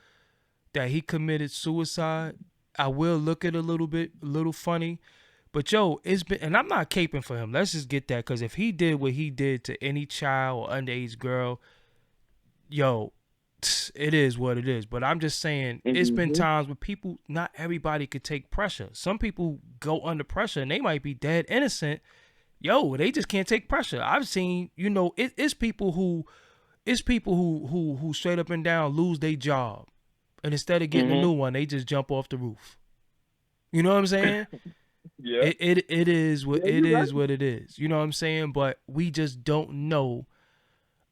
that he committed suicide, I will look at it a little funny. But yo, it's been, and I'm not caping for him. Let's just get that, because if he did what he did to any child or underage girl, yo, it is what it is. But I'm just saying, it's been times where people, not everybody could take pressure. Some people go under pressure and they might be dead innocent. Yo, they just can't take pressure. I've seen, it's people who straight up and down lose their job, and instead of getting a new one, they just jump off the roof. You know what I'm saying? Yeah. It is what Yeah, it is right. what it is. You know what I'm saying? But we just don't know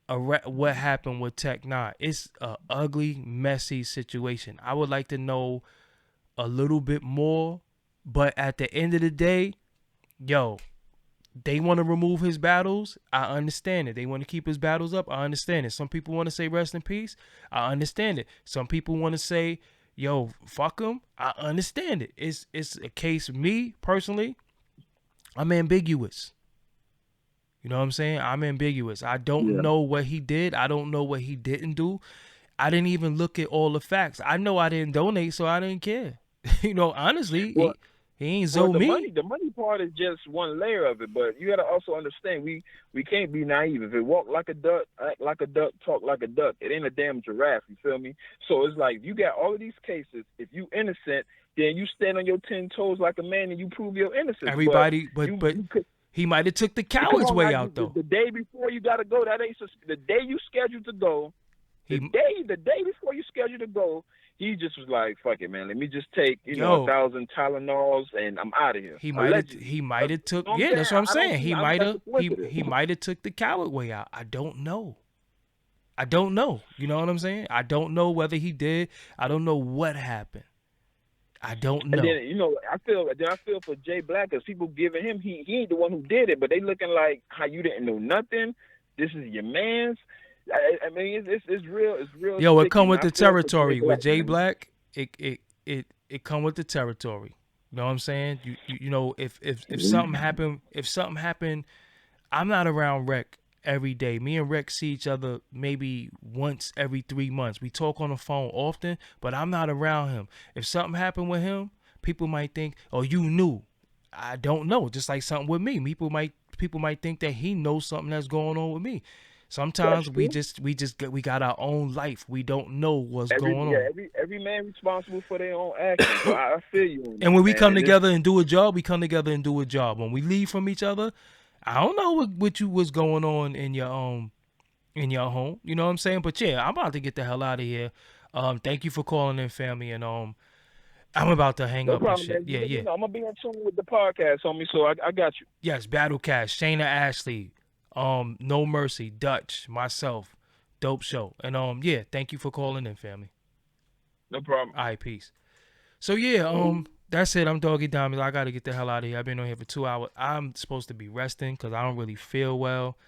what happened with Tech Nine. It's a ugly, messy situation. I would like to know a little bit more, but at the end of the day, yo, they want to remove his battles. I understand it. They want to keep his battles up. I understand it. Some people want to say rest in peace. I understand it. Some people want to say, yo, fuck him. I understand it. It's a case, me personally, I'm ambiguous. You know what I'm saying? I'm ambiguous. I don't know what he did. I don't know what he didn't do. I didn't even look at all the facts. I know I didn't donate, so I didn't care. Honestly, Well, he ain't well, zo me. the money part is just one layer of it, but you got to also understand we can't be naive. If it walk like a duck, act like a duck, talk like a duck, it ain't a damn giraffe. You feel me? So it's like you got all of these cases. If you innocent, then you stand on your 10 toes like a man and you prove your innocence. Everybody, but he might have took the coward's way out though. The day before you got to go, that ain't the day you scheduled to go. The day before you scheduled to go, he just was like, "Fuck it, man. Let me just take 1,000 Tylenols and I'm out of here." He might have took. Yeah, that's what I'm saying. He might have took the coward way out. I don't know. You know what I'm saying? I don't know whether he did. I don't know what happened. I don't know. And then I feel for Jay Black, because people giving him he ain't the one who did it, but they looking like how you didn't know nothing. This is your man's. I mean, it's real. It's real. Yo, it come with the territory with Jay Black. It come with the territory. You know what I'm saying? You know, if something happened, I'm not around Rec every day. Me and Rec see each other maybe once every 3 months. We talk on the phone often, but I'm not around him. If something happened with him, people might think, "Oh, you knew." I don't know. Just like something with me, people might think that he knows something that's going on with me. Sometimes we got our own life. We don't know what's going on. Every man responsible for their own actions. So I feel you. And when we come together and do a job, we come together and do a job. When we leave from each other, I don't know what's going on in your home. You know what I'm saying? But yeah, I'm about to get the hell out of here. Thank you for calling in, family, and I'm about to hang up and shit. Man. Yeah. I'm gonna be in tune with the podcast, homie. So I got you. Yes, Battle Cash, Shayna Ashley, No Mercy, Dutch, myself, Dope Show, and yeah, thank you for calling in, family. No problem. All right, peace. So yeah, that's it. I'm Doggie Diamonds. I gotta get the hell out of here. I've been on here for 2 hours. I'm supposed to be resting because I don't really feel well.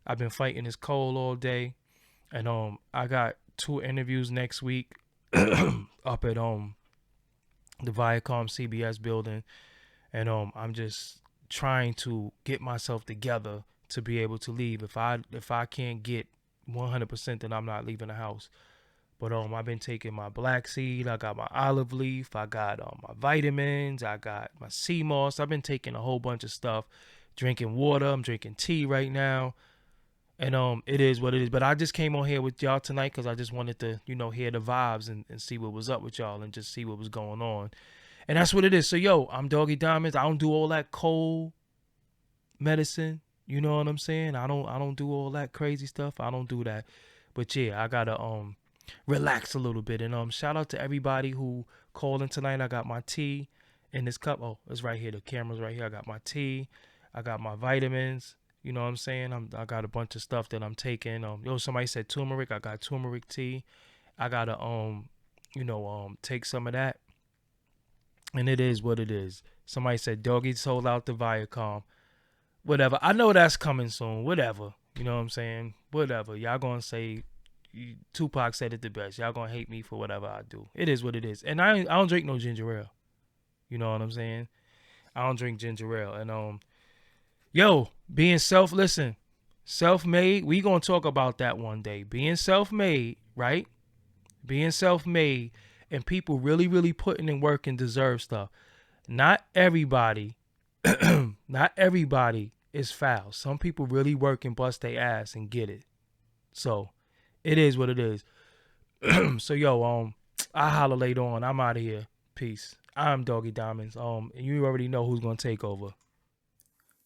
I've been fighting this cold all day, and I got 2 interviews next week up at the Viacom CBS building, and I'm just trying to get myself together to be able to leave. If I can't get 100%, then I'm not leaving the house. But I've been taking my black seed, I got my olive leaf, I got my vitamins, I got my sea moss. I've been taking a whole bunch of stuff, drinking water, I'm drinking tea right now. And it is what it is. But I just came on here with y'all tonight because I just wanted to, hear the vibes and see what was up with y'all and just see what was going on. And that's what it is. So yo, I'm Doggie Diamonds. I don't do all that cold medicine. You know what I'm saying? I don't do all that crazy stuff. I don't do that. But yeah, I gotta relax a little bit. And shout out to everybody who called in tonight. I got my tea in this cup. Oh, it's right here. The camera's right here. I got my tea. I got my vitamins. You know what I'm saying? I got a bunch of stuff that I'm taking. Somebody said turmeric. I got turmeric tea. I gotta take some of that. And it is what it is. Somebody said Doggy sold out the Viacom. Whatever. I know that's coming soon. Whatever. You know what I'm saying? Whatever. Y'all gonna say Tupac said it the best. Y'all gonna hate me for whatever I do. It is what it is. And I don't drink no ginger ale. You know what I'm saying? I don't drink ginger ale. And yo, being self-made, we gonna talk about that one day. Being self-made, right? Being self-made and people really, really putting in work and deserve stuff. Not everybody, not everybody is foul. Some people really work and bust their ass and get it. So it is what it is. So yo, I holler later on. I'm out of here. Peace. I'm Doggie Diamonds. And you already know who's gonna take over.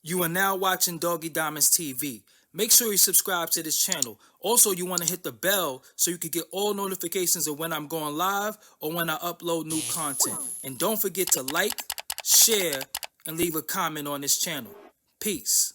You are now watching Doggie Diamonds TV. Make sure you subscribe to this channel. Also, you want to hit the bell so you can get all notifications of when I'm going live or when I upload new content. And don't forget to like, share, and leave a comment on this channel. Peace.